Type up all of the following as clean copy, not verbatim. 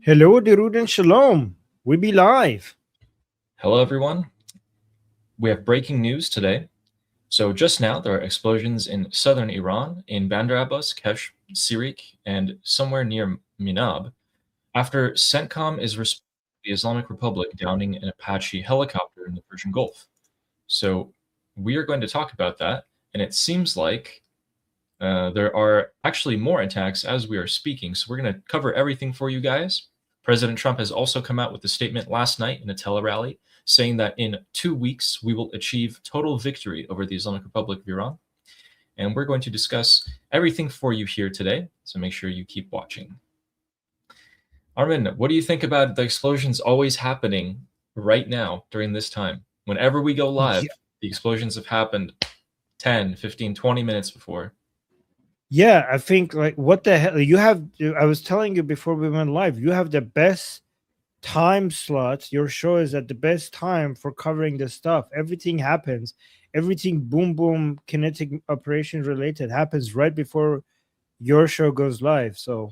Hello, Derud and Shalom. We be live. Hello, everyone. We have breaking news today. So just now, there are explosions in southern Iran, in Bandar Abbas, Kesh, Sirik, and somewhere near Minab, after CENTCOM is responding to the Islamic Republic downing an Apache helicopter in the Persian Gulf. So we are going to talk about that, and it seems like there are actually more attacks as we are speaking. So we're going to cover everything for you guys. President Trump has also come out with a statement last night in a tele-rally saying that in 2 weeks we will achieve total victory over the Islamic Republic of Iran. And we're going to discuss everything for you here today, so make sure you keep watching. Armin, what do you think about the explosions always happening right now during this time? Whenever we go live, the explosions have happened 10, 15, 20 minutes before. Yeah, I think like what the hell you have. I was telling you before we went live, you have the best time slots. Your show is at the best time for covering this stuff. Everything happens. Everything boom boom kinetic operation related happens right before your show goes live. So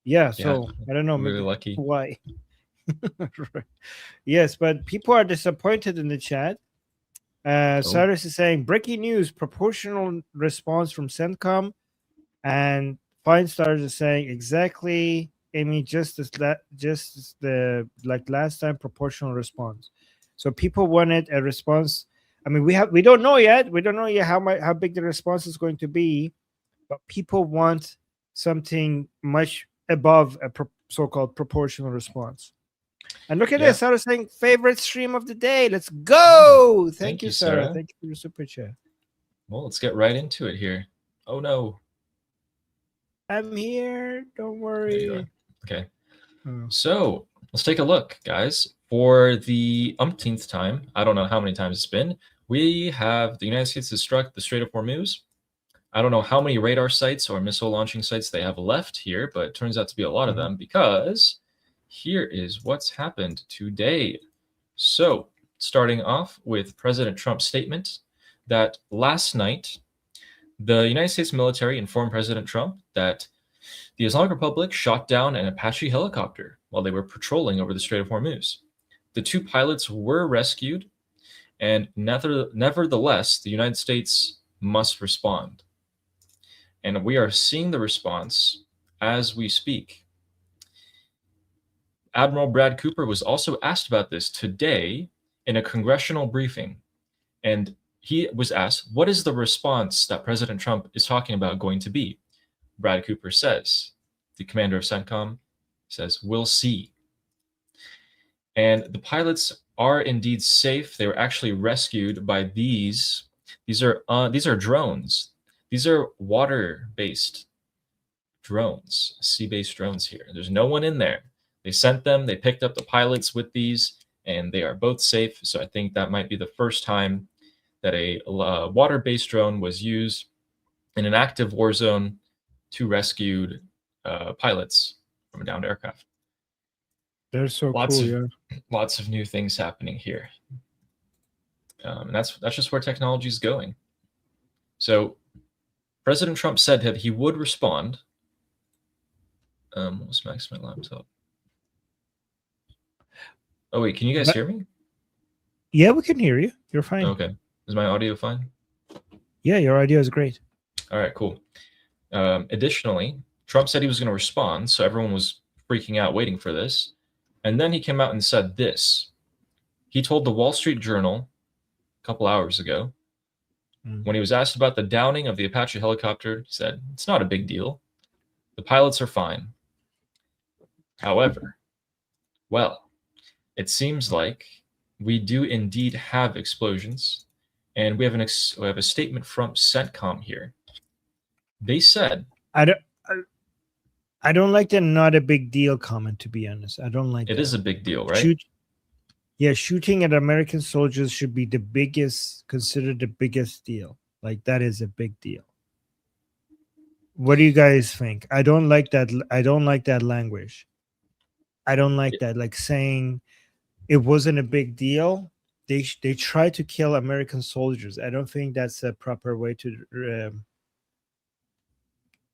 yeah, so I don't know, really maybe lucky. why. Yes, but people are disappointed in the chat. Cyrus is saying breaking news: proportional response from CENTCOM, and Fine Stars is saying exactly. Amy, just as the like last time, proportional response. So people wanted a response. I mean, we don't know yet. We don't know yet how big the response is going to be, but people want something much above a so-called proportional response. And look at this. Sarah saying favorite stream of the day. Let's go. Thank you, Sarah. Thank you for your super chat. Well, let's get right into it here. Oh no. I'm here. Don't worry. Okay. So let's take a look, guys. For the umpteenth time, I don't know how many times it's been, we have the United States has struck the Strait of Hormuz. I don't know how many radar sites or missile launching sites they have left here, but it turns out to be a lot of them, because here is what's happened today. So starting off with President Trump's statement that last night, the United States military informed President Trump that the Islamic Republic shot down an Apache helicopter while they were patrolling over the Strait of Hormuz. The 2 pilots were rescued, and nevertheless, the United States must respond. And we are seeing the response as we speak. Admiral Brad Cooper was also asked about this today in a congressional briefing, and he was asked, what is the response that President Trump is talking about going to be? Brad Cooper says, the commander of CENTCOM says, we'll see. And the pilots are indeed safe. They were actually rescued by these. These are drones. These are water-based drones, sea-based drones here. There's no one in there. They sent them. They picked up the pilots with these, and they are both safe. So I think that might be the first time that a water-based drone was used in an active war zone to rescue pilots from a downed aircraft. They're so cool, yeah. Lots of new things happening here. And that's just where technology is going. So President Trump said that he would respond. Let's max my laptop. Oh, wait, can you guys hear me? Yeah, we can hear you. You're fine. Okay. Is my audio fine? Yeah, your audio is great. All right, cool. Additionally, Trump said he was going to respond, so everyone was freaking out waiting for this. And then he came out and said this. He told the Wall Street Journal a couple hours ago, when he was asked about the downing of the Apache helicopter, he said, it's not a big deal. The pilots are fine. However, well, it seems like we do indeed have explosions, and we have a statement from CENTCOM here. They said, I don't like the not a big deal comment, to be honest. I don't like it. It is a big deal, right? Shooting at American soldiers should be considered the biggest deal. Like, that is a big deal. What do you guys think? I don't like that. I don't like that language. I don't like that. Like, saying it wasn't a big deal. They tried to kill American soldiers. I don't think that's a proper way to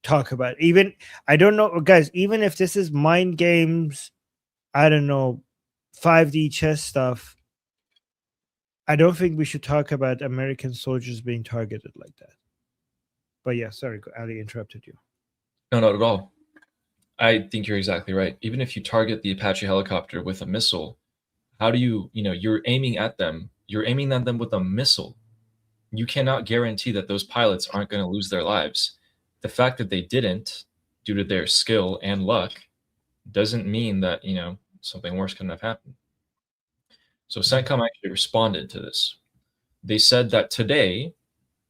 talk about it. Even I don't know, guys. Even if this is mind games, I don't know, 5D chess stuff. I don't think we should talk about American soldiers being targeted like that. But yeah, sorry, Ali interrupted you. No, not at all. I think you're exactly right. Even if you target the Apache helicopter with a missile, how do you're aiming at them. You're aiming at them with a missile. You cannot guarantee that those pilots aren't going to lose their lives. The fact that they didn't, due to their skill and luck, doesn't mean that, something worse couldn't have happened. So CENTCOM actually responded to this. They said that today,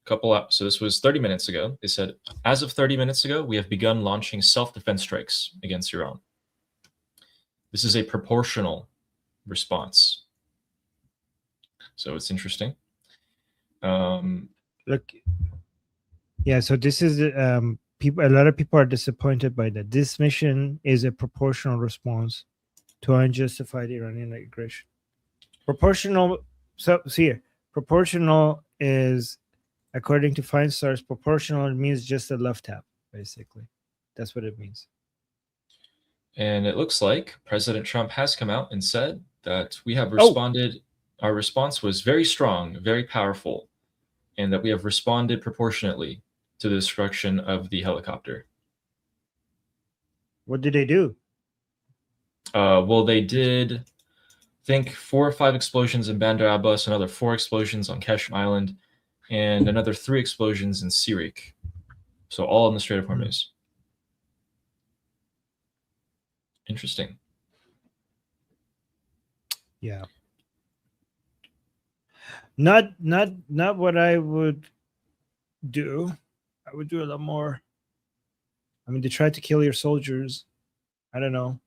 so this was 30 minutes ago, they said, as of 30 minutes ago, we have begun launching self-defense strikes against Iran. This is a proportional response. So it's interesting. Look, yeah, so this is people. A lot of people are disappointed by that. This mission is a proportional response to unjustified Iranian aggression. Proportional. So see here, proportional is, according to Fine Stars, proportional means just a left tap, basically. That's what it means. And it looks like President Trump has come out and said that we have responded. Our response was very strong, very powerful, and that we have responded proportionately to the destruction of the helicopter. What did they do? Well, they did, I think, 4 or 5 explosions in Bandar Abbas, another 4 explosions on Keshem Island, and another 3 explosions in Sirik. So all in the Strait of Hormuz. Interesting. Yeah. Not what I would do. I would do a lot more. I mean, they tried to kill your soldiers. I don't know.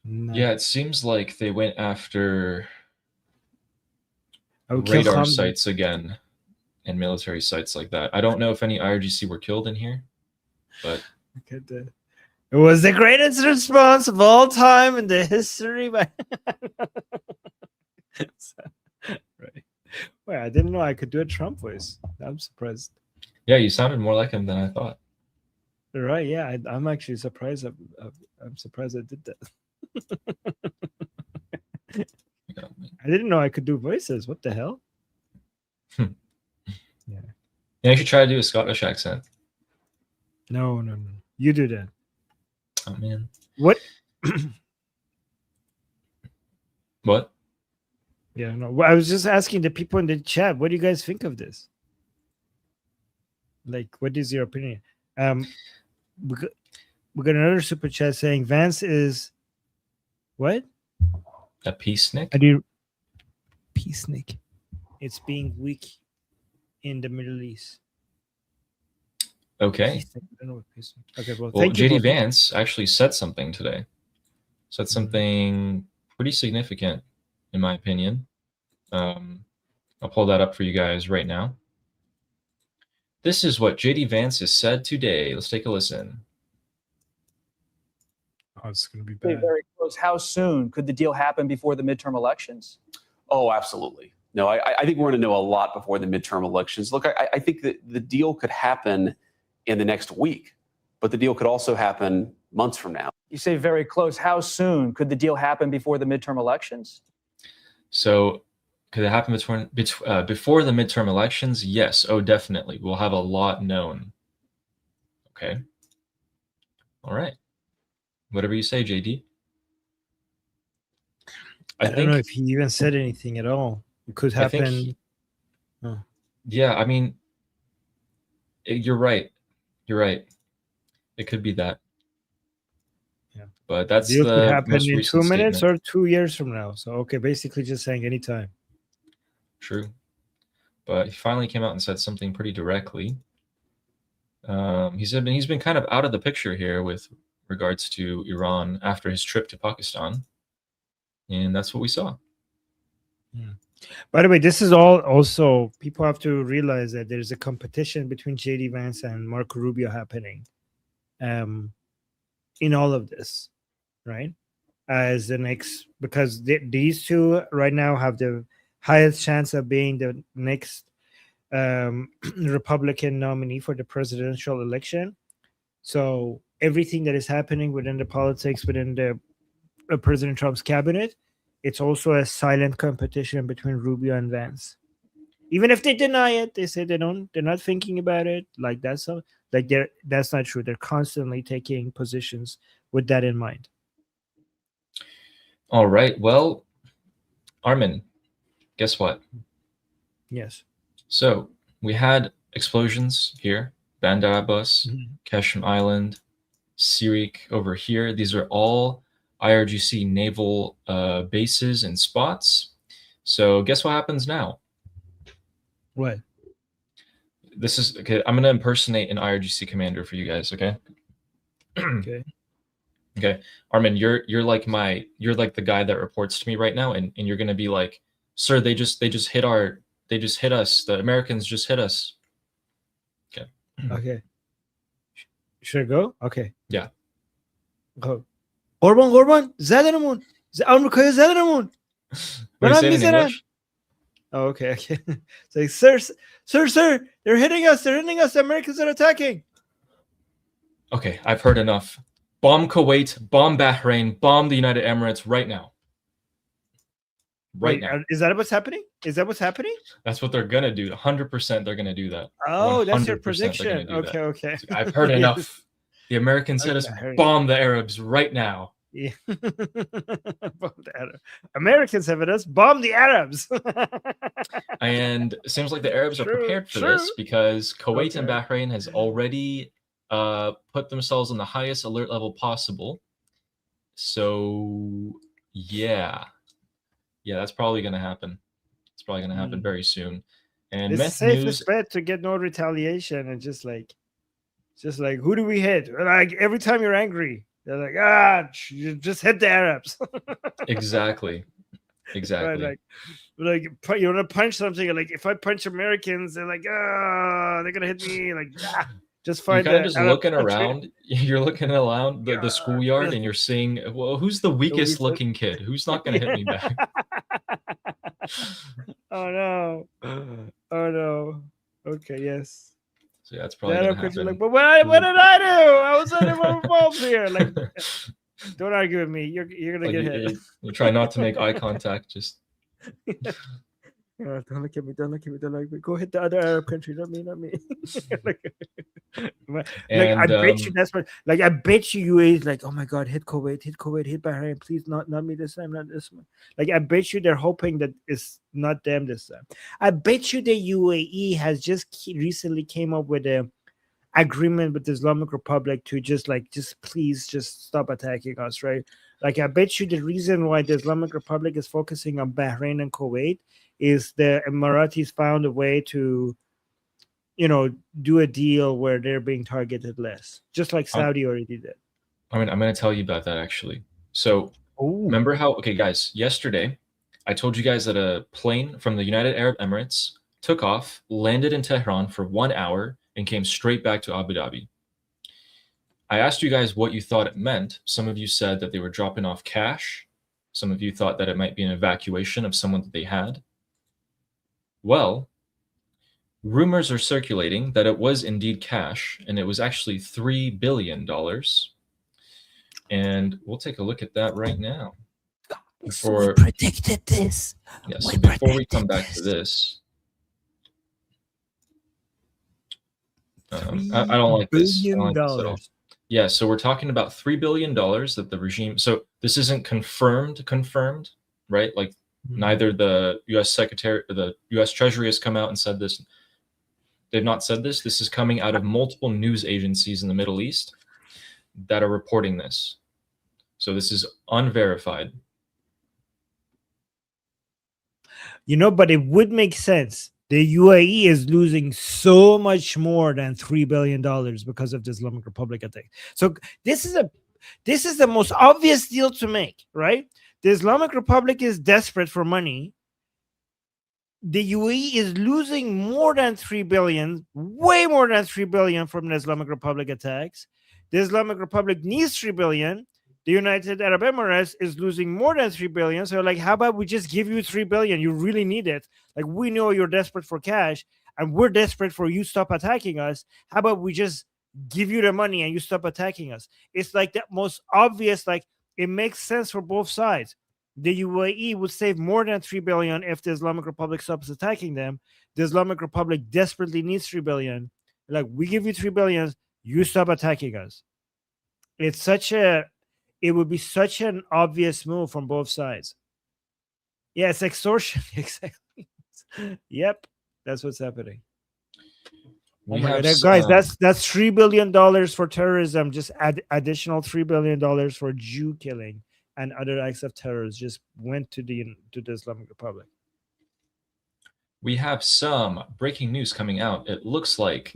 Yeah, it seems like they went after I would kill radar Hamdan. sites again and military sites like that. I don't know if any IRGC were killed in here, but It was the greatest response of all time in the history. Right. Well, I didn't know I could do a Trump voice. I'm surprised. Yeah, you sounded more like him than I thought. Right? Yeah, I'm actually surprised. I'm surprised I did that. I didn't know I could do voices. What the hell? Yeah. Yeah, you should try to do a Scottish accent. No. You do that. Oh man. What? What? Yeah, no. I was just asking the people in the chat, what do you guys think of this? Like, what is your opinion? We got another super chat saying Vance is what? A peacenik? Peacenik. It's being weak in the Middle East. Okay. Okay, well, Well, thank you. JD Vance actually said something today. Said something pretty significant, in my opinion. I'll pull that up for you guys right now. This is what JD Vance has said today. Let's take a listen. Oh, it's going to be bad. Very close. How soon could the deal happen before the midterm elections? Oh, absolutely. No, I think we're going to know a lot before the midterm elections. Look, I think that the deal could happen in the next week, but the deal could also happen months from now. You say very close. How soon could the deal happen before the midterm elections? So could it happen before the midterm elections? Yes. Oh, definitely. We'll have a lot known. Okay. All right. Whatever you say, JD. I don't know if he even said anything at all. It could happen. Yeah, I mean, you're right. You're right. It could be that. Yeah. But that's the deal could happen most in 2 recent minutes statement. or 2 years from now. So, okay, basically just saying anytime. True. But he finally came out and said something pretty directly. He's been kind of out of the picture here with regards to Iran after his trip to Pakistan. And that's what we saw. Yeah. By the way, this is all also, people have to realize that there's a competition between JD Vance and Marco Rubio happening in all of this, right? As the next, because these two right now have the highest chance of being the next Republican nominee for the presidential election. So everything that is happening within the politics within the President Trump's cabinet, it's also a silent competition between Rubio and Vance. Even if they deny it, they say they're not thinking about it. Like that's not true. They're constantly taking positions with that in mind. All right. Well, Armin, guess what? Yes. So we had explosions here, Bandar Abbas, Qashm Island, Sirik over here. These are all IRGC naval bases and spots. So guess what happens now? What? This is okay. I'm gonna impersonate an IRGC commander for you guys. Okay. Okay. Okay. Armin, you're like the guy that reports to me right now, and you're gonna be like, sir, they just hit us. The Americans just hit us. Okay. Okay. Should I go? Okay. Yeah. Go. Orban, زدنمون. آمریکایی زدنمون. What are you saying in English? Oh, okay. It's like, sir, they're hitting us. The Americans are attacking. Okay, I've heard enough. Bomb Kuwait, bomb Bahrain, bomb the United Emirates right now. Right now. Is that what's happening? That's what they're gonna do. 100% they're gonna do that. Oh, that's your 100% prediction. they're gonna do Okay. that. I've heard enough. The Americans said us bomb the Arabs right now. Yeah. Americans have us bomb the Arabs. And it seems like the Arabs are prepared for this because Kuwait and Bahrain has already put themselves on the highest alert level possible. So yeah, that's probably going to happen. It's probably going to happen very soon. And it's the safest bet to get no retaliation and just like who do we hit? Like every time you're angry, they're like, you just hit the Arabs. Exactly. Right, like you want to punch something, like if I punch Americans, they're like, they're gonna hit me. Like, just find. You're kind of just looking around. You're looking around the schoolyard, and you're seeing, well, who's the weakest looking kid? Who's not gonna hit me back? Oh no. Okay, yes. So that's probably gonna happen. Like, but what did I do? I was involved here. Like, don't argue with me. You're gonna get hit. You try not to make eye contact. Just don't look at me. Don't look at me. Go hit the other Arab country. Not me. I bet you that's what. Like, I bet you UAE is like, oh my God, hit Kuwait, hit Bahrain, please, not me this time, not this one. Like, I bet you they're hoping that it's not them this time. I bet you the UAE has just recently came up with a agreement with the Islamic Republic to just please just stop attacking us, right? Like, I bet you the reason why the Islamic Republic is focusing on Bahrain and Kuwait is the Emiratis found a way to, do a deal where they're being targeted less, just like Saudi already did. I mean, I'm going to tell you about that actually. So remember how, okay, guys, yesterday I told you guys that a plane from the United Arab Emirates took off, landed in Tehran for 1 hour, and came straight back to Abu Dhabi. I asked you guys what you thought it meant. Some of you said that they were dropping off cash. Some of you thought that it might be an evacuation of someone that they had. Well, rumors are circulating that it was indeed cash, and it was actually $3 billion. And we'll take a look at that right now. We predicted this. Yes, so before we come back to this, I don't like this. I don't like this at all. Yeah, so we're talking about $3 billion that the regime. So this isn't confirmed, right? Like neither the U.S. Secretary or the U.S. Treasury has come out and said this. They've not said this. This is coming out of multiple news agencies in the Middle East that are reporting this. So this is unverified. But it would make sense. The UAE is losing so much more than $3 billion because of the Islamic Republic attack. So this is the most obvious deal to make, right? The Islamic Republic is desperate for money. The UAE is losing more than 3 billion, way more than 3 billion from the Islamic Republic attacks. The Islamic Republic needs 3 billion. The United Arab Emirates is losing more than 3 billion. So, like, how about we just give you 3 billion? You really need it. Like, we know you're desperate for cash. and we're desperate for you stop attacking us. How about we just give you the money and you stop attacking us? It's like the most obvious, like it makes sense for both sides. The UAE would save more than 3 billion if the Islamic Republic stops attacking them. The Islamic Republic desperately needs 3 billion. Like, we give you 3 billion, you stop attacking us. It would be such an obvious move from both sides. Yeah, it's extortion. Exactly. Yep, that's what's happening. Oh my God, guys, that's $3 billion for terrorism. Just additional $3 billion for Jew killing and other acts of terror just went to the Islamic Republic. We have some breaking news coming out. It looks like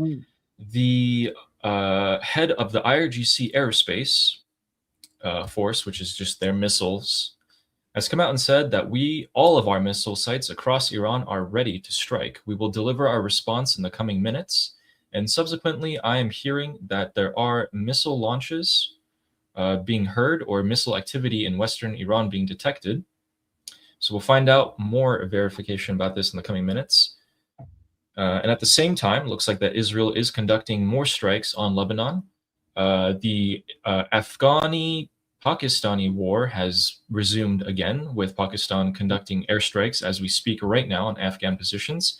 the head of the IRGC Aerospace Force, which is just their missiles, has come out and said that all of our missile sites across Iran are ready to strike. We will deliver our response in the coming minutes. And subsequently, I am hearing that there are missile launches being heard, or missile activity in Western Iran being detected. So we'll find out more verification about this in the coming minutes. And at the same time, it looks like that Israel is conducting more strikes on Lebanon. The Afghani-Pakistani war has resumed again, with Pakistan conducting airstrikes as we speak right now on Afghan positions.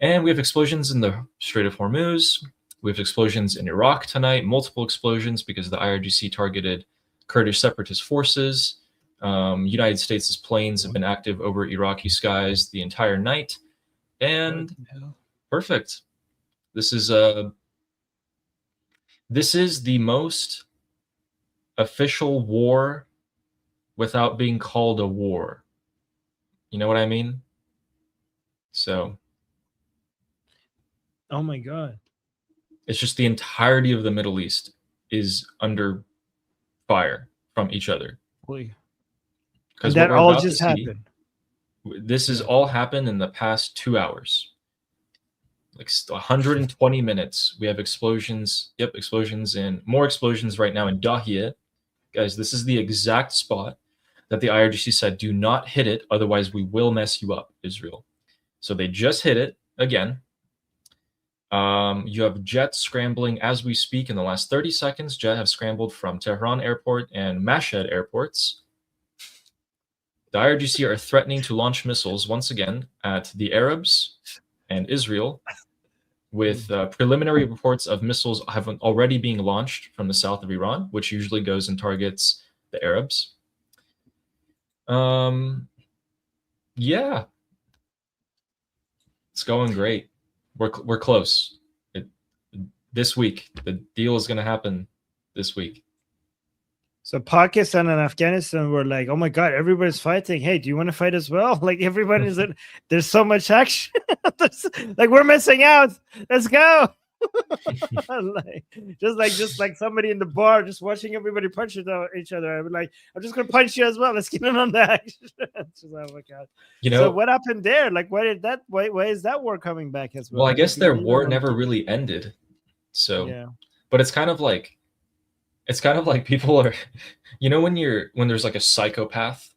And we have explosions in the Strait of Hormuz. We have explosions in Iraq tonight, multiple explosions because the IRGC targeted Kurdish separatist forces. United States' planes have been active over Iraqi skies the entire night. And perfect. This is the most official war without being called a war. You know what I mean? So. Oh my God. It's just the entirety of the Middle East is under fire from each other. Because that all just happened. This has all happened in the past 2 hours. Like 120 minutes. We have explosions. Yep, explosions and more explosions right now in Dahiyeh. Guys, this is the exact spot that the IRGC said, do not hit it, otherwise we will mess you up, Israel. So they just hit it again. You have jets scrambling as we speak. In the last 30 seconds, jets have scrambled from Tehran airport and Mashhad airports. The IRGC are threatening to launch missiles once again at the Arabs and Israel, with preliminary reports of missiles have already being launched from the south of Iran, which usually goes and targets the Arabs. Yeah, it's going great. We're close. This week, the deal is going to happen this week. So Pakistan and Afghanistan were like, "Oh my God, everybody's fighting. Hey, do you want to fight as well?" Like everybody's in. There's so much action. Like we're missing out. Let's go. just like somebody in the bar, just watching everybody punch each other. I'm like, I'm just gonna punch you as well. Let's get in on that action. Just, oh my God. You know, so what happened there? Like, why is that war coming back as well? Well, I guess their war never really ended. So, yeah. But it's kind of like people are, you know, when there's like a psychopath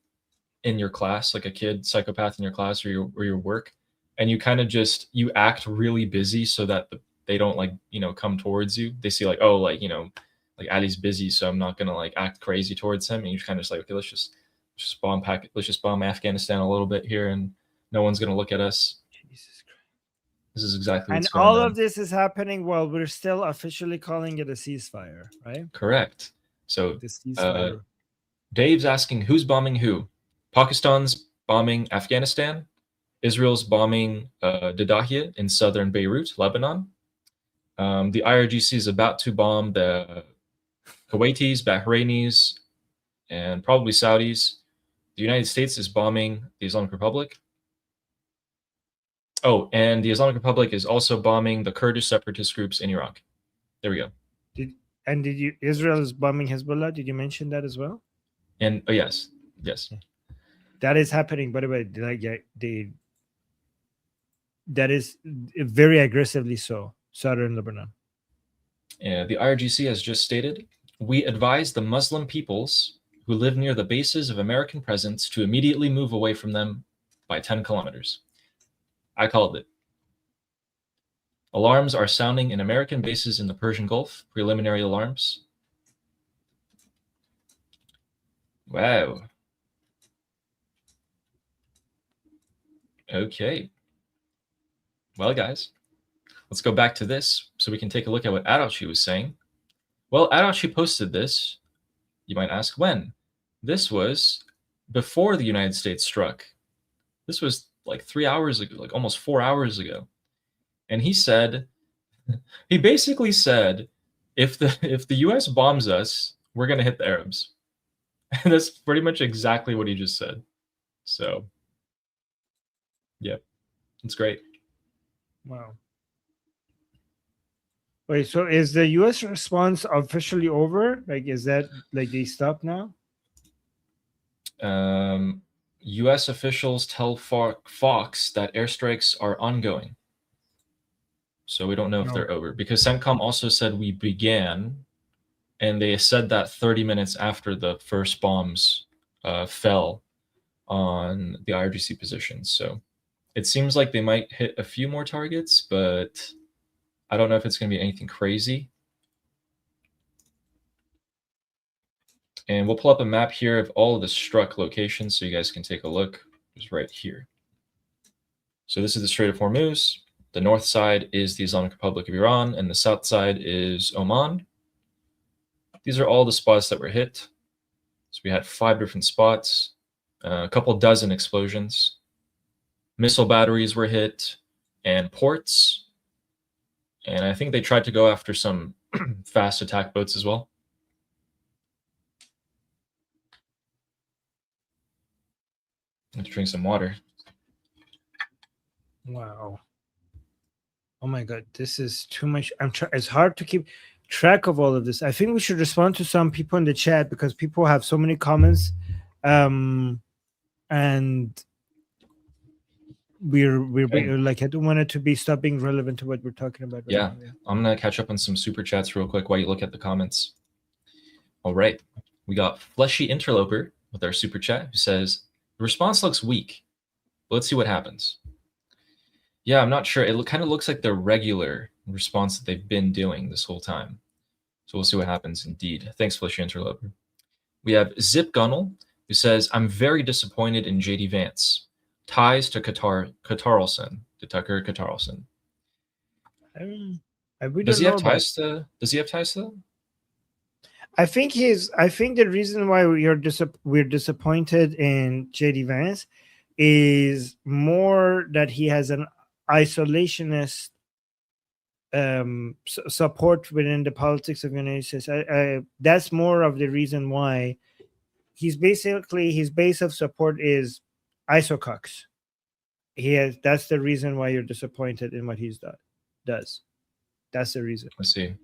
in your class, like a kid psychopath in your class or your work, and you kind of you act really busy so that they don't like, you know, come towards you. They see like, oh, like, you know, like Ali's busy, so I'm not gonna like act crazy towards him. And you're kind of just like, okay, let's just bomb Afghanistan a little bit here, and no one's gonna look at us. Jesus Christ. This is exactly what's and going all on. of this is happening while we're still officially calling it a ceasefire, right? Correct. So the ceasefire. Dave's asking who's bombing who. Pakistan's bombing Afghanistan. Israel's bombing Dahiyeh in southern Beirut, Lebanon. The IRGC is about to bomb the Kuwaitis, Bahrainis, and probably Saudis. The United States is bombing the Islamic Republic. Oh, and the Islamic Republic is also bombing the Kurdish separatist groups in Iraq. There we go. Israel is bombing Hezbollah? Did you mention that as well? And yes. That is happening, by the way. That is very aggressively so. Southern Lebanon. Yeah, the IRGC has just stated, we advise the Muslim peoples who live near the bases of American presence to immediately move away from them by 10 kilometers. I called it. Alarms are sounding in American bases in the Persian Gulf. Preliminary alarms. Wow. Okay. Well, guys, let's go back to this so we can take a look at what Adachi was saying. Well, Adachi posted this. You might ask when. This was before the United States struck. This was like 3 hours ago, like almost 4 hours ago. And he said, he basically said, if the US bombs us, we're going to hit the Arabs. And that's pretty much exactly what he just said. So, yeah, it's great. Wow. Wait, so is the U.S. response officially over? Like, is that like they stopped now? U.S. officials tell Fox that airstrikes are ongoing. So we don't know if they're over, because CENTCOM also said we began, and they said that 30 minutes after the first bombs fell on the IRGC positions. So it seems like they might hit a few more targets, but I don't know if it's going to be anything crazy. And we'll pull up a map here of all of the struck locations so you guys can take a look. It's right here. So this is the Strait of Hormuz. The north side is the Islamic Republic of Iran, and the south side is Oman. These are all the spots that were hit. So we had 5 different spots, a couple dozen explosions. Missile batteries were hit, and ports. And I think they tried to go after some fast attack boats as well. I have to drink some water. Wow. Oh my God, this is too much. It's hard to keep track of all of this. I think we should respond to some people in the chat because people have so many comments, and we're like, I don't want it to stop being relevant to what we're talking about. Right now. I'm gonna catch up on some super chats real quick while you look at the comments. All right, we got Fleshy Interloper with our super chat who says the response looks weak. Let's see what happens. Yeah, I'm not sure. It kind of looks like the regular response that they've been doing this whole time. So we'll see what happens indeed. Thanks, Fleshy Interloper. We have Zip Gunnel, who says, I'm very disappointed in J.D. Vance. Ties to Tucker Carlson. Does he have ties to them? I think the reason why we're disappointed in J.D. Vance is more that he has an isolationist support within the politics of the United States. That's more of the reason why his base of support is isocox. That's the reason why you're disappointed in what he's does. That's the reason. I see.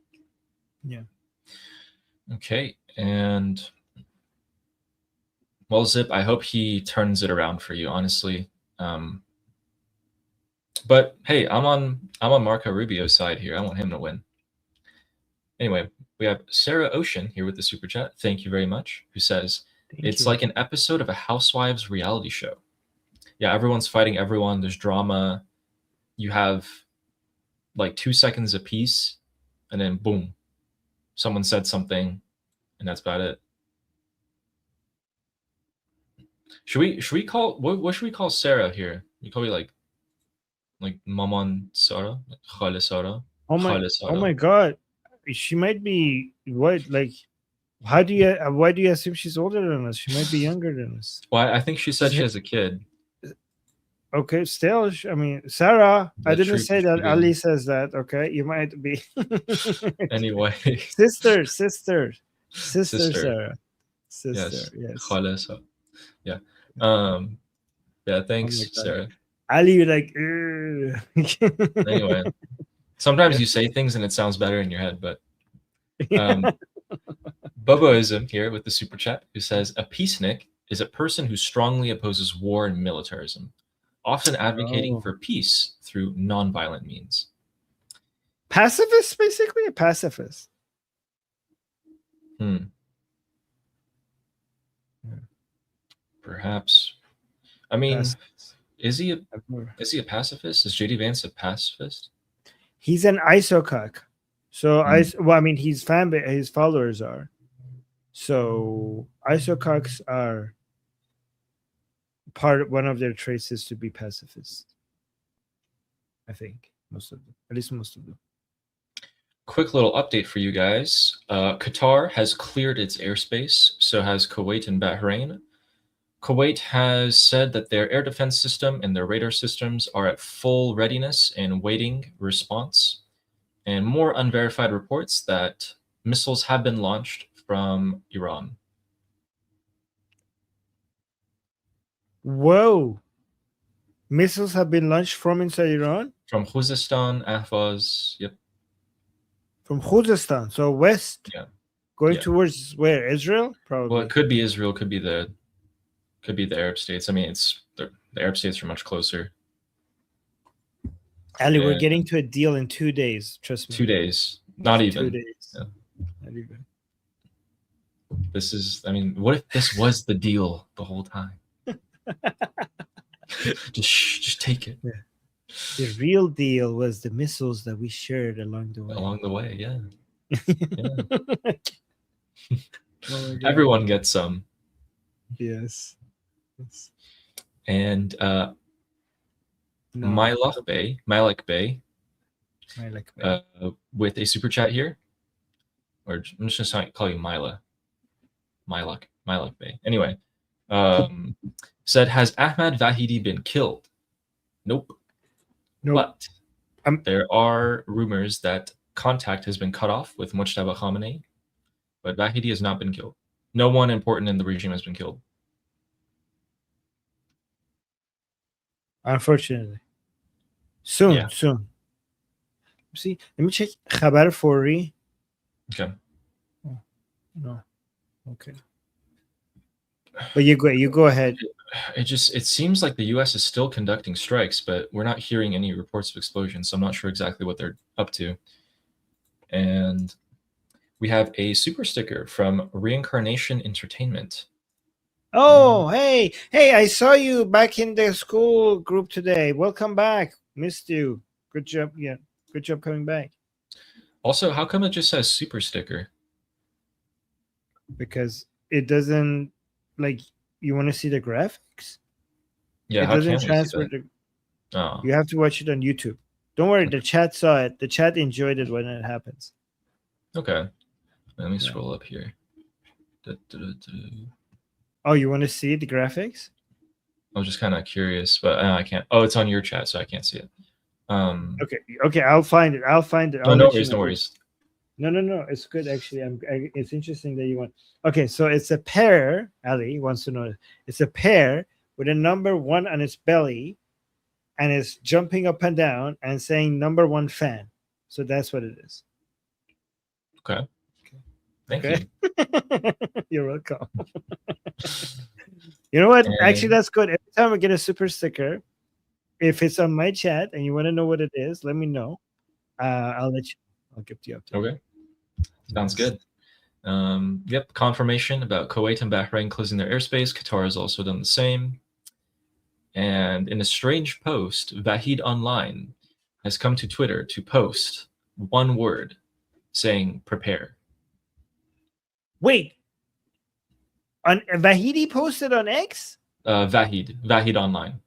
Yeah. Okay, and well, Zip, I hope he turns it around for you, honestly. But hey, I'm on Marco Rubio's side here. I want him to win. Anyway, we have Sarah Ocean here with the super chat. Thank you very much. Who says it's like an episode of a Housewives reality show. Yeah, everyone's fighting everyone. There's drama. You have like 2 seconds apiece, and then boom, someone said something, and that's about it. Should we call what should we call Sarah here? We call her like Maman Sarah, Khale Sarah. Oh my God, she might be what? Like, why do you assume she's older than us? She might be younger than us. Well, I think she said she has a kid. Okay, still, I mean, Sarah, I didn't say that. Shooting. Ali says that. Okay, you might be. Anyway, sister, Sarah, sister, yes. Khale Sarah. Yeah. Yeah. Thanks, Sarah. Ali, you're like. Anyway, sometimes you say things and it sounds better in your head, but Boboism here with the super chat who says a peacenik is a person who strongly opposes war and militarism, often advocating for peace through nonviolent means. Pacifist, basically a pacifist. Perhaps. I mean, is he a pacifist? Is JD Vance a pacifist? He's an isocock. So well, I mean, his followers are. So isococks are one of their traits is to be pacifist. I think most of them, at least most of them. Quick little update for you guys. Qatar has cleared its airspace, so has Kuwait and Bahrain. Kuwait has said that their air defense system and their radar systems are at full readiness and waiting response. And more unverified reports that missiles have been launched from Iran. Whoa. Missiles have been launched from inside Iran? From Khuzestan, Ahvaz, yep. From Khuzestan, so west. Yeah. Going towards where? Israel? Probably. Well, it could be Israel, could be the Arab states. I mean, the Arab states are much closer. Ali, we're getting to a deal in 2 days. Trust me. 2 days. Not even. 2 days. Yeah. Not even. This is, I mean, what if this was the deal the whole time? just take it. Yeah. The real deal was the missiles that we shared along the way. Along the way, yeah. Oh, everyone gets some. Yes. And Malak Bey, with a super chat here, or I'm just gonna call you Malak Bey. Anyway, said, has Ahmad Vahidi been killed? Nope. But there are rumors that contact has been cut off with Mujtaba Khamenei, but Vahidi has not been killed. No one important in the regime has been killed. Unfortunately. Soon. See, let me check Khabar Fori. Okay. Oh, no. Okay. But you go ahead. It seems like the U.S. is still conducting strikes, but we're not hearing any reports of explosions, so I'm not sure exactly what they're up to. And we have a super sticker from Reincarnation Entertainment. Oh, hey, I saw you back in the school group today. Welcome back. Missed you. Good job. Yeah, good job coming back. Also, how come it just says super sticker? Because it doesn't, like, you want to see the graphics? Yeah, it doesn't transfer the. Oh. You have to watch it on YouTube. Don't worry, the chat saw it. The chat enjoyed it when it happens. Okay. Let me scroll up here. Oh, you want to see the graphics? I was just kind of curious, but I can't. Oh, it's on your chat, so I can't see it. Okay, I'll find it. No worries. No, it's good actually. It's interesting that you want. Okay, so it's a pair. Ali wants to know. It's a pair with a number 1 on its belly, and it's jumping up and down and saying "number 1 fan." So that's what it is. Okay. Thank you. You're welcome. You know what? Actually, that's good. Every time I get a super sticker, if it's on my chat and you want to know what it is, let me know. I'll give you up. Okay. Sounds good. Yep. Confirmation about Kuwait and Bahrain closing their airspace. Qatar has also done the same. And in a strange post, Vahid Online has come to Twitter to post one word saying prepare. Wait. On Vahidi posted on X? Vahid Online.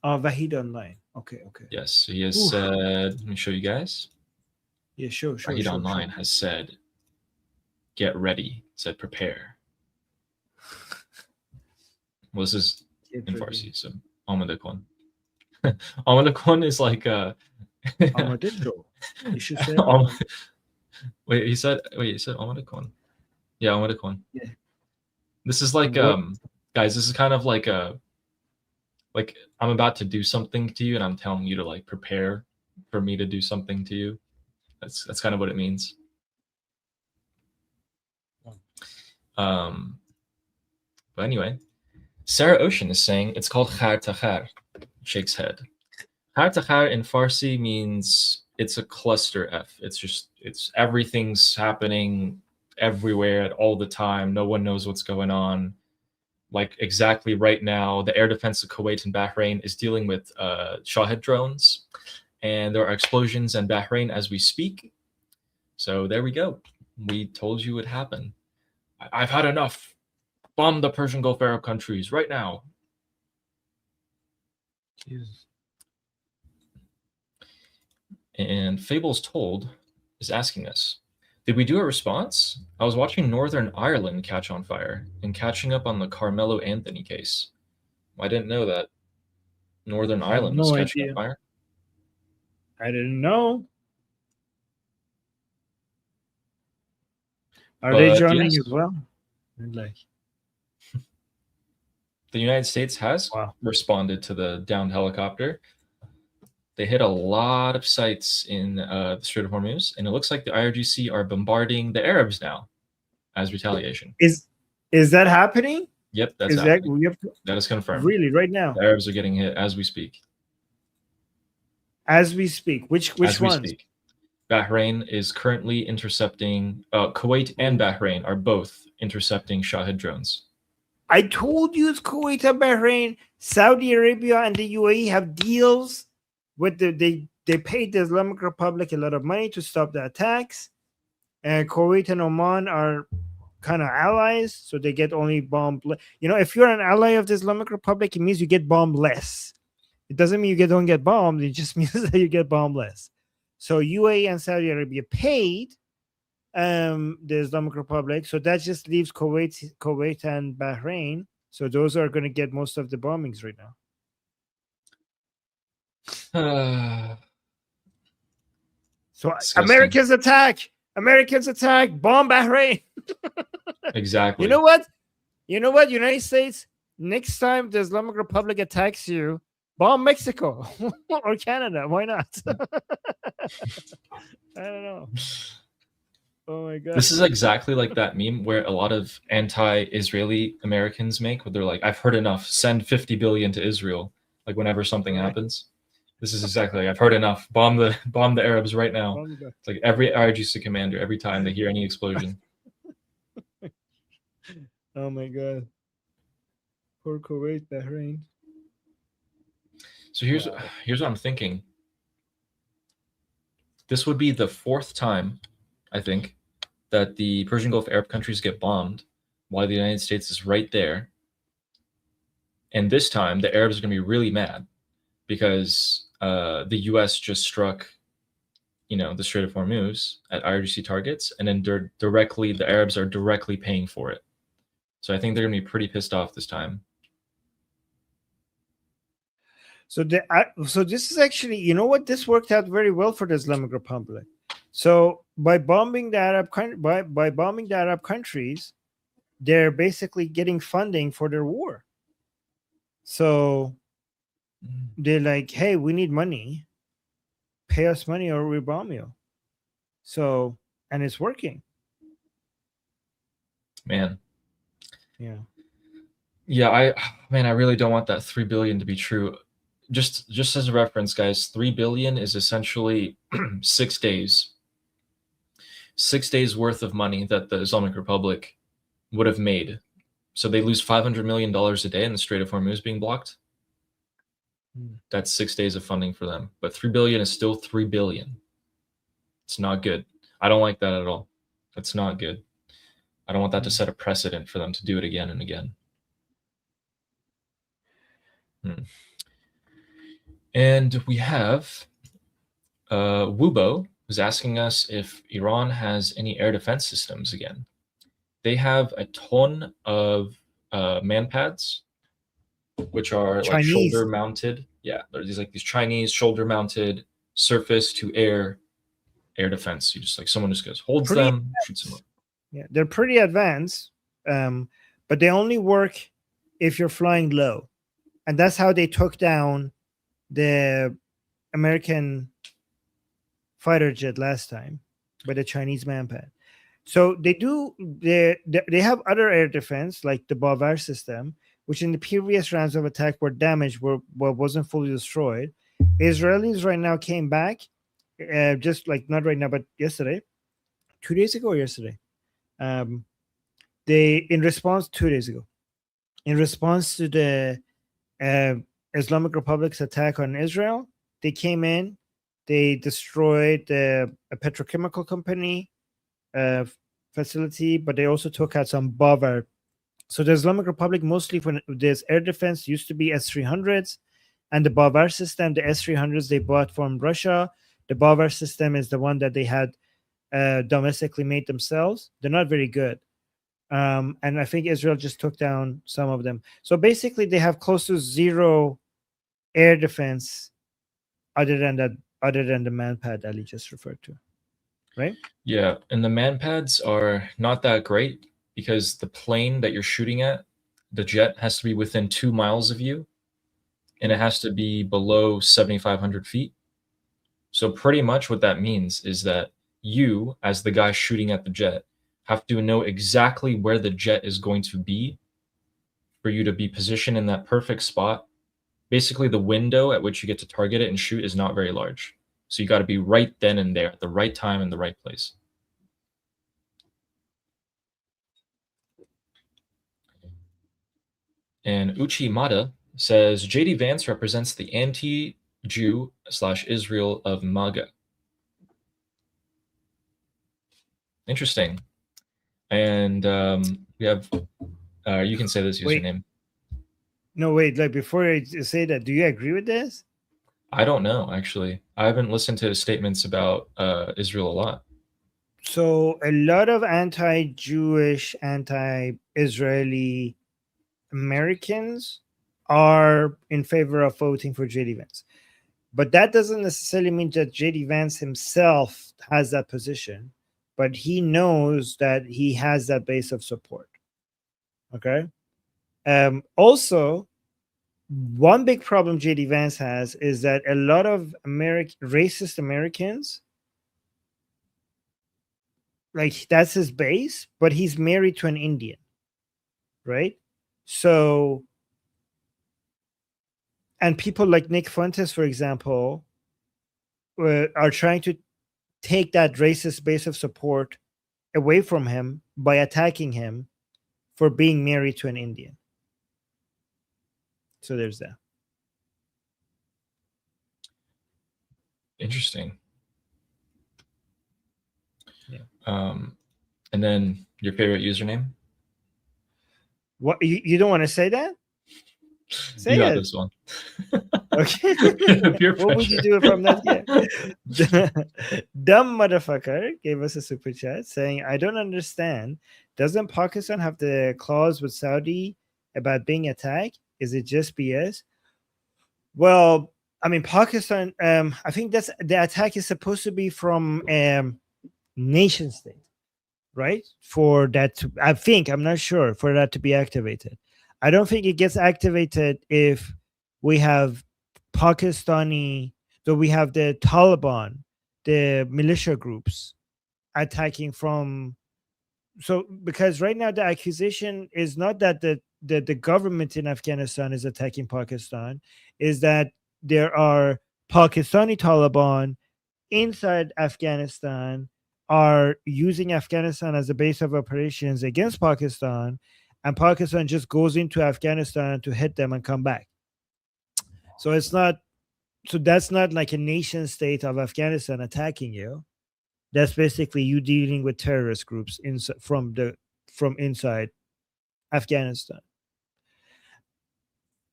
Oh, Vahid Online. Okay. Yes, he has said, let me show you guys. Yeah, sure. Vahid Online has said, get ready, said prepare. Well, this is in Farsi, so Amadakon. Amadakon is like Amadakon. You should say Wait, he said Amadakon. Yeah, Amadakon. Yeah. This is like guys, this is kind of like like I'm about to do something to you and I'm telling you to like prepare for me to do something to you. That's kind of what it means. But anyway, Sarah Ocean is saying it's called khar takhar, shakes head. Khar takhar in Farsi means it's a cluster F. It's everything's happening everywhere at all the time. No one knows what's going on. Like exactly right now, the air defense of Kuwait and Bahrain is dealing with Shahed drones, and there are explosions in Bahrain as we speak. So there we go. We told you it would happen. I've had enough. Bomb the Persian Gulf Arab countries right now. Jesus. And Fables Told is asking us, did we do a response? I was watching Northern Ireland catch on fire and catching up on the Carmelo Anthony case. I didn't know that Northern I have Ireland was no catching idea. on fire. I didn't know. Are they But joining yes. as well? Like, The United States has wow. responded to the downed helicopter. They hit a lot of sites in the Strait of Hormuz, and it looks like the IRGC are bombarding the Arabs now as retaliation. Is that happening? Yep, that's Is happening. that we have to, That is confirmed. really right now The Arabs are getting hit as we speak. as we speak? Which As we ones? speak. Bahrain is currently intercepting. Kuwait and Bahrain are both intercepting Shahid drones. I told you it's Kuwait and Bahrain. Saudi Arabia and the UAE have deals with they paid the Islamic Republic a lot of money to stop the attacks. And Kuwait and Oman are kind of allies, so they get only bombed. You know, if you're an ally of the Islamic Republic, it means you get bombed less. It doesn't mean don't get bombed. It just means that you get bombed less. So UAE and Saudi Arabia paid the Islamic Republic, so that just leaves Kuwait and Bahrain. So those are going to get most of the bombings right now. So Disgusting. Americans attack, bomb Bahrain. Exactly. You know what? United States, next time the Islamic Republic attacks you, bomb Mexico or Canada. Why not? I don't know. Oh my god. This is exactly like that meme where a lot of anti-Israeli Americans make, where they're like, I've heard enough, send 50 billion to Israel. Like whenever something happens. This is exactly like, I've heard enough. Bomb the Arabs right now. It's like every IRGC commander, every time they hear any explosion. Oh my god. Poor Kuwait, Bahrain. So here's what I'm thinking. This would be the fourth time, I think, that the Persian Gulf Arab countries get bombed while the United States is right there. And this time, the Arabs are going to be really mad because the U.S. just struck, the Strait of Hormuz at IRGC targets, and then directly the Arabs are directly paying for it. So I think they're going to be pretty pissed off this time. So this is actually, you know what? This worked out very well for the Islamic Republic. So by bombing the Arab countries, they're basically getting funding for their war. So they're like, hey, we need money. Pay us money or we bomb you. So, and it's working. Man. Yeah. Yeah, I really don't want that 3 billion to be true. Just as a reference, guys, 3 billion is essentially 6 days. 6 days worth of money that the Islamic Republic would have made. So they lose $500 million a day in the Strait of Hormuz being blocked. That's 6 days of funding for them. But 3 billion is still 3 billion. It's not good. I don't like that at all. That's not good. I don't want that to set a precedent for them to do it again and again. And we have Wubo, who's asking us if Iran has any air defense systems again. They have a ton of manpads, which are like shoulder mounted. Yeah, there's like these Chinese shoulder mounted surface to air defense. You just like someone just goes, holds them, shoots them up. Yeah, they're pretty advanced, but they only work if you're flying low. And that's how they took down the American fighter jet last time by the Chinese manpad. So they have other air defense like the Bavar system, which in the previous rounds of attack were damaged, wasn't fully destroyed. Israelis right now came back, just like not right now, but yesterday, 2 days ago or yesterday. In response 2 days ago, in response to the Islamic Republic's attack on Israel, they came in They destroyed a petrochemical company facility, but they also took out some Bavar. So the Islamic Republic, mostly when there's air defense, used to be S-300s, and the Bavar system, the S-300s they bought from Russia. The Bavar system is the one that they had domestically made themselves. They're not very good. And I think Israel just took down some of them. So basically, they have close to zero air defense other than the manpad Ali just referred to, right? Yeah, and the manpads are not that great because the plane that you're shooting at, the jet, has to be within 2 miles of you, and it has to be below 7,500 feet. So pretty much what that means is that you, as the guy shooting at the jet, have to know exactly where the jet is going to be for you to be positioned in that perfect spot. Basically, the window at which you get to target it and shoot is not very large. So you got to be right then and there at the right time in the right place. And Uchi Mada says JD Vance represents the anti-Jew / Israel of MAGA. Interesting. And we have, you can say this Wait. username. No, wait, like before I say that, do you agree with this? I don't know, actually. I haven't listened to his statements about Israel a lot. So a lot of anti-Jewish, anti-Israeli Americans are in favor of voting for JD Vance. But that doesn't necessarily mean that JD Vance himself has that position, but he knows that he has that base of support. Okay. Also, one big problem JD Vance has is that a lot of racist Americans, like that's his base, but he's married to an Indian, right? So, and people like Nick Fuentes, for example, are trying to take that racist base of support away from him by attacking him for being married to an Indian. So there's that. Interesting. Yeah. And then your favorite username? What, you don't want to say that? Say You got it. this one. Okay. Peer What would you pressure. do if I'm not here? Dumb motherfucker gave us a super chat saying, I don't understand. Doesn't Pakistan have the clause with Saudi about being attacked? Is it just BS? Well, I mean, Pakistan, I think that's the attack is supposed to be from nation state, right? For that to, I think, I'm not sure, for that to be activated. I don't think it gets activated if we have Pakistani, so we have the Taliban, the militia groups attacking from, so because right now the accusation is not that the government in Afghanistan is attacking Pakistan, is that there are Pakistani Taliban inside Afghanistan are using Afghanistan as a base of operations against Pakistan, and Pakistan just goes into Afghanistan to hit them and come back. So it's not, so that's not like a nation state of Afghanistan attacking you. That's basically you dealing with terrorist groups from inside Afghanistan.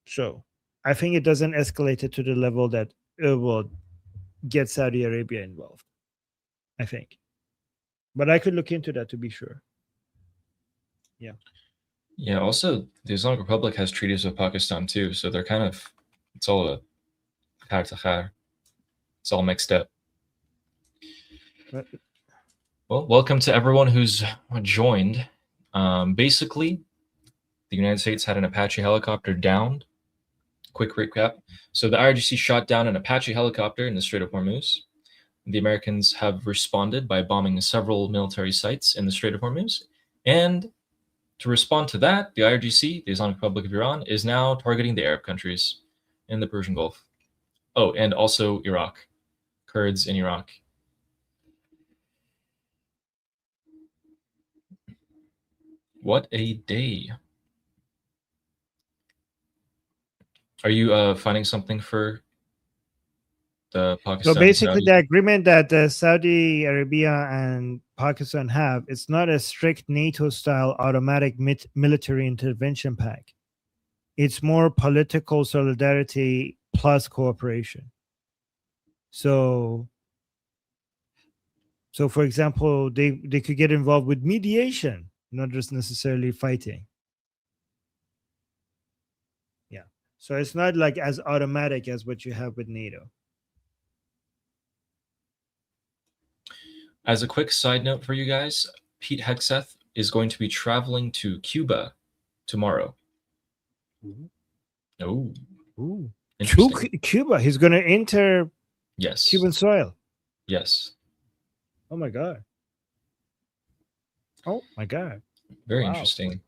So I think it doesn't escalate it to the level that it will get Saudi Arabia involved, I think. But I could look into that to be sure. Yeah. Yeah, also, the Islamic Republic has treaties with Pakistan too, so they're kind of, it's all a khar to khar. It's all mixed up. Well, welcome to everyone who's joined. Basically, the United States had an Apache helicopter downed. Quick recap. So the IRGC shot down an Apache helicopter in the Strait of Hormuz. The Americans have responded by bombing several military sites in the Strait of Hormuz. And to respond to that, the IRGC, the Islamic Republic of Iran, is now targeting the Arab countries in the Persian Gulf. Oh, and also Iraq, Kurds in Iraq. What a day. Are you finding something for the Pakistan. So basically, Saudi. the agreement that Saudi Arabia and Pakistan have, it's not a strict NATO-style automatic military intervention pact. It's more political solidarity plus cooperation. So for example, they could get involved with mediation, not just necessarily fighting. Yeah. So it's not like as automatic as what you have with NATO. As a quick side note for you guys, Pete Hegseth is going to be traveling to Cuba tomorrow. Oh, Ooh. interesting. Cuba. He's going to enter Yes. Cuban soil. Yes. Oh my God. Oh my God. Very Wow. interesting.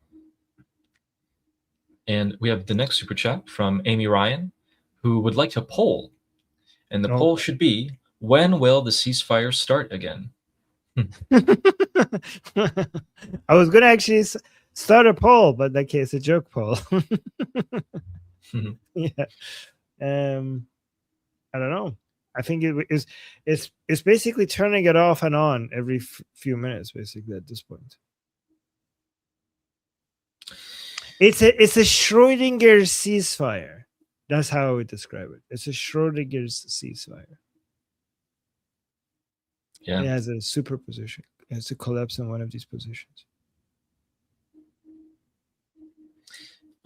And we have the next super chat from Amy Ryan, who would like a poll. And the poll should be, when will the ceasefire start again? I was going to actually start a poll, but that case, a joke poll. Yeah. I don't know. I think it's basically turning it off and on every few minutes, basically, at this point. It's a Schrödinger ceasefire. That's how I would describe it. It's a Schrödinger's ceasefire. Yeah. It has a superposition. It has to collapse in one of these positions.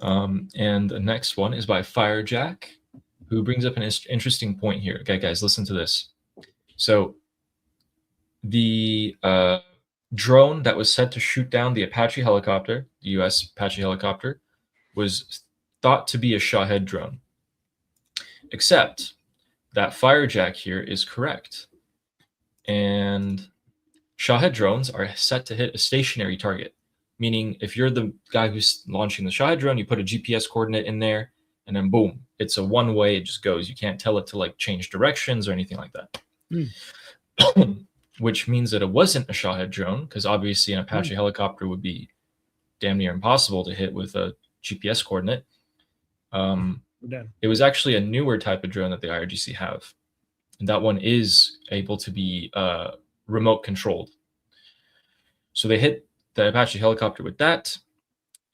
And the next one is by Firejack, who brings up an interesting point here. Okay, guys, listen to this. So the drone that was set to shoot down the Apache helicopter, the U.S. Apache helicopter, was thought to be a Shahed drone. Except that Firejack here is correct. And Shahed drones are set to hit a stationary target, meaning if you're the guy who's launching the Shahed drone, you put a GPS coordinate in there, and then boom, it's a one-way, it just goes. You can't tell it to like change directions or anything like that. Which means that it wasn't a Shahed drone, because obviously an Apache helicopter would be damn near impossible to hit with a GPS coordinate. It was actually a newer type of drone that the IRGC have. And that one is able to be remote controlled. So they hit the Apache helicopter with that.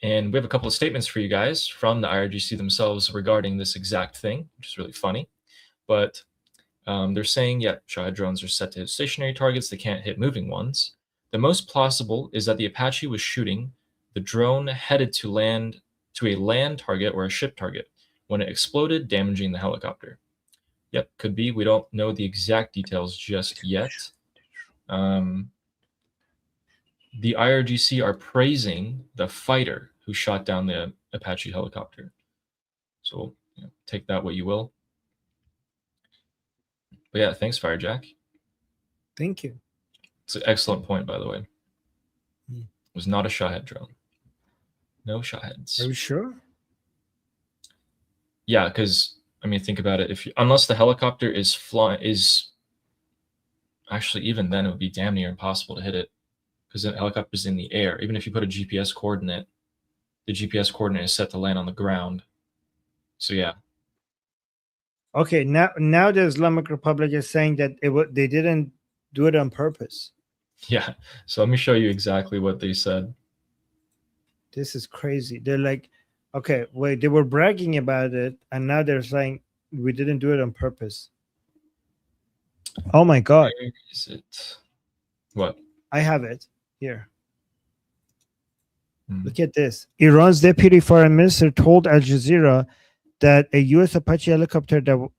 And we have a couple of statements for you guys from the IRGC themselves regarding this exact thing, which is really funny. But they're saying, yeah, Shahed drones are set to hit stationary targets. They can't hit moving ones. The most plausible is that the Apache was shooting the drone headed to a land target or a ship target when it exploded, damaging the helicopter. Yep, could be. We don't know the exact details just yet. The IRGC are praising the fighter who shot down the Apache helicopter. So take that what you will. But yeah, thanks, Firejack. Thank you. It's an excellent point, by the way. It was not a Shahed drone. No Shaheds. Are you sure? Yeah, because I mean, think about it. Unless the helicopter is actually, even then it would be damn near impossible to hit it, because the helicopter's in the air. Even if you put a GPS coordinate, the GPS coordinate is set to land on the ground. So yeah. Okay, now the Islamic Republic is saying that they didn't do it on purpose. Yeah. So let me show you exactly what they said. This is crazy. They're like, okay, wait, they were bragging about it, and now they're saying we didn't do it on purpose. Oh my God. Where is it? What? I have it here. Look at this. Iran's deputy foreign minister told Al Jazeera that a U.S. Apache helicopter that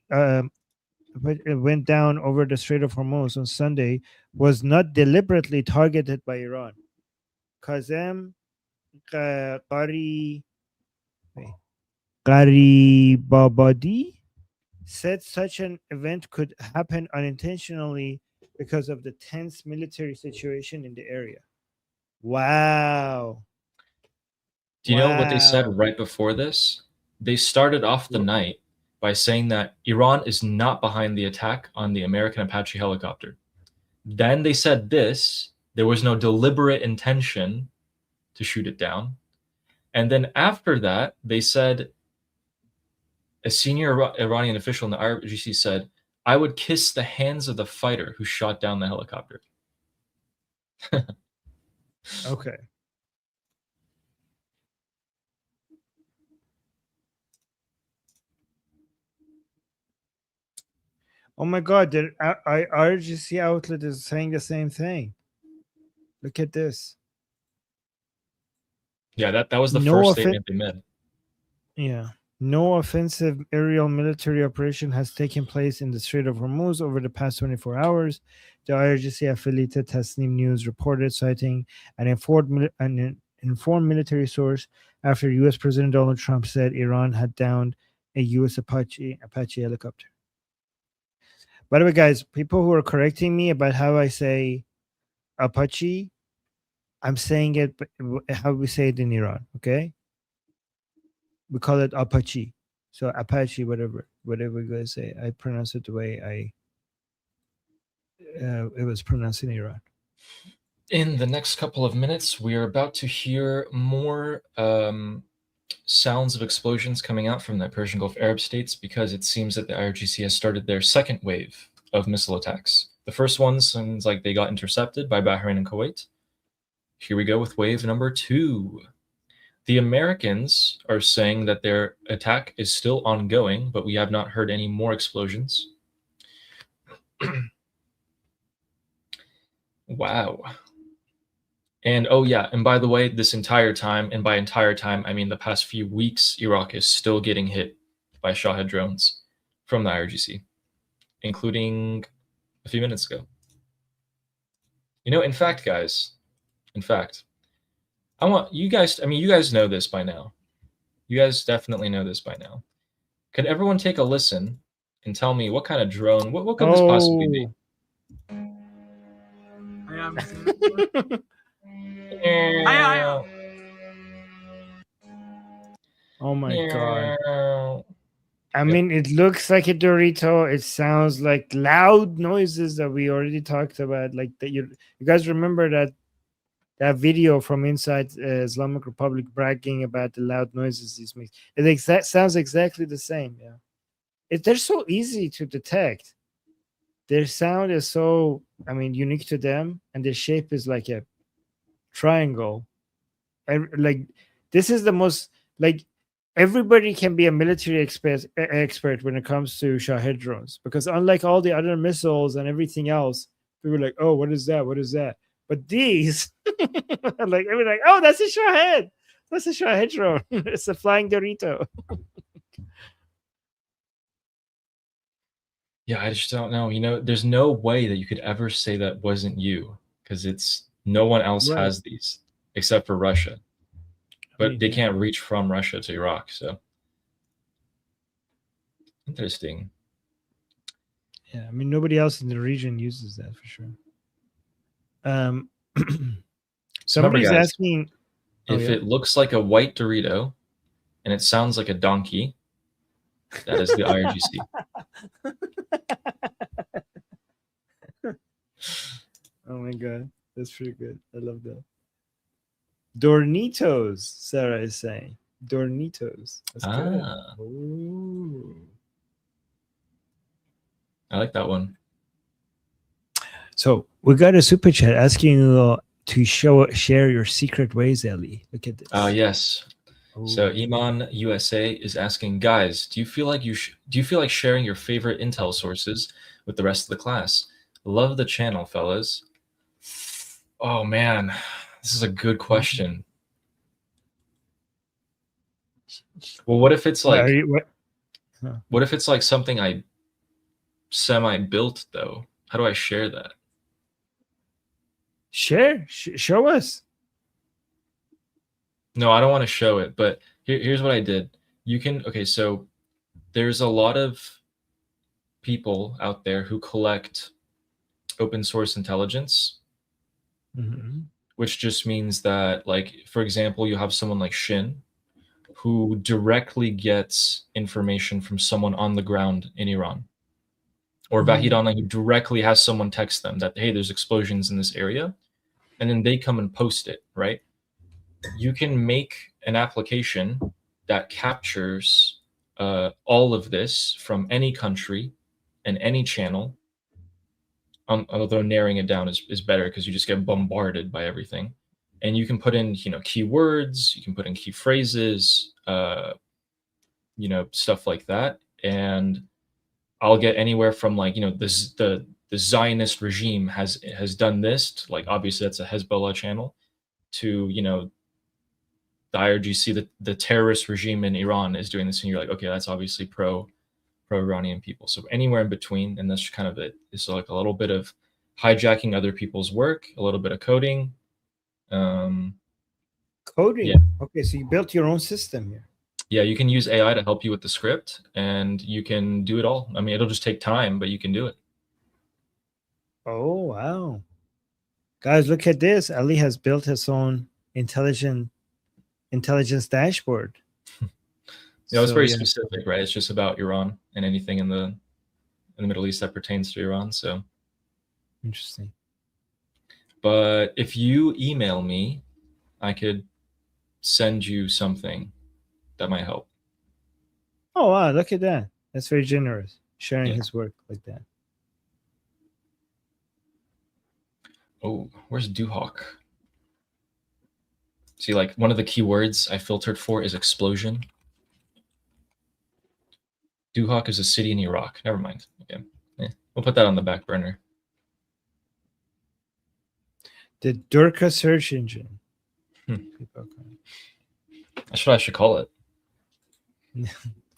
went down over the Strait of Hormuz on Sunday was not deliberately targeted by Iran. Kazem Gharibabadi said such an event could happen unintentionally because of the tense military situation in the area. Wow. Do you know what they said right before this? They started off the night by saying that Iran is not behind the attack on the American Apache helicopter. Then they said there was no deliberate intention to shoot it down. And then after that, they said, a senior Iranian official in the IRGC said, I would kiss the hands of the fighter who shot down the helicopter. Okay. Oh my God, the RGC outlet is saying the same thing. Look at this. Yeah, that was the No first offense. statement they made. Yeah. No offensive aerial military operation has taken place in the Strait of Hormuz over the past 24 hours. The IRGC affiliated Tasnim News reported, citing an informed military source after U.S. President Donald Trump said Iran had downed a U.S. Apache helicopter. By the way, guys, people who are correcting me about how I say Apache, I'm saying it how we say it in Iran, okay? We call it Apache. So Apache, whatever you guys say. I pronounce it the way it was pronounced in Iran. In the next couple of minutes, we are about to hear more sounds of explosions coming out from the Persian Gulf Arab states, because it seems that the IRGC has started their second wave of missile attacks. The first one seems like they got intercepted by Bahrain and Kuwait. Here we go with wave number 2. The Americans are saying that their attack is still ongoing, but we have not heard any more explosions. Wow. And oh yeah, and by the way, this entire time, and by entire time, I mean the past few weeks, Iraq is still getting hit by Shahed drones from the IRGC, including a few minutes ago. You know, in fact, guys, I want you guys, I mean, you guys know this by now. You guys definitely know this by now. Could everyone take a listen and tell me what kind of drone, what could this possibly be? Oh my God. I mean, it looks like a Dorito. It sounds like loud noises that we already talked about. Like that, you guys remember that video from inside Islamic Republic bragging about the loud noises these makes. It sounds exactly the same. Yeah, they're so easy to detect. Their sound is so, I mean, unique to them, and their shape is like a triangle. Like this is the most like. Everybody can be a military expert when it comes to Shahed drones, because unlike all the other missiles and everything else, we were like, oh, what is that? What is that? But these, like, we're like, oh, that's a Shahed. That's a Shahed drone. It's a flying Dorito. Yeah, I just don't know. You know, there's no way that you could ever say that wasn't you, because it's no one else Right. has these except for Russia. But mean, they yeah. can't reach from Russia to Iraq, so interesting. Yeah, I mean, nobody else in the region uses that for sure. Somebody's guys, asking if it looks like a white Dorito and it sounds like a donkey, that is the IRGC. Oh my God, that's pretty good. I love that. Dornitos, Sarah is saying. Dornitos. That's good. Ooh. I like that one. So we got a super chat asking you to share your secret ways, Ellie. Look at this. Yes. Ooh. So Iman USA is asking, guys, do you feel like sharing your favorite intel sources with the rest of the class? Love the channel, fellas. Oh man, this is a good question. Well, what if it's like what if it's like something I semi-built though? How do I share that? Show us. No, I don't want to show it, but here's what I did. You can, okay, so there's a lot of people out there who collect open source intelligence, which just means that, like, for example, you have someone like Shin who directly gets information from someone on the ground in Iran, or Vahid Online who directly has someone text them that, hey, there's explosions in this area, and then they come and post it, right? You can make an application that captures all of this from any country and any channel, although narrowing it down is better because you just get bombarded by everything. And you can put in, keywords, you can put in key phrases, stuff like that. And I'll get anywhere from the Zionist regime has done this, to, like, obviously that's a Hezbollah channel, to, the IRGC, the terrorist regime in Iran is doing this, and you're like, okay, that's obviously pro-Iranian people. So anywhere in between, and that's kind of it. It's like a little bit of hijacking other people's work, a little bit of coding. Coding. Yeah. Okay, so you built your own system here. Yeah, you can use AI to help you with the script, and you can do it all. I mean, it'll just take time, but you can do it. Oh, wow. Guys, look at this. Ali has built his own intelligence dashboard. It's very specific, right? It's just about Iran and anything in the Middle East that pertains to Iran. So interesting. But if you email me, I could send you something that might help. Oh, wow. Look at that. That's very generous. Sharing Yeah. his work like that. Oh, where's Duhawk? See, like, one of the keywords I filtered for is explosion. Duhawk is a city in Iraq. Never mind. Okay. We'll put that on the back burner. The Durka search engine. That's what I should call it.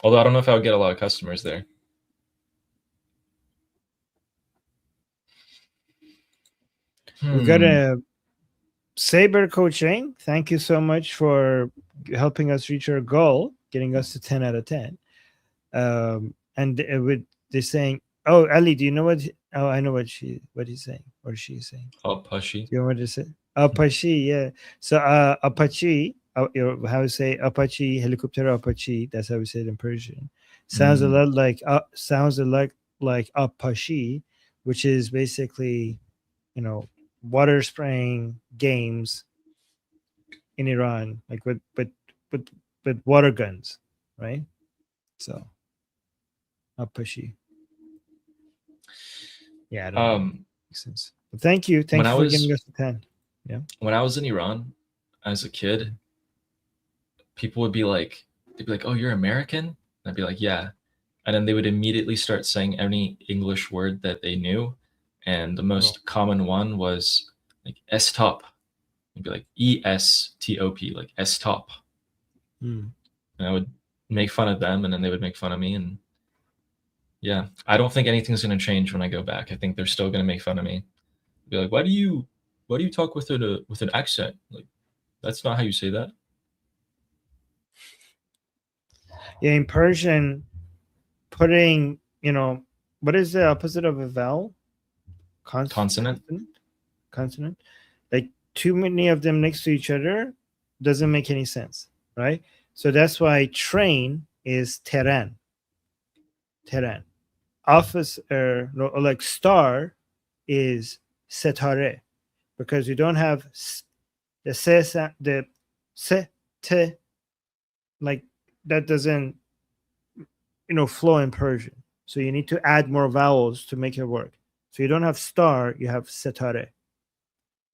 Although I don't know if I would get a lot of customers there. We got a Saber coaching. Thank you so much for helping us reach our goal, getting us to 10 out of 10. And they're saying, oh, Ali, do you know what? Oh, I know what he's saying or she's saying. Apache. Do you know what to say? Apache, yeah. So Apache, how we say Apache, helicopter Apache. That's how we say it in Persian. Sounds a lot like Apache, which is basically, water spraying games in Iran, like with water guns, right? So Apache. Yeah, I don't know. Makes sense. But thank you for giving us a 10. Yeah. When I was in Iran as a kid, people would be like, oh, you're American? And I'd be like, yeah. And then they would immediately start saying any English word that they knew. And the most common one was like S-top. It'd be like E-S-T-O-P, like S-top. And I would make fun of them, and then they would make fun of me. And yeah, I don't think anything's going to change when I go back. I think they're still going to make fun of me. Be like, why do you talk with an accent? Like, that's not how you say that. Yeah, in Persian, putting, what is the opposite of a vowel? Consonant. Consonant. Like too many of them next to each other doesn't make any sense, right? So that's why train is Tehran. Tehran. Officer, like star is setare, because you don't have the se, te, like that doesn't, flow in Persian. So you need to add more vowels to make it work. So you don't have star, you have setare.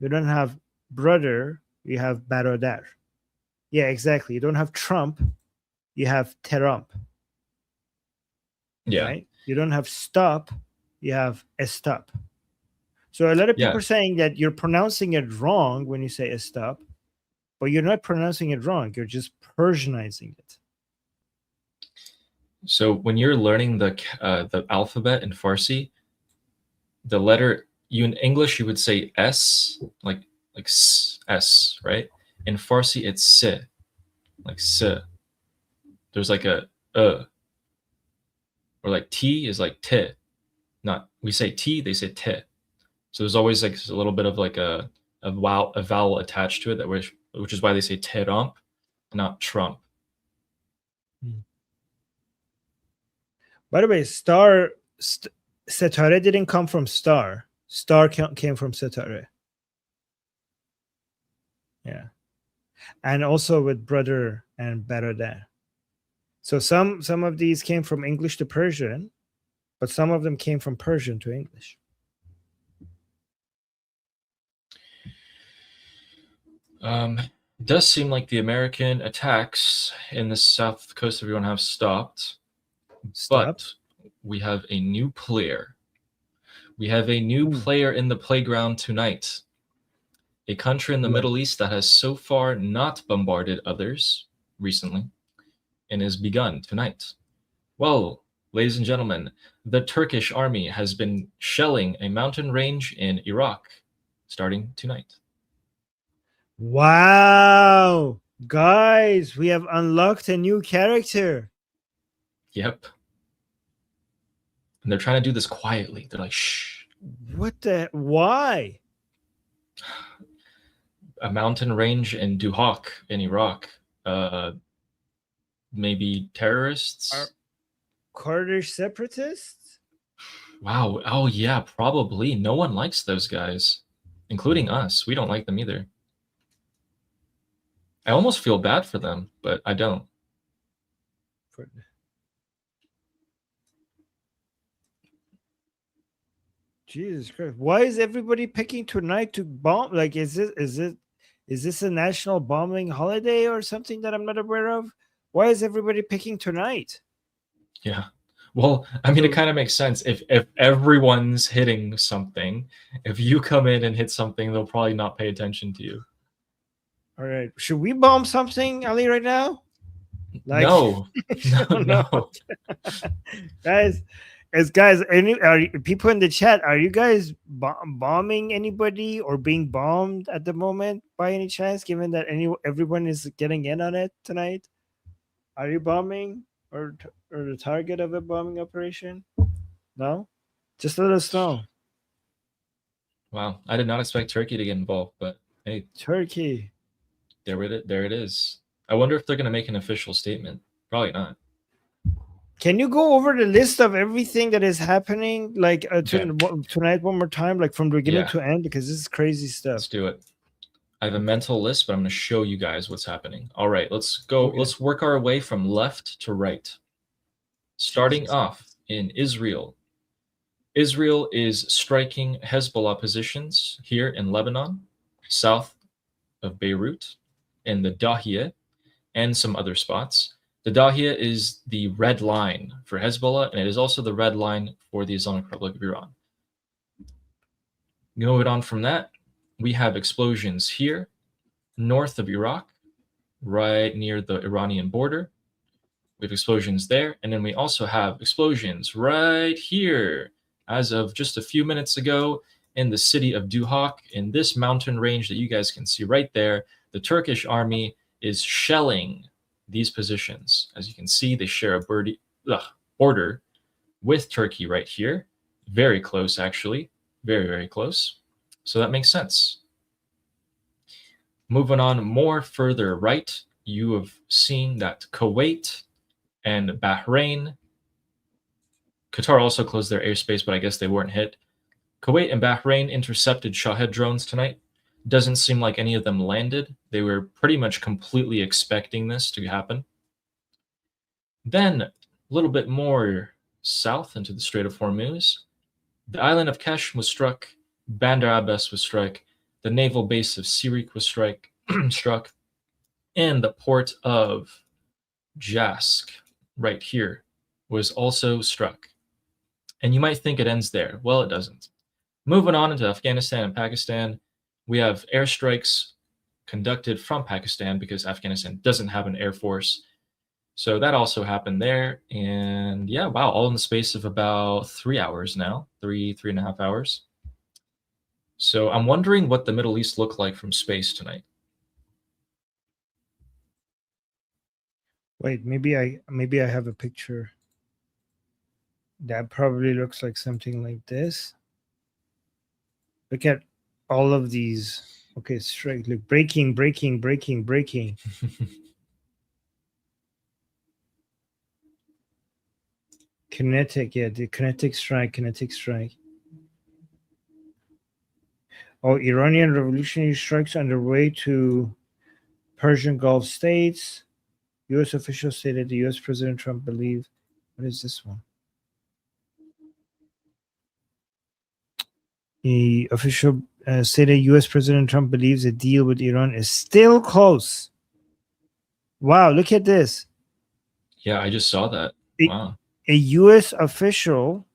You don't have brother, you have barodar. Yeah, exactly. You don't have Trump, you have Terump. Yeah. Right? You don't have stop, you have estop. So a lot of people are saying that you're pronouncing it wrong when you say estop, but you're not pronouncing it wrong. You're just Persianizing it. So when you're learning the alphabet in Farsi, the letter in English you would say S, like S, right? In Farsi it's se, like se. There's like a or like T is like te. Not, we say T, they say te. So there's always like a little bit of like a vowel attached to it, which is why they say terump, not Trump. By the way, setare didn't come from star. Star came from setare. Yeah. And also with brother and barodar. So some of these came from English to Persian, but some of them came from Persian to English. It does seem like the American attacks in the south coast of Iran have stopped, but we have a new player. We have a new player in the playground tonight. A country in the Middle East that has so far not bombarded others recently and has begun tonight. Well, ladies and gentlemen, the Turkish army has been shelling a mountain range in Iraq starting tonight. Wow. Guys, we have unlocked a new character. Yep. And they're trying to do this quietly. They're like, shh. What the? Why? A mountain range in Duhok in Iraq. Maybe terrorists? Kurdish separatists? Wow. Oh, yeah, probably. No one likes those guys, including us. We don't like them either. I almost feel bad for them, but I don't. Jesus Christ! Why is everybody picking tonight to bomb? Like, is this a national bombing holiday or something that I'm not aware of? Why is everybody picking tonight? Yeah. Well, I mean, it kind of makes sense. If everyone's hitting something, if you come in and hit something, they'll probably not pay attention to you. All right. Should we bomb something, Ali, right now? Like, no. Guys, people in the chat, are you guys bombing anybody or being bombed at the moment by any chance, given that everyone is getting in on it tonight? Are you bombing or the target of a bombing operation? No? Just let us know. Wow. I did not expect Turkey to get involved, but hey. Turkey. There it is. I wonder if they're going to make an official statement. Probably not. Can you go over the list of everything that is happening, like tonight one more time, like from beginning to end, because this is crazy stuff. Let's do it. I have a mental list, but I'm going to show you guys what's happening. All right, let's go. Okay. Let's work our way from left to right. Starting off in Israel. Israel is striking Hezbollah positions here in Lebanon, south of Beirut, in the Dahiyeh, and some other spots. The Dahiyeh is the red line for Hezbollah, and it is also the red line for the Islamic Republic of Iran. Moving on from that, we have explosions here, north of Iraq, right near the Iranian border. We have explosions there, and then we also have explosions right here, as of just a few minutes ago, in the city of Duhok, in this mountain range that you guys can see right there. The Turkish army is shelling these positions. As you can see, they share a border with Turkey right here. Very close, actually. Very, very close. So that makes sense. Moving on more further right, you have seen that Kuwait and Bahrain, Qatar also closed their airspace, but I guess they weren't hit. Kuwait and Bahrain intercepted Shahed drones tonight. Doesn't seem like any of them landed. They were pretty much completely expecting this to happen. Then, a little bit more south into the Strait of Hormuz, the island of Kesh was struck, Bandar Abbas was struck, the naval base of Sirik was struck, and the port of Jask, right here, was also struck. And you might think it ends there. Well, it doesn't. Moving on into Afghanistan and Pakistan, we have airstrikes conducted from Pakistan because Afghanistan doesn't have an air force. So that also happened there. And yeah, wow, all in the space of about 3 hours now, three and a half hours. So I'm wondering what the Middle East looked like from space tonight. Wait, maybe I have a picture. That probably looks like something like this. Look at all of these. Okay, straight. Look, breaking. Kinetic, yeah, the kinetic strike. Oh, Iranian revolutionary strikes underway to Persian Gulf states. U.S. officials stated the U.S. President Trump believed. What is this one? The official stated U.S. President Trump believes a deal with Iran is still close. Wow, look at this. Yeah, I just saw that. Wow. A U.S. official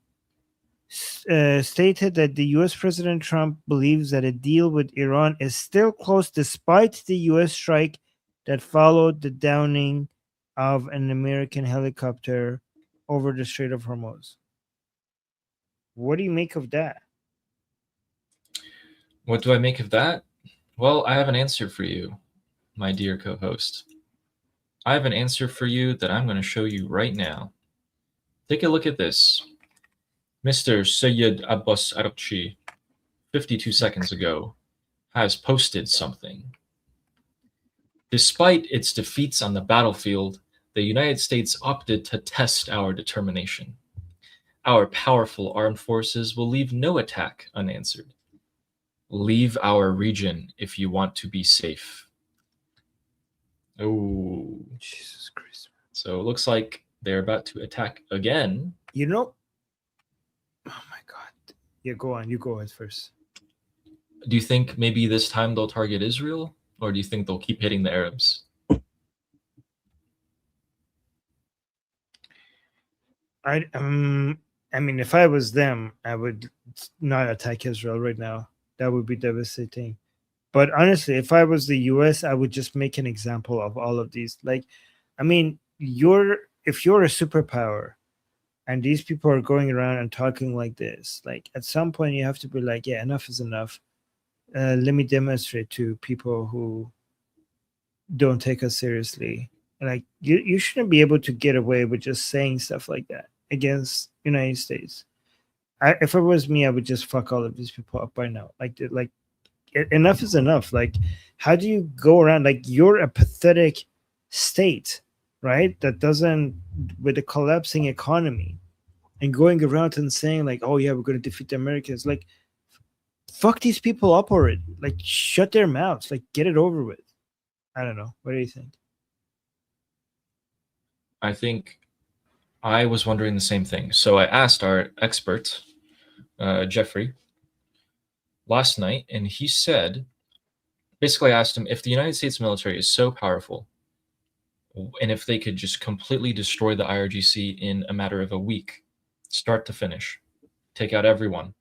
stated that the U.S. President Trump believes that a deal with Iran is still close despite the U.S. strike that followed the downing of an American helicopter over the Strait of Hormuz. What do you make of that? What do I make of that? Well, I have an answer for you, my dear co-host. I have an answer for you that I'm going to show you right now. Take a look at this. Mr. Sayyid Abbas Araghchi, 52 seconds ago, has posted something. Despite its defeats on the battlefield, the United States opted to test our determination. Our powerful armed forces will leave no attack unanswered. Leave our region if you want to be safe. Oh, Jesus Christ. so it looks like they're about to attack again. You know, oh my God. Yeah, go on. You go ahead first. Do you think maybe this time they'll target Israel? Or do you think they'll keep hitting the Arabs? I mean, if I was them, I would not attack Israel right now. That would be devastating. But honestly, if I was the US, I would just make an example of all of these. Like, I mean, if you're a superpower and these people are going around and talking like this, like at some point you have to be like, yeah, enough is enough. Let me demonstrate to people who don't take us seriously. Like you shouldn't be able to get away with just saying stuff like that against United States. If it was me, I would just fuck all of these people up by now. Like enough is enough. Like, how do you go around? Like, you're a pathetic state, right? That doesn't, with a collapsing economy, and going around and saying like, oh yeah, we're going to defeat the Americans. Like, fuck these people up already. Like, shut their mouths. Like, get it over with. I don't know. What do you think? I think I was wondering the same thing. So I asked our expert, Jeffrey, last night, and he said, basically I asked him if the United States military is so powerful, and if they could just completely destroy the IRGC in a matter of a week, start to finish, take out everyone,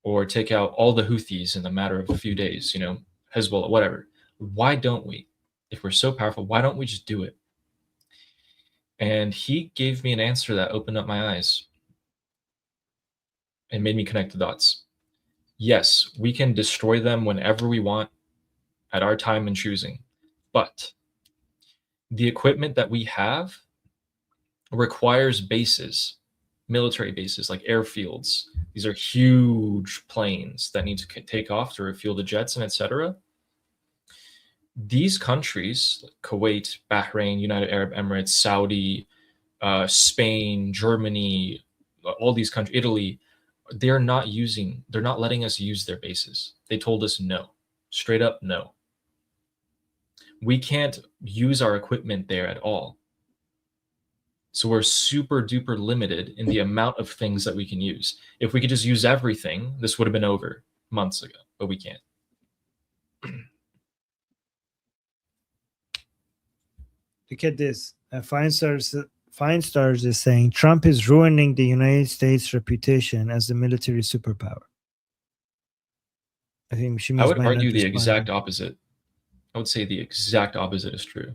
or take out all the Houthis in a matter of a few days, you know, Hezbollah, whatever. Why don't we? If we're so powerful, why don't we just do it? And he gave me an answer that opened up my eyes and made me connect the dots. Yes, we can destroy them whenever we want at our time and choosing, but the equipment that we have requires bases, military bases like airfields. These are huge planes that need to take off to refuel the jets and etc. These countries, Kuwait, Bahrain, United Arab Emirates, Saudi, Spain, Germany, all these countries, Italy, they're not letting us use their bases. They told us no, straight up no. We can't use our equipment there at all. So we're super duper limited in the amount of things that we can use. If we could just use everything, this would have been over months ago, but we can't. Look at this. Fine Stars is saying Trump is ruining the United States' reputation as the military superpower. I think she I would argue the exact opposite. I would say the exact opposite is true.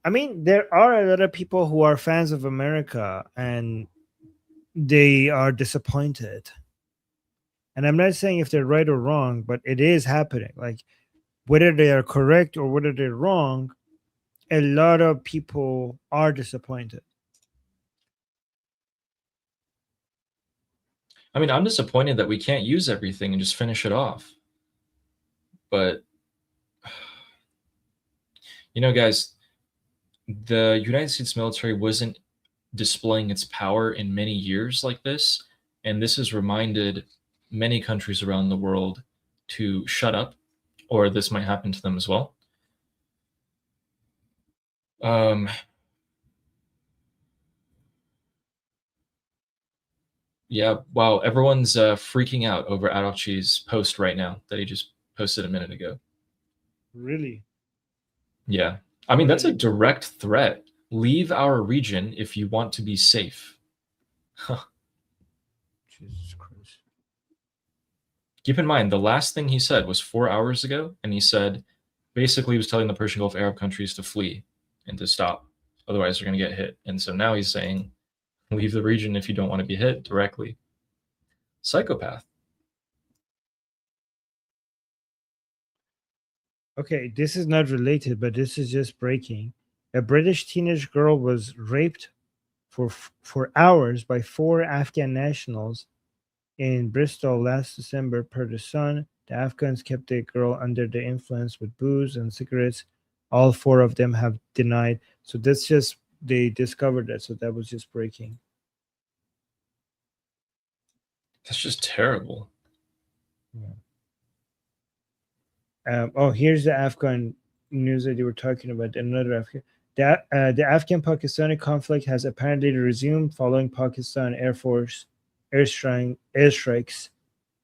I mean, there are a lot of people who are fans of America and they are disappointed. And I'm not saying if they're right or wrong, but it is happening. Like, whether they are correct or whether they're wrong, a lot of people are disappointed. I mean, I'm disappointed that we can't use everything and just finish it off. But, you know, guys, the United States military wasn't displaying its power in many years like this. And this has reminded many countries around the world to shut up, or this might happen to them as well. Yeah, wow, everyone's freaking out over Aralchi's post right now that he just posted a minute ago. Really? Yeah. I mean, What that's a did he- direct threat. Leave our region if you want to be safe. Jesus Christ. Keep in mind, the last thing he said was 4 hours ago, and he said, basically, he was telling the Persian Gulf Arab countries to flee and to stop. Otherwise, they're going to get hit. And so now he's saying, leave the region if you don't want to be hit directly. Psychopath. Okay, this is not related, but this is just breaking. A British teenage girl was raped for hours by 4 Afghan nationals in Bristol last December, per the Sun. The Afghans kept the girl under the influence with booze and cigarettes. All 4 of them have denied. So that's just, they discovered that. So that was just breaking. That's just terrible. Oh, here's the Afghan news that you were talking about. Another Afghan. The Afghan-Pakistani conflict has apparently resumed following Pakistan Air Force airstrikes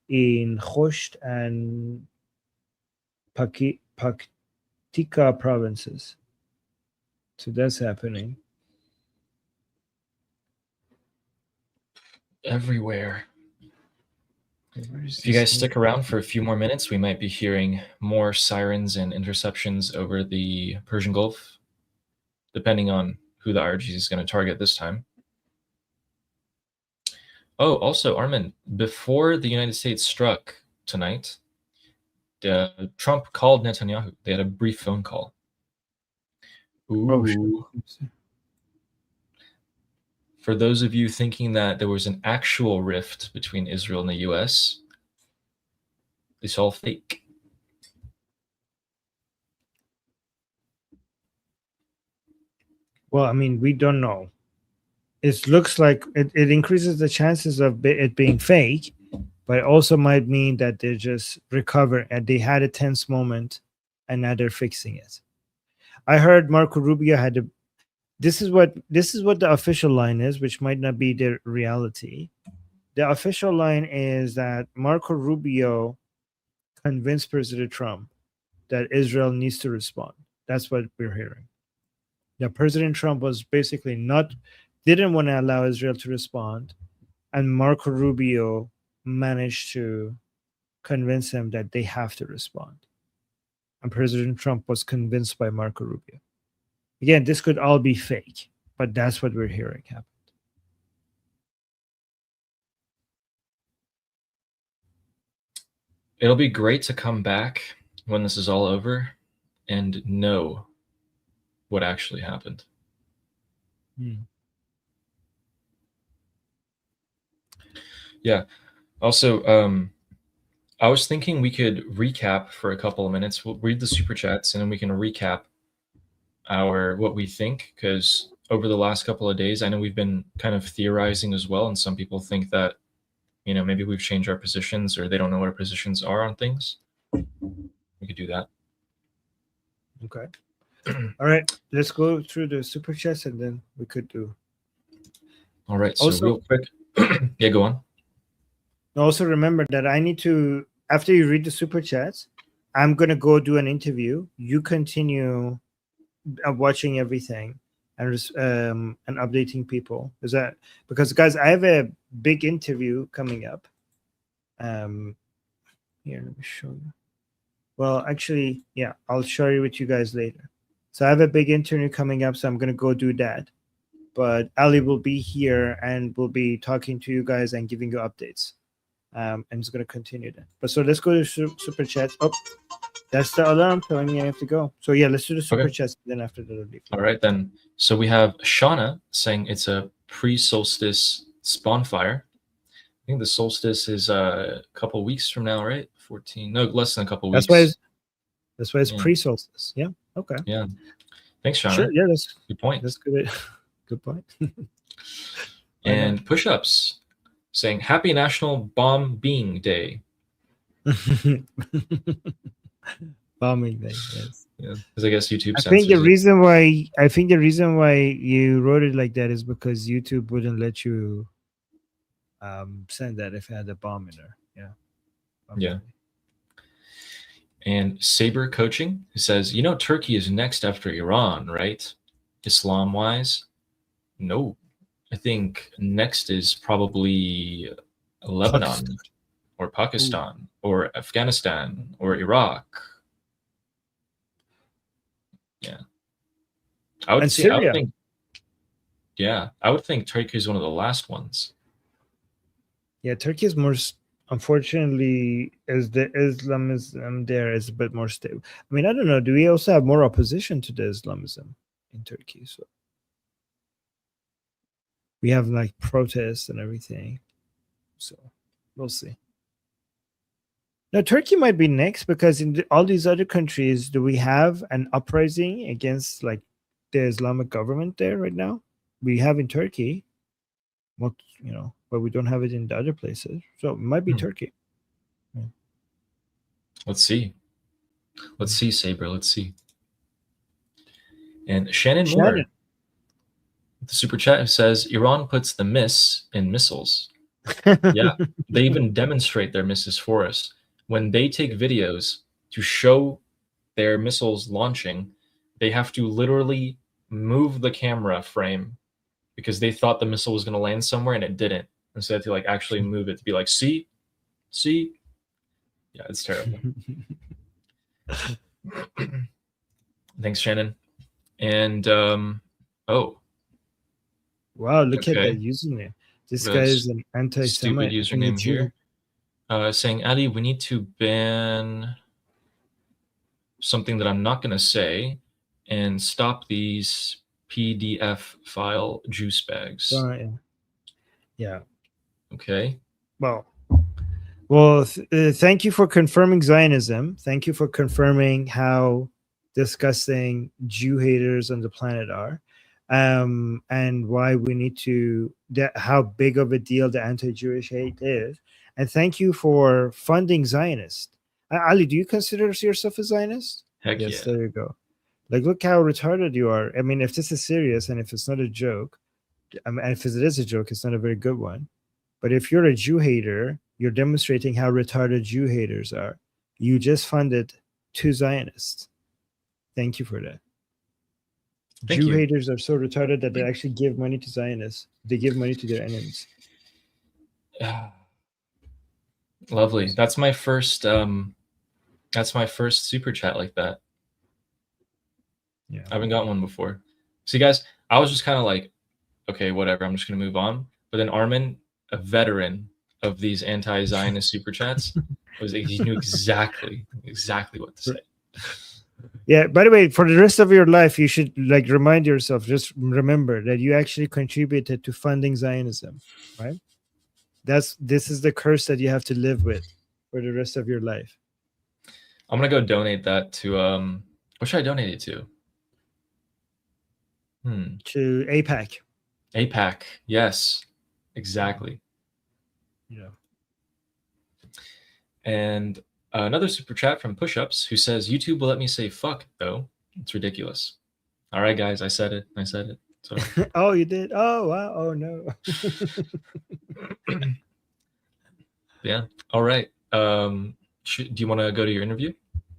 in Khost and Paktika provinces. So that's happening. Everywhere. If you guys stick around for a few more minutes, we might be hearing more sirens and interceptions over the Persian Gulf, depending on who the IRGC is going to target this time. Oh, also, Armin, before the United States struck tonight, Trump called Netanyahu. They had a brief phone call. Ooh. Oh, sure. For those of you thinking that there was an actual rift between Israel and the US, it's all fake. Well, I mean, we don't know. It looks like it increases the chances of it being fake, but it also might mean that they just recover and they had a tense moment and now they're fixing it. I heard Marco Rubio had a this is what the official line is, which might not be the reality. The official line is that Marco Rubio convinced President Trump that Israel needs to respond. That's what we're hearing. That President Trump was basically didn't want to allow Israel to respond, and Marco Rubio managed to convince him that they have to respond. And President Trump was convinced by Marco Rubio. Again, this could all be fake, but that's what we're hearing happened. It'll be great to come back when this is all over and know what actually happened. Yeah. Also, I was thinking we could recap for a couple of minutes. We'll read the super chats and then we can recap what we think, because over the last couple of days, I know we've been kind of theorizing as well, and some people think that, you know, maybe we've changed our positions or they don't know what our positions are on things. We could do that. Okay. All right. Let's go through the super chats and then we could do. All right. So Also, real quick. Yeah, go on. Also remember that I need to, after you read the super chats, I'm going to go do an interview. You continue watching everything and updating people. Because guys, I have a big interview coming up. Here, let me show you. Well, actually, yeah, I'll share it with you guys later. So I have a big interview coming up, so I'm going to go do that. But Ali will be here and will be talking to you guys and giving you updates. I'm just going to continue that. But so let's go to super chats. Oh, that's the alarm telling me I have to go. So yeah, let's do the super chats. Then after that, I'll leave. All right, then. So we have Shauna saying it's a pre-solstice spawn fire. I think the solstice is a couple weeks from now, right? 14, no, less than a couple weeks. That's why it's pre-solstice. Yeah. Okay. Yeah. Thanks, Shauna. Sure. Yeah, that's good point. That's good. Good point. And push-ups saying Happy National Bomb Being Day. Bombing day, yes. Yeah, because I guess YouTube. I think the reason why you wrote it like that is because YouTube wouldn't let you send that if it had a bomb in there. Yeah. Yeah. And Saber Coaching, who says, you know, Turkey is next after Iran, right? Islam-wise? No. I think next is probably Lebanon or Pakistan or Afghanistan or Iraq. Yeah. I would And say, I would Syria. think, yeah, I would think Turkey is one of the last ones. Yeah, Turkey is more, unfortunately, as the Islamism there is a bit more stable. I mean, I don't know. Do we also have more opposition to the Islamism in Turkey? So we have like protests and everything. So we'll see. Now, Turkey might be next because in all these other countries, do we have an uprising against like the Islamic government there right now? We have in Turkey, what you know, but we don't have it in the other places. So it might be Turkey. Yeah. Let's see. Let's see, Saber. Let's see. And Shannon Moore, the super chat, says Iran puts the miss in missiles. Yeah, they even demonstrate their misses for us. When they take videos to show their missiles launching, they have to literally move the camera frame because they thought the missile was going to land somewhere and it didn't. And so they had to like actually move it to be like, see? Yeah, it's terrible. Thanks, Shannon. And oh. Wow, look at that username. This guy is an anti-Semite. Stupid username here. Saying, Ali, we need to ban something that I'm not going to say and stop these PDF file juice bags. Yeah. Okay. Well, thank you for confirming Zionism. Thank you for confirming how disgusting Jew haters on the planet are. And why we need to, how big of a deal the anti-Jewish hate is. And thank you for funding Zionists. Ali, do you consider yourself a Zionist? Heck yes, yeah. There you go. Like, look how retarded you are. I mean, if this is serious and if it's not a joke, I mean, if it is a joke, it's not a very good one. But if you're a Jew hater, you're demonstrating how retarded Jew haters are. You just funded 2 Zionists. Thank you for that. Jew haters are so retarded that they actually give money to Zionists. They give money to their enemies. Lovely. That's my first super chat like that. Yeah. I haven't gotten one before. See, guys, I was just kind of like, okay, whatever, I'm just gonna move on. But then Armin, a veteran of these anti-Zionist super chats, he knew exactly what to say. Yeah, by the way, for the rest of your life, you should like remind yourself, just remember that you actually contributed to funding Zionism, right? This is the curse that you have to live with for the rest of your life. I'm gonna go donate that to what should I donate it to? To AIPAC. AIPAC, yes, exactly. Yeah. And another super chat from Pushups who says YouTube will let me say fuck though. It's ridiculous. All right, guys, I said it. So. Oh, you did? Oh, wow. Oh no. Yeah. All right. Do you want to go to your interview,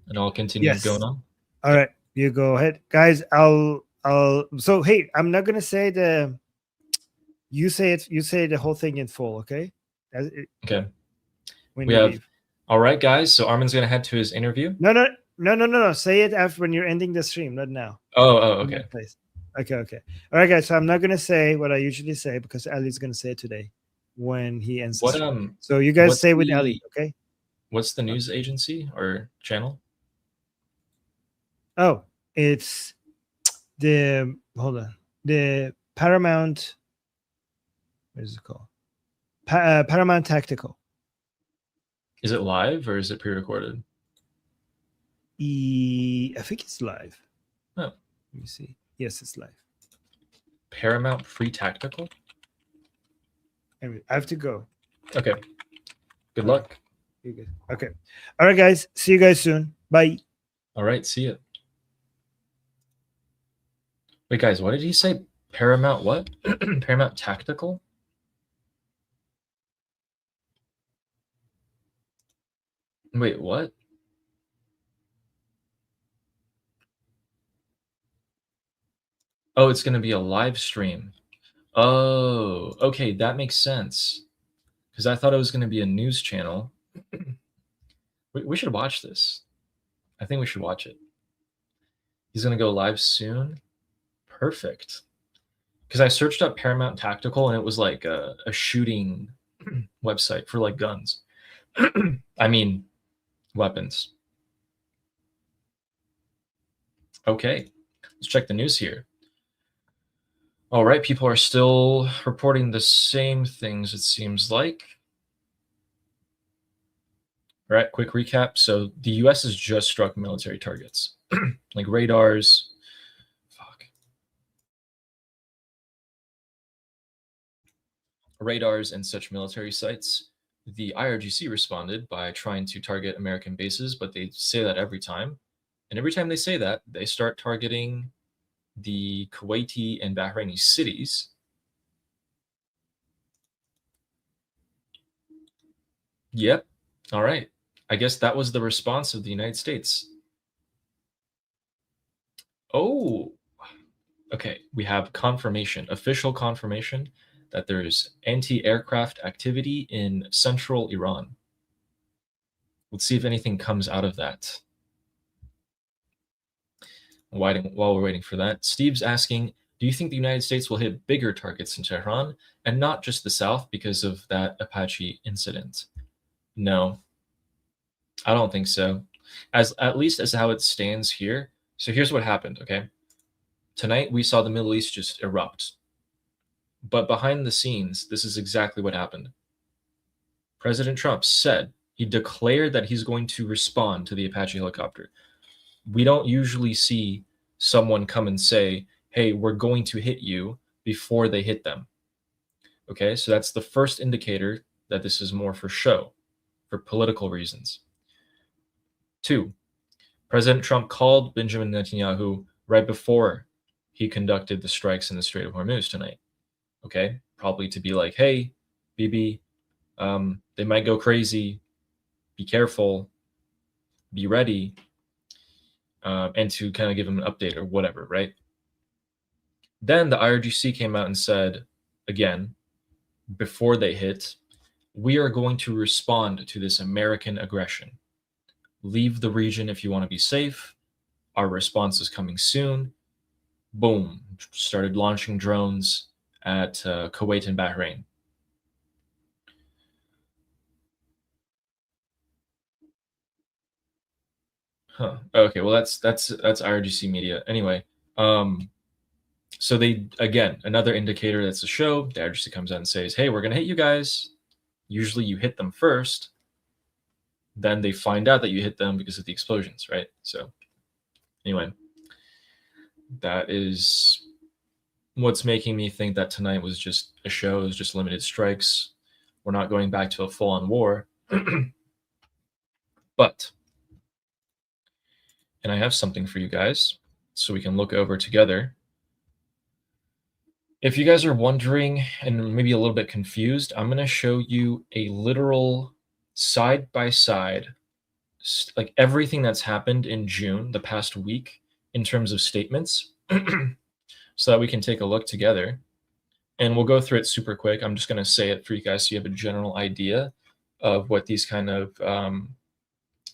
and I'll continue going on? All right, you go ahead, guys. I'll. So hey, I'm not gonna say the. You say it. You say the whole thing in full, okay? Okay. When we you have. Leave. All right, guys. So Armin's gonna head to his interview. No. Say it after when you're ending the stream, not now. Oh, okay. Okay. All right, guys. So I'm not gonna say what I usually say because Ali's gonna say it today when he ends the stream. So you guys say with Ali, okay? What's the news agency or channel? Oh, it's the the Paramount. What is it called? Paramount Tactical. Is it live or is it pre-recorded? I think it's live. Oh, let me see. Yes, it's live. Paramount Free Tactical. Anyway, I have to go. Okay. Good luck. You're good. Okay. All right, guys. See you guys soon. Bye. All right. See you. Wait, guys. What did he say? Paramount what? Paramount Tactical? Wait, what? Oh, it's going to be a live stream. Oh, okay, that makes sense. Because I thought it was going to be a news channel. We should watch this. I think we should watch it. He's going to go live soon. Perfect. Because I searched up Paramount Tactical and it was like a shooting website for like guns. I mean, weapons. Okay, let's check the news here. All right, people are still reporting the same things, it seems like. All right, quick recap. So the US has just struck military targets, like radars. Radars and such military sites. The IRGC responded by trying to target American bases, but they say that every time. And every time they say that, they start targeting the Kuwaiti and Bahraini cities. Yep. All right. I guess that was the response of the United States. Oh, okay. We have confirmation, official confirmation that there's anti-aircraft activity in central Iran. Let's see if anything comes out of that. While we're waiting for that, Steve's asking, do you think the United States will hit bigger targets in Tehran and not just the South because of that Apache incident? No, I don't think so. At least as how it stands here. So here's what happened, okay? Tonight we saw the Middle East just erupt. But behind the scenes, this is exactly what happened. President Trump said, he declared that he's going to respond to the Apache helicopter. We don't usually see someone come and say, hey, we're going to hit you before they hit them. Okay, so that's the first indicator that this is more for show, for political reasons. 2, President Trump called Benjamin Netanyahu right before he conducted the strikes in the Strait of Hormuz tonight. Okay, probably to be like, hey, Bibi, they might go crazy. Be careful. Be ready. And to kind of give him an update or whatever, right? Then the IRGC came out and said, again, before they hit, we are going to respond to this American aggression. Leave the region if you want to be safe. Our response is coming soon. Boom. Started launching drones at Kuwait and Bahrain. Huh. Okay, well that's IRGC media. Anyway, so they, again, another indicator that's a show, the IRGC comes out and says, hey, we're gonna hit you guys. Usually you hit them first. Then they find out that you hit them because of the explosions, right? So anyway, that is what's making me think that tonight was just a show, it was just limited strikes. We're not going back to a full-on war. But, and I have something for you guys so we can look over together. If you guys are wondering and maybe a little bit confused, I'm going to show you a literal side-by-side, like everything that's happened in June, the past week, in terms of statements, so that we can take a look together. And we'll go through it super quick. I'm just going to say it for you guys so you have a general idea of what these kind of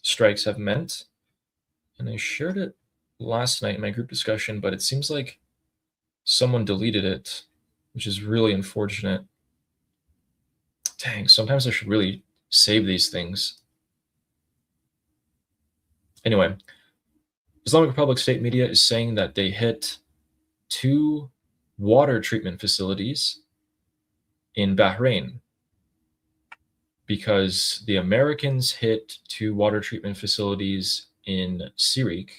strikes have meant. And I shared it last night in my group discussion, but it seems like someone deleted it, which is really unfortunate. Dang, sometimes I should really save these things. Anyway, Islamic Republic state media is saying that they hit 2 water treatment facilities in Bahrain because the Americans hit 2 water treatment facilities in Sirik,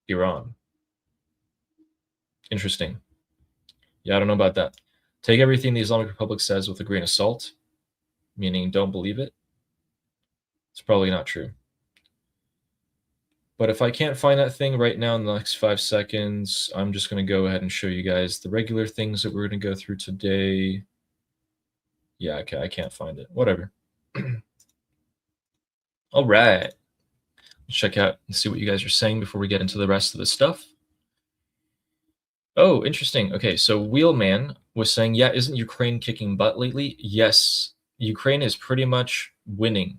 Iran. Interesting. Yeah, I don't know about that. Take everything the Islamic Republic says with a grain of salt, meaning don't believe it. It's probably not true. But if I can't find that thing right now in the next 5 seconds, I'm just going to go ahead and show you guys the regular things that we're going to go through today. Yeah, okay, I can't find it. Whatever. All right. Let's check out and see what you guys are saying before we get into the rest of the stuff. Oh, interesting. Okay, so Wheelman was saying, yeah, isn't Ukraine kicking butt lately? Yes, Ukraine is pretty much winning,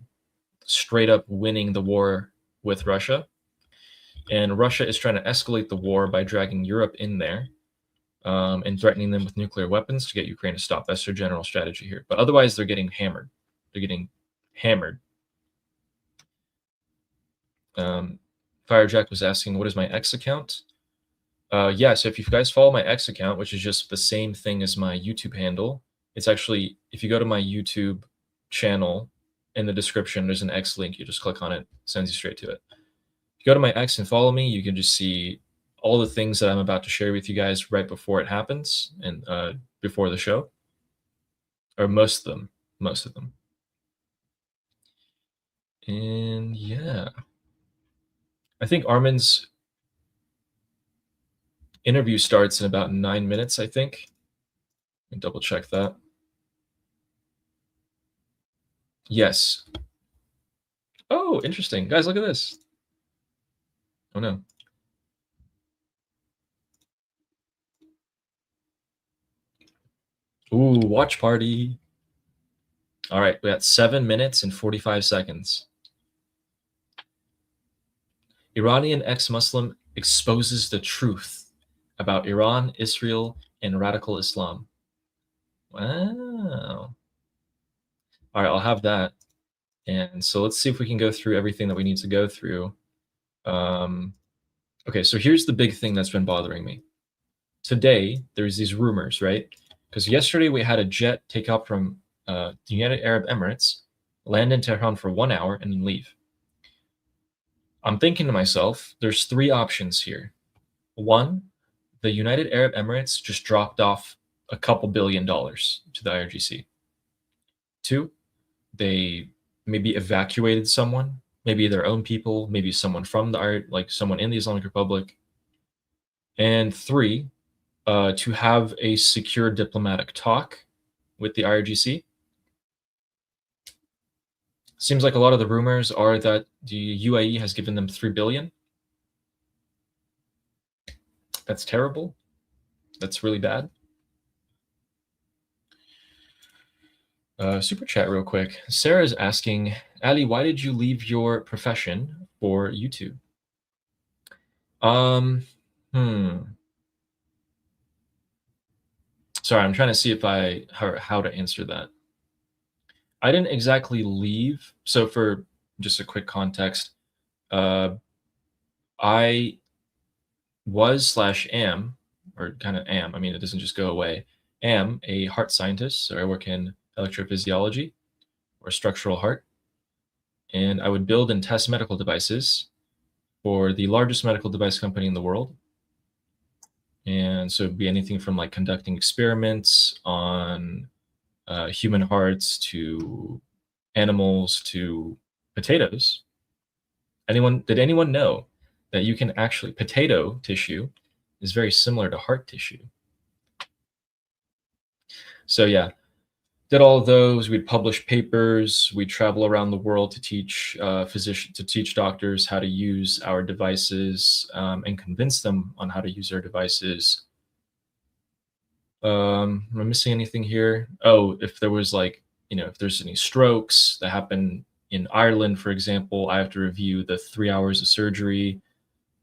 straight up winning the war with Russia. And Russia is trying to escalate the war by dragging Europe in there and threatening them with nuclear weapons to get Ukraine to stop. That's their general strategy here. But otherwise, they're getting hammered. They're getting hammered. Firejack was asking, what is my X account? Yeah, so if you guys follow my X account, which is just the same thing as my YouTube handle, it's actually, if you go to my YouTube channel, in the description, there's an X link. You just click on it, sends you straight to it. If you go to my X and follow me, you can just see all the things that I'm about to share with you guys right before it happens and before the show, or most of them. And yeah, I think Armin's interview starts in about 9 minutes, I think. Let me double check that. Yes. Oh, interesting. Guys, look at this. Oh, no. Ooh, watch party. All right, we got 7 minutes and 45 seconds. Iranian ex-Muslim exposes the truth about Iran, Israel, and radical Islam. Wow. All right, I'll have that. And so let's see if we can go through everything that we need to go through. Okay, so here's the big thing that's been bothering me. Today, there's these rumors, right? Because yesterday we had a jet take off from the United Arab Emirates, land in Tehran for 1 hour, and then leave. I'm thinking to myself, there's 3 options here. 1, the United Arab Emirates just dropped off a couple $2 billion to the IRGC. 2, they maybe evacuated someone, maybe their own people, maybe someone from someone in the Islamic Republic. And 3, to have a secure diplomatic talk with the IRGC. Seems like a lot of the rumors are that the UAE has given them $3 billion. That's terrible. That's really bad. Super chat real quick. Sarah's asking, Ali, why did you leave your profession for YouTube? Sorry, I'm trying to see if how to answer that. I didn't exactly leave. So for just a quick context, I was/am, or kind of am, I mean, it doesn't just go away, am a heart scientist. So I work in electrophysiology or structural heart. And I would build and test medical devices for the largest medical device company in the world. And so it'd be anything from like conducting experiments on human hearts to animals to potatoes. Did anyone know that you can actually, potato tissue is very similar to heart tissue? So yeah, did all of those. We'd publish papers. We'd travel around the world to teach doctors how to use our devices and convince them on how to use our devices. Am I missing anything here? Oh, if there was if there's any strokes that happen in Ireland, for example, I have to review the 3 hours of surgery,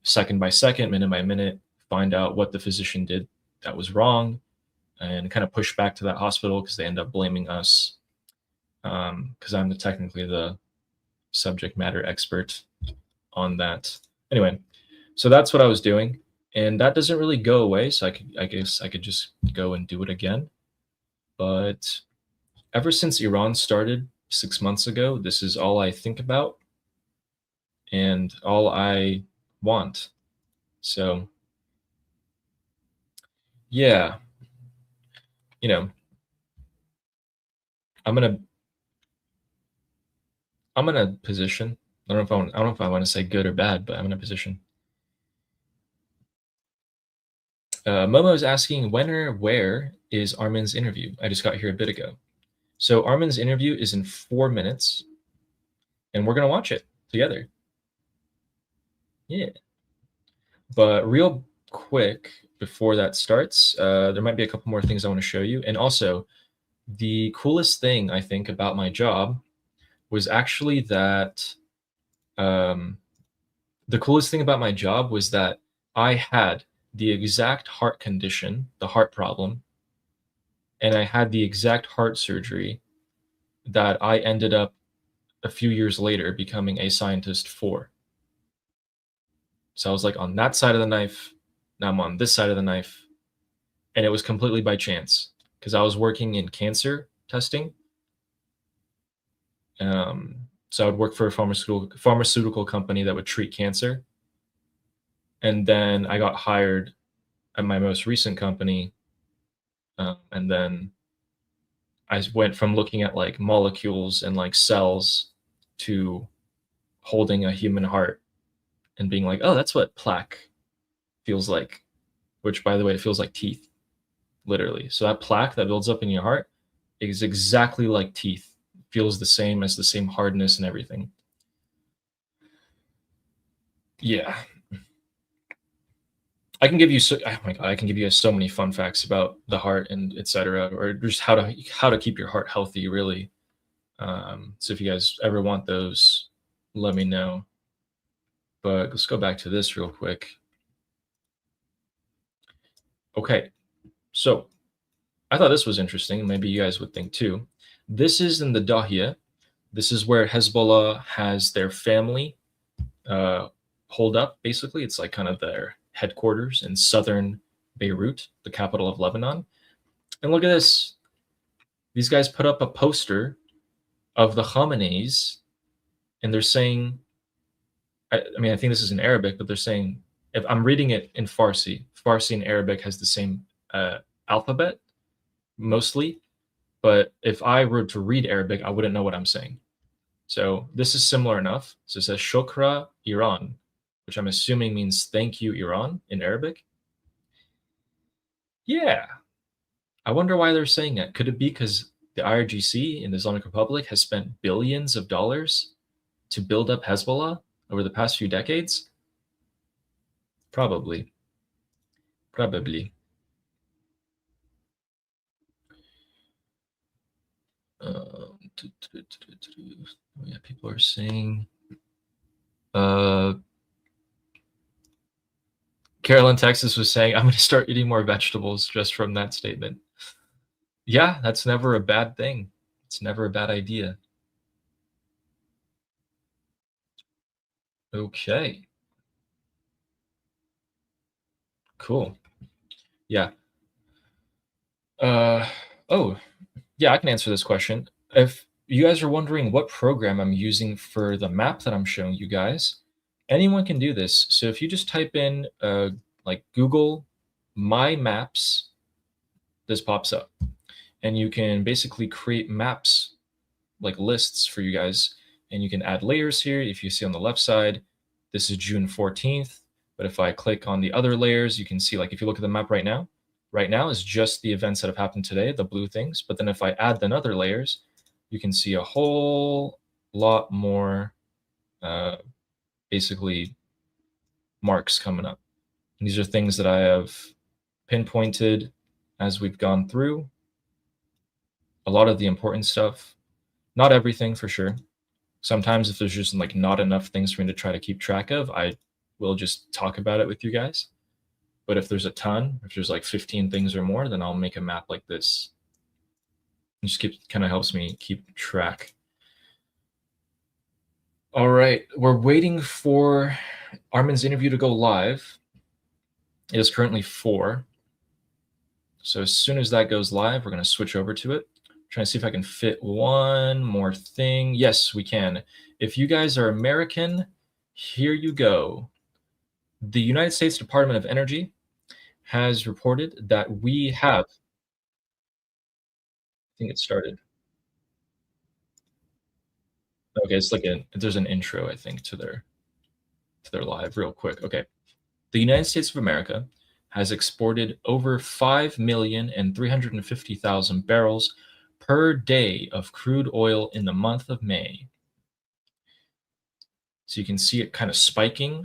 second by second, minute by minute, find out what the physician did that was wrong, and kind of push back to that hospital because they end up blaming us because I'm technically the subject matter expert on that. Anyway, so that's what I was doing. And that doesn't really go away, so I guess I could just go and do it again. But ever since Iran started 6 months ago, this is all I think about and all I want. So, yeah, I'm in a position. I don't know if I want to say good or bad, but I'm in a position. Momo is asking, when or where is Armin's interview? I just got here a bit ago. So Armin's interview is in 4 minutes. and we're going to watch it together. Yeah. But real quick, before that starts, there might be a couple more things I want to show you. And also, the coolest thing I think about my job was actually that the coolest thing about my job was that I had the exact heart condition, the heart problem, and I had the exact heart surgery that I ended up a few years later becoming a scientist for. So I was like on that side of the knife, now I'm on this side of the knife, and it was completely by chance because I was working in cancer testing. So I would work for a pharmaceutical company that would treat cancer. And then I got hired at my most recent company. And then I went from looking at like molecules and like cells to holding a human heart and being like, oh, that's what plaque feels like, which by the way, it feels like teeth, literally. So that plaque that builds up in your heart is exactly like teeth. Feels the same, as the same hardness and everything. Yeah. I can give you oh my God, I can give you so many fun facts about the heart and etc., or just how to keep your heart healthy, really. So if you guys ever want those, let me know. But let's go back to this real quick. Okay, so I thought this was interesting. Maybe you guys would think too. This is in the Dahia. This is where Hezbollah has their family hold up, basically. It's like kind of their headquarters in southern Beirut, the capital of Lebanon. And look at this. These guys put up a poster of the Khamenei's, and they're saying, I mean, I think this is in Arabic, but they're saying, if I'm reading it in Farsi and Arabic has the same alphabet, mostly. But if I were to read Arabic, I wouldn't know what I'm saying. So this is similar enough. So it says Shokra Iran, which I'm assuming means thank you, Iran, in Arabic. Yeah. I wonder why they're saying that. Could it be because the IRGC in the Islamic Republic has spent billions of dollars to build up Hezbollah over the past few decades? Probably. Probably. Yeah, people are saying. Carol in Texas was saying, I'm going to start eating more vegetables just from that statement. Yeah, that's never a bad thing. It's never a bad idea. Okay. Cool. Yeah. Oh, yeah, I can answer this question. If you guys are wondering what program I'm using for the map that I'm showing you guys, anyone can do this. So if you just type in like Google My Maps, this pops up. And you can basically create maps, like lists for you guys. And you can add layers here. If you see on the left side, this is June 14th. But if I click on the other layers, you can see, like if you look at the map right now is just the events that have happened today, the blue things. But then if I add the other layers, you can see a whole lot more basically marks coming up. And these are things that I have pinpointed as we've gone through. A lot of the important stuff, not everything for sure. Sometimes if there's just like not enough things for me to try to keep track of, I will just talk about it with you guys. But if there's a ton, if there's like 15 things or more, then I'll make a map like this. It just kind of helps me keep track. All right, we're waiting for Armin's interview to go live. It is currently 4. So as soon as that goes live, we're going to switch over to it. Trying to see if I can fit one more thing. Yes, we can. If you guys are American, here you go. The United States Department of Energy has reported that we have, I think it started. Okay, it's like there's an intro, I think, to their live real quick. Okay. The United States of America has exported over 5,350,000 barrels per day of crude oil in the month of May. So you can see it kind of spiking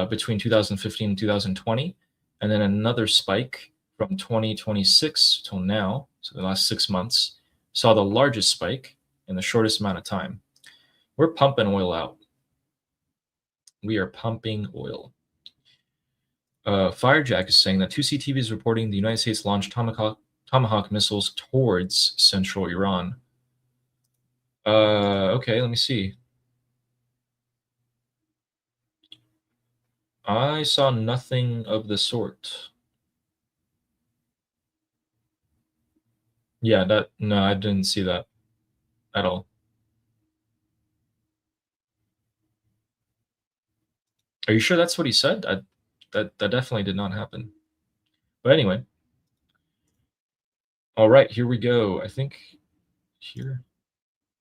between 2015 and 2020, and then another spike from 2026 till now, so the last 6 months, saw the largest spike in the shortest amount of time. We're pumping oil out. We are pumping oil. Firejack is saying that 2CTV is reporting the United States launched Tomahawk missiles towards central Iran. Okay, let me see. I saw nothing of the sort. Yeah, no, I didn't see that at all. Are you sure that's what he said? That definitely did not happen. But anyway. All right, here we go. I think here.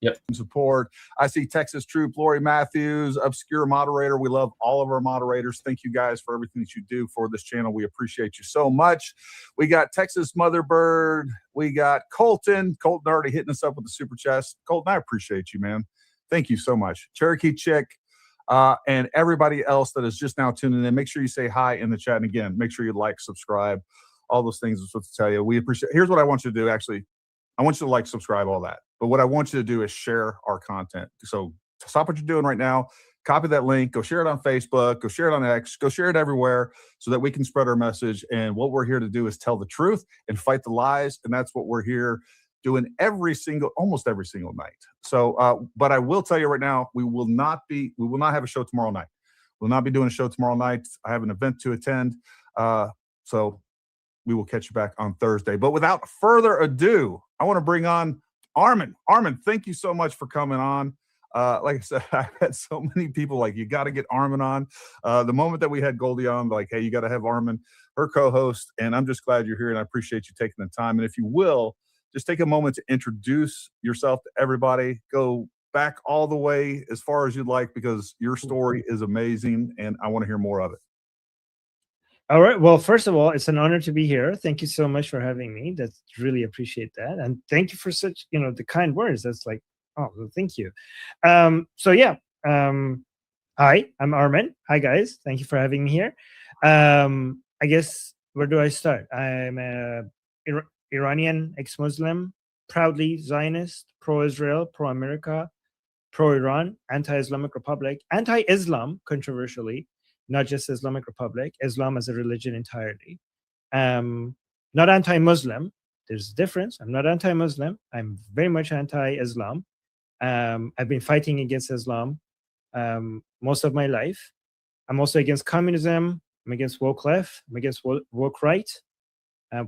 Yep. Support. I see Texas Troop, Lori Matthews, Obscure Moderator. We love all of our moderators. Thank you guys for everything that you do for this channel. We appreciate you so much. We got Texas Motherbird. We got Colton. Colton already hitting us up with the super chest. Colton, I appreciate you, man. Thank you so much. Cherokee Chick, and everybody else that is just now tuning in. Make sure you say hi in the chat. And again, make sure you like, subscribe, all those things is what to tell you. We appreciate. Here's what I want you to do, actually. I want you to like, subscribe, all that. But what I want you to do is share our content. So stop what you're doing right now. Copy that link. Go share it on Facebook. Go share it on X. Go share it everywhere so that we can spread our message. And what we're here to do is tell the truth and fight the lies. And that's what we're here doing almost every single night. So, but I will tell you right now, we will not have a show tomorrow night. We'll not be doing a show tomorrow night. I have an event to attend. So we will catch you back on Thursday. But without further ado, I want to bring on Armin. Armin, thank you so much for coming on. Like I said, I've had so many people like, you got to get Armin on. The moment that we had Goldie on, like, hey, you got to have Armin, her co-host. And I'm just glad you're here, and I appreciate you taking the time. And if you will, just take a moment to introduce yourself to everybody. Go back all the way as far as you'd like, because your story is amazing, and I want to hear more of it. All right. Well, first of all, it's an honor to be here. Thank you so much for having me. That's really appreciate that. And thank you for such, the kind words. That's like, oh, well, thank you. So yeah. Hi, I'm Armin. Hi guys. Thank you for having me here. I guess, where do I start? I'm a Iranian ex-Muslim, proudly Zionist, pro-Israel, pro-America, pro-Iran, anti-Islamic Republic, anti-Islam, controversially. Not just Islamic Republic, Islam as a religion entirely. Not anti-Muslim. There's a difference. I'm not anti-Muslim. I'm very much anti-Islam. I've been fighting against Islam most of my life. I'm also against communism. I'm against woke left. I'm against woke right.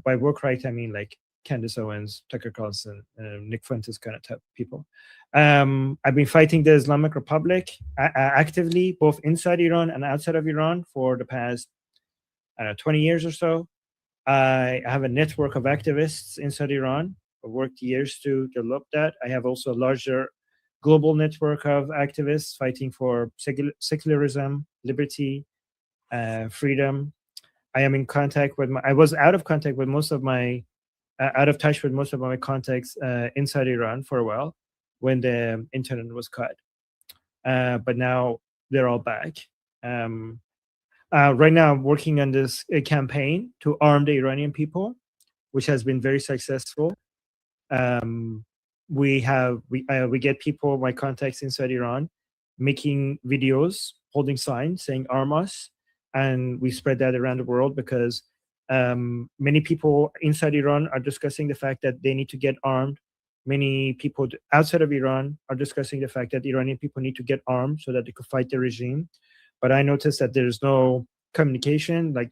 By woke right, I mean like Candace Owens, Tucker Carlson, Nick Fuentes kind of type people. I've been fighting the Islamic Republic actively, both inside Iran and outside of Iran, for the past 20 years or so. I have a network of activists inside Iran. I've worked years to develop that. I have also a larger global network of activists fighting for secularism, liberty, freedom. I am in contact with I was out of contact with most of my out of touch with most of my contacts inside Iran for a while when the internet was cut. But now they're all back. Right now I'm working on this campaign to arm the Iranian people, which has been very successful. We get people, my contacts inside Iran, making videos, holding signs saying arm us. And we spread that around the world because many people inside Iran are discussing the fact that they need to get armed. Many people outside of Iran are discussing the fact that Iranian people need to get armed so that they could fight the regime. But I noticed that there's no communication. Like,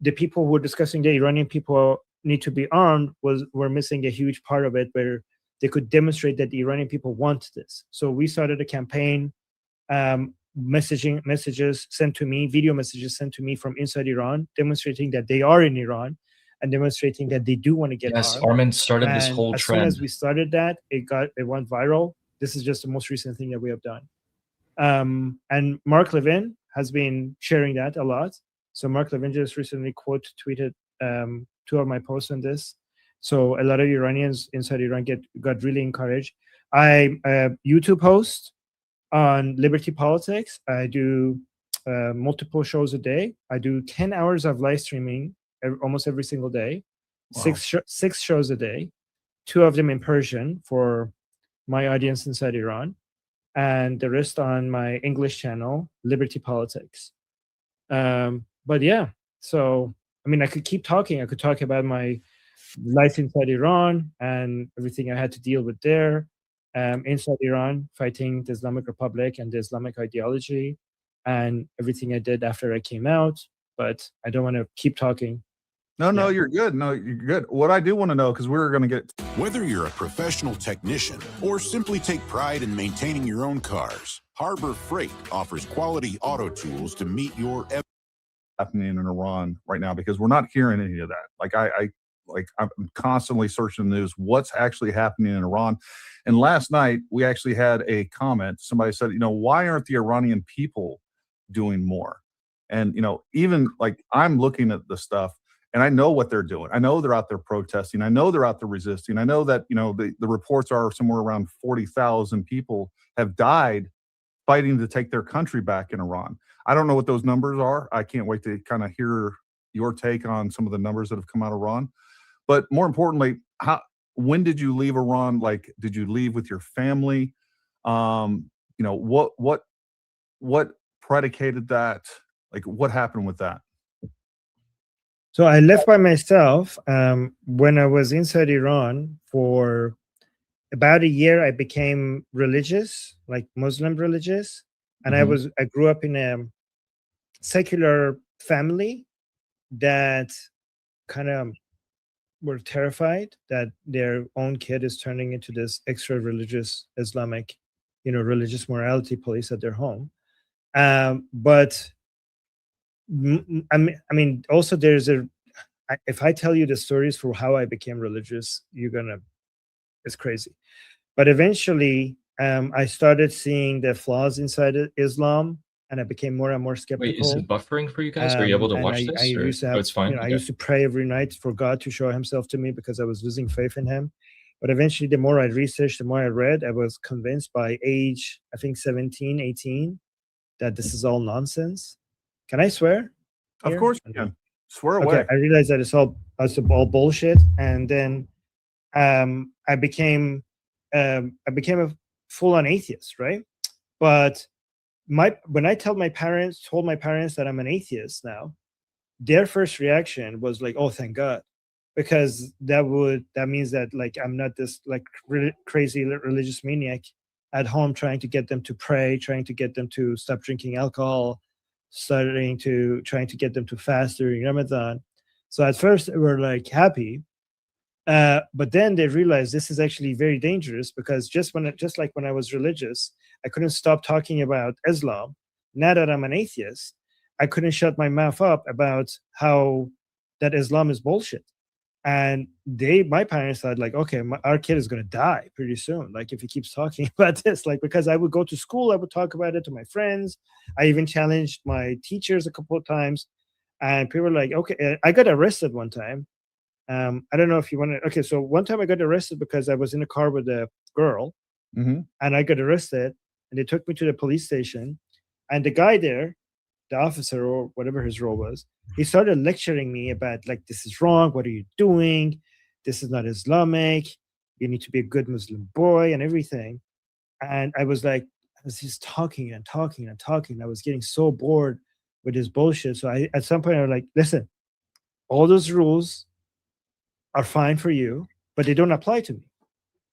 the people who were discussing the Iranian people need to be armed were missing a huge part of it, where they could demonstrate that the Iranian people want this. So we started a campaign, messages sent to me, video messages sent to me from inside Iran, demonstrating that they are in Iran and demonstrating that they do want to get Yes, armed. Armin started this And whole as trend. soon as we started that, it went viral. This is just the most recent thing that we have done. And Mark Levin has been sharing that a lot. So Mark Levin just recently tweeted 2 of my posts on this. So a lot of Iranians inside Iran got really encouraged. I'm a YouTube host. on Liberty Politics. I do multiple shows a day. I do 10 hours of live streaming almost every single day, Wow. six shows a day, 2 of them in Persian for my audience inside Iran, and the rest on my English channel, Liberty Politics. But yeah, so I mean, I could keep talking. I could talk about my life inside Iran and everything I had to deal with there, inside Iran, fighting the Islamic Republic and the Islamic ideology, and everything I did after I came out. But I don't want to keep talking. No, Yeah. you're good. No, you're good. What I do want to know, because we're going to get Whether you're a professional technician or simply take pride in maintaining your own cars, Harbor Freight offers quality auto tools to meet your happening in Iran right now, because we're not hearing any of that. Like I'm constantly searching the news, what's actually happening in Iran. And last night we actually had a comment. Somebody said, why aren't the Iranian people doing more? And even like I'm looking at the stuff and I know what they're doing. I know they're out there protesting. I know they're out there resisting. I know that the reports are somewhere around 40,000 people have died fighting to take their country back in Iran. I don't know what those numbers are. I can't wait to kind of hear your take on some of the numbers that have come out of Iran. But more importantly, when did you leave Iran? Like, did you leave with your family? What predicated that? Like, what happened with that? So I left by myself. When I was inside Iran for about a year, I became religious, like Muslim religious. And I grew up in a secular family that kind of were terrified that their own kid is turning into this extra religious Islamic, religious morality police at their home. But I mean, also there's if I tell you the stories for how I became religious, it's crazy. But eventually, I started seeing the flaws inside Islam, and I became more and more skeptical. Wait, is it buffering for you guys? Are you able to And watch I this? used to have, it's fine. I Okay. used to pray every night for God to show himself to me because I was losing faith in him. But eventually, the more I researched, the more I read, I was convinced by age, I think 17, 18, that this is all nonsense. Can I swear? Of here? course you can. Swear away. Okay, I realized that it's all bullshit, and then I became a full-on atheist, right? But when I told my parents that I'm an atheist now, their first reaction was like, "Oh, thank God," because that means that like I'm not this like crazy religious maniac at home trying to get them to pray, trying to get them to stop drinking alcohol, trying to get them to fast during Ramadan. So at first they were like happy, but then they realized this is actually very dangerous because just like when I was religious, I couldn't stop talking about Islam. Now that I'm an atheist, I couldn't shut my mouth up about how that Islam is bullshit. And my parents thought like, okay, our kid is going to die pretty soon. Like if he keeps talking about this, like, because I would go to school, I would talk about it to my friends. I even challenged my teachers a couple of times, and people were like, okay, I got arrested one time. I don't know if you want to. Okay, so one time I got arrested because I was in a car with a girl, and I got arrested, and they took me to the police station, and the guy there, the officer or whatever his role was, he started lecturing me about like, this is wrong. What are you doing? This is not Islamic. You need to be a good Muslim boy and everything. And I was like, I was just talking and talking and talking. I was getting so bored with his bullshit. So at some point I was like, listen, all those rules are fine for you, but they don't apply to me.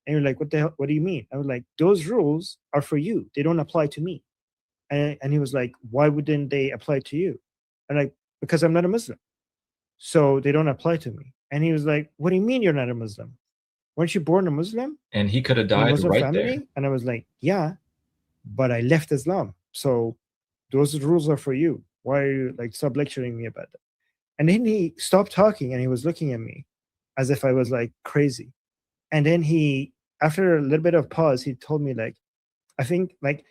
And you're like, what the hell? What do you mean? I was like, those rules are for you. They don't apply to me. And he was like, why wouldn't they apply to you? I'm like, because I'm not a Muslim. So they don't apply to me. And he was like, what do you mean you're not a Muslim? Weren't you born a Muslim? And he could have In a died Muslim right family? there. And I was like, yeah, but I left Islam. So those rules are for you. Why are you like, stop lecturing me about that? And then he stopped talking and he was looking at me as if I was like crazy. And then after a little bit of pause, he told me like, I think like,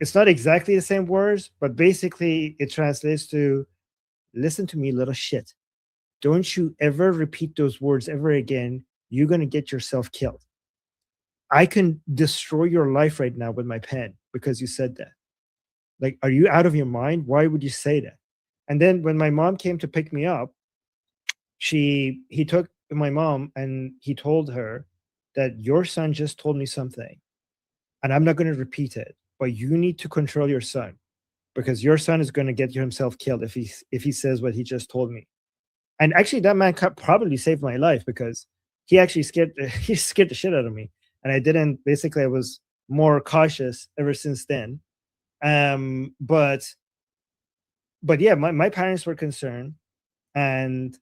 it's not exactly the same words, but basically it translates to, listen to me, little shit. Don't you ever repeat those words ever again. You're going to get yourself killed. I can destroy your life right now with my pen because you said that. Like, are you out of your mind? Why would you say that? And then when my mom came to pick me up, he took my mom and he told her that your son just told me something, and I'm not going to repeat it, but you need to control your son because your son is going to get himself killed if he says what he just told me. And actually, that man probably saved my life because he actually scared the shit out of me, and I didn't. Basically, I was more cautious ever since then. But yeah, my parents were concerned, and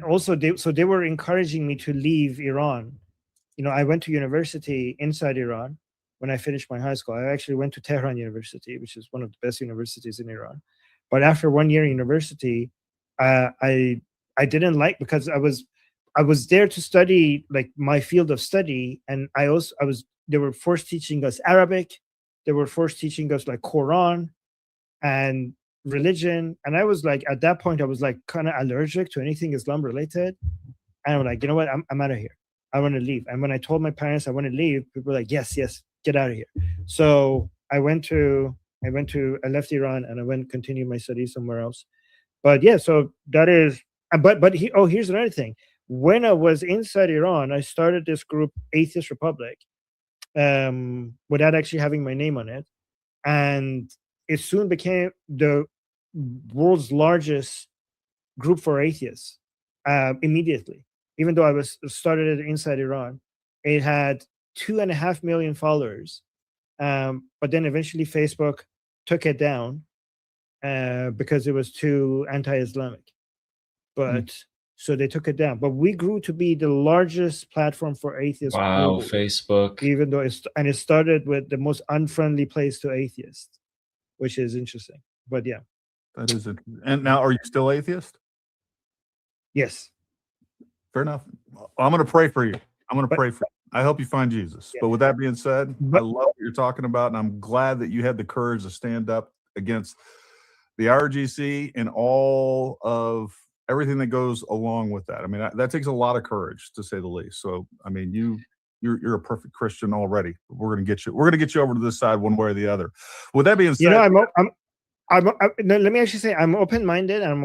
also they were encouraging me to leave Iran. You know, I went to university inside Iran when I finished my high school. I actually went to Tehran University, which is one of the best universities in Iran. But after 1 year in university, I didn't like, because I was there to study like my field of study, and they were forced teaching us Arabic, they were forced teaching us like Quran and religion, and I was like, at that point I was like kind of allergic to anything Islam related, and I'm like, you know what, I'm out of here, I want to leave. And when I told my parents I want to leave, people were like, yes, get out of here. So I left Iran and I went continue my studies somewhere else. But yeah, so that is, here's another thing. When I was inside Iran, I started this group, Atheist Republic, without actually having my name on it. And it soon became the world's largest group for atheists immediately. Even though I was started it inside Iran, it had 2.5 million followers. But then eventually Facebook took it down because it was too anti-Islamic. But so they took it down. But we grew to be the largest platform for atheists. Wow, globally, Facebook. even though it started with the most unfriendly place to atheists, which is interesting. But yeah, That is interesting. And now, are you still atheist? yes. Fair enough. I'm going to pray for you. Pray for you. I hope you find Jesus. Yeah. But with that being said, I love what you're talking about, and I'm glad that you had the courage to stand up against the RGC and all of everything that goes along with that. I mean, that takes a lot of courage, to say the least. So, I mean, you're a perfect Christian already. We're going to get you over to this side one way or the other. With that being said, you know, let me actually say I'm open-minded, and I'm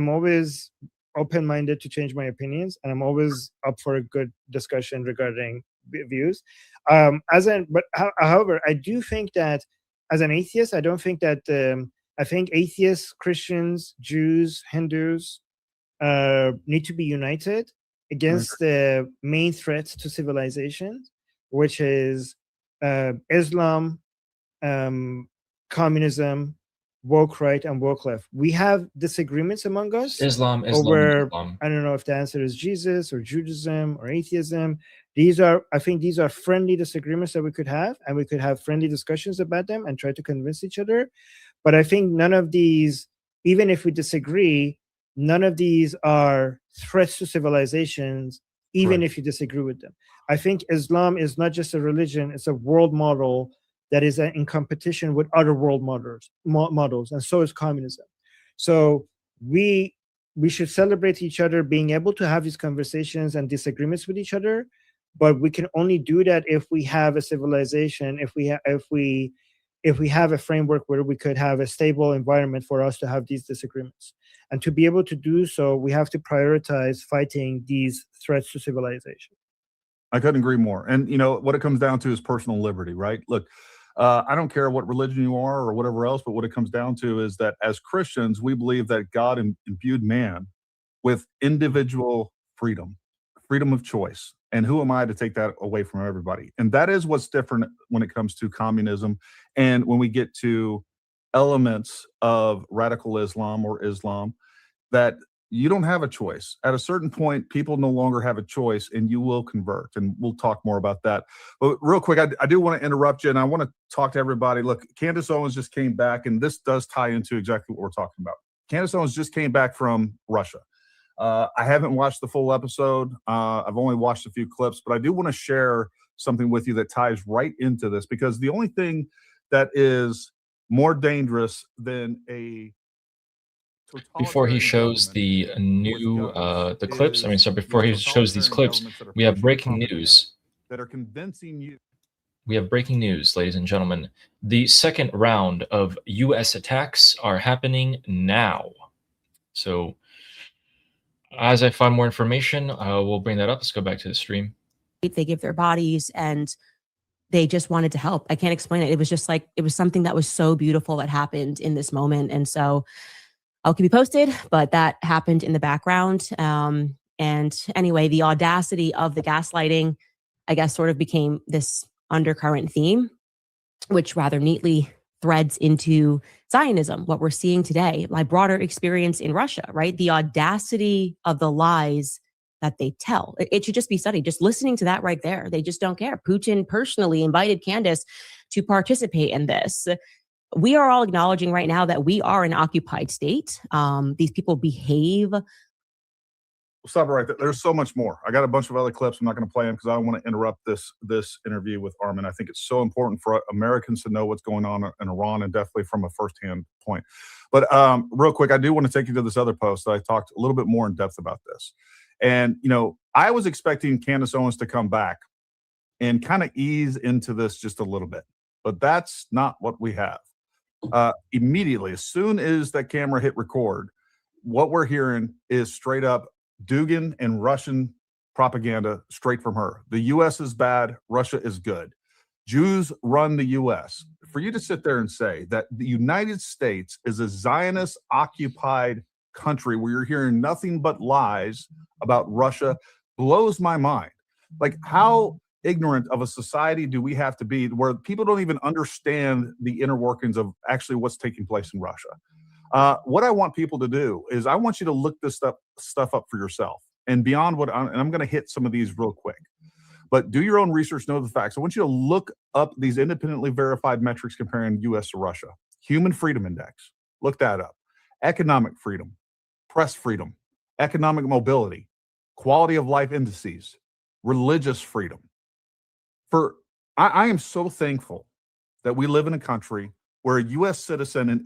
always open-minded to change my opinions, and I'm always up for a good discussion regarding views. However, I do think that as an atheist, I don't think that I think atheists, Christians, Jews, Hindus need to be united against the main threat to civilization, which is Islam, communism, woke right and woke left. We have disagreements among us Islam. I don't know if the answer is Jesus or Judaism or atheism. I think these are friendly disagreements that we could have, and we could have friendly discussions about them and try to convince each other. But I think none of these, even if we disagree, none of these are threats to civilizations, even if you disagree with them. I think Islam is not just a religion, it's a world model that is in competition with other world models, and so is communism. So we should celebrate each other being able to have these conversations and disagreements with each other, but we can only do that if we have a civilization, if we have a framework where we could have a stable environment for us to have these disagreements. And to be able to do so, we have to prioritize fighting these threats to civilization. I couldn't agree more. And, you know, what it comes down to is personal liberty, right? Look, I don't care what religion you are or whatever else, but what it comes down to is that as Christians, we believe that God imbued man with individual freedom of choice. And who am I to take that away from everybody? And that is what's different when it comes to communism. And when we get to elements of radical Islam or Islam, that you don't have a choice. At a certain point, people no longer have a choice, and you will convert. And we'll talk more about that. But real quick, I do want to interrupt you, and I want to talk to everybody. Look, Candace Owens just came back, and this does tie into exactly what we're talking about. Candace Owens just came back from Russia. I haven't watched the full episode. I've only watched a few clips, but I do want to share something with you that ties right into this, because the only thing that is more dangerous than a before he shows the new the clips, I mean, so before he shows these clips, we have breaking news. That are convincing you. We have breaking news, ladies and gentlemen. The second round of U.S. attacks are happening now. So as I find more information, we'll bring that up. Let's go back to the stream. They give their bodies and they just wanted to help. I can't explain it. It was just like, it was something that was so beautiful that happened in this moment. And so I'll keep you posted, but that happened in the background. And anyway, the audacity of the gaslighting, I guess, sort of became this undercurrent theme, which rather neatly threads into Zionism, what we're seeing today, my broader experience in Russia, right? The audacity of the lies that they tell. It should just be studied. Just listening to that right there. They just don't care. Putin personally invited Candace to participate in this. We are all acknowledging right now that we are an occupied state. These people behave. Stop it right there. There's so much more. I got a bunch of other clips. I'm not going to play them because I don't want to interrupt this interview with Armin. I think it's so important for Americans to know what's going on in Iran, and definitely from a firsthand point. But real quick, I do want to take you to this other post that I talked a little bit more in depth about this. And, you know, I was expecting Candace Owens to come back and kind of ease into this just a little bit, but that's not what we have. Immediately, as soon as that camera hit record, what we're hearing is straight up Dugin and Russian propaganda straight from her. The U.S. is bad. Russia is good. Jews run the U.S. For you to sit there and say that the United States is a Zionist occupied country where you're hearing nothing but lies about Russia blows my mind. Like, how ignorant of a society do we have to be where people don't even understand the inner workings of actually what's taking place in Russia? What I want people to do is I want you to look this stuff up for yourself, and beyond what I'm going to hit some of these real quick, but do your own research, know the facts. I want you to look up these independently verified metrics comparing U.S. to Russia. Human Freedom Index, look that up. Economic freedom, press freedom, economic mobility, quality of life indices, religious freedom. I am so thankful that we live in a country where a U.S. citizen and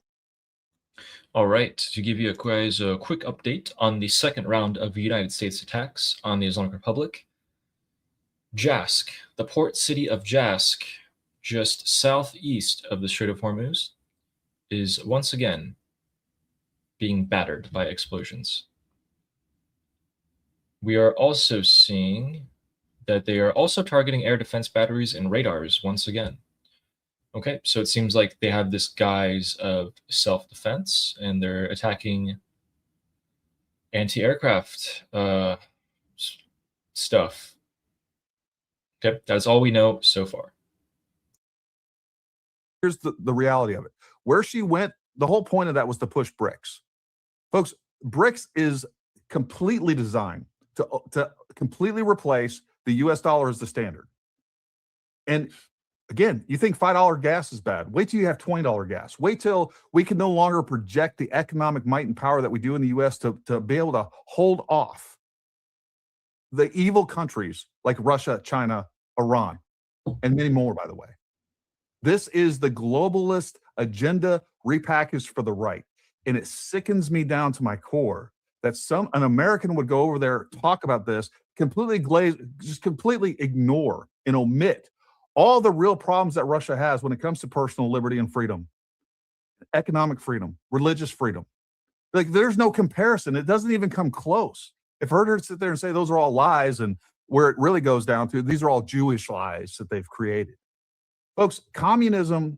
all right, to give you guys a quick update on the second round of United States attacks on the Islamic Republic. Jask, the port city of Jask, just southeast of the Strait of Hormuz, is once again being battered by explosions. We are also seeing that they are also targeting air defense batteries and radars once again. Okay, so it seems like they have this guise of self-defense, and they're attacking anti-aircraft stuff. Okay, that's all we know so far. Here's the reality of it. Where she went, the whole point of that was to push BRICS. Folks, BRICS is completely designed to completely replace the US dollar as the standard. And again, you think $5 gas is bad. Wait till you have $20 gas. Wait till we can no longer project the economic might and power that we do in the US to be able to hold off the evil countries like Russia, China, Iran, and many more, by the way. This is the globalist agenda repackaged for the right. And it sickens me down to my core that an American would go over there, talk about this, just completely ignore and omit all the real problems that Russia has when it comes to personal liberty and freedom, economic freedom, religious freedom. Like, there's no comparison. It doesn't even come close. If I heard her sit there and say those are all lies, and where it really goes down to, these are all Jewish lies that they've created. Folks, communism,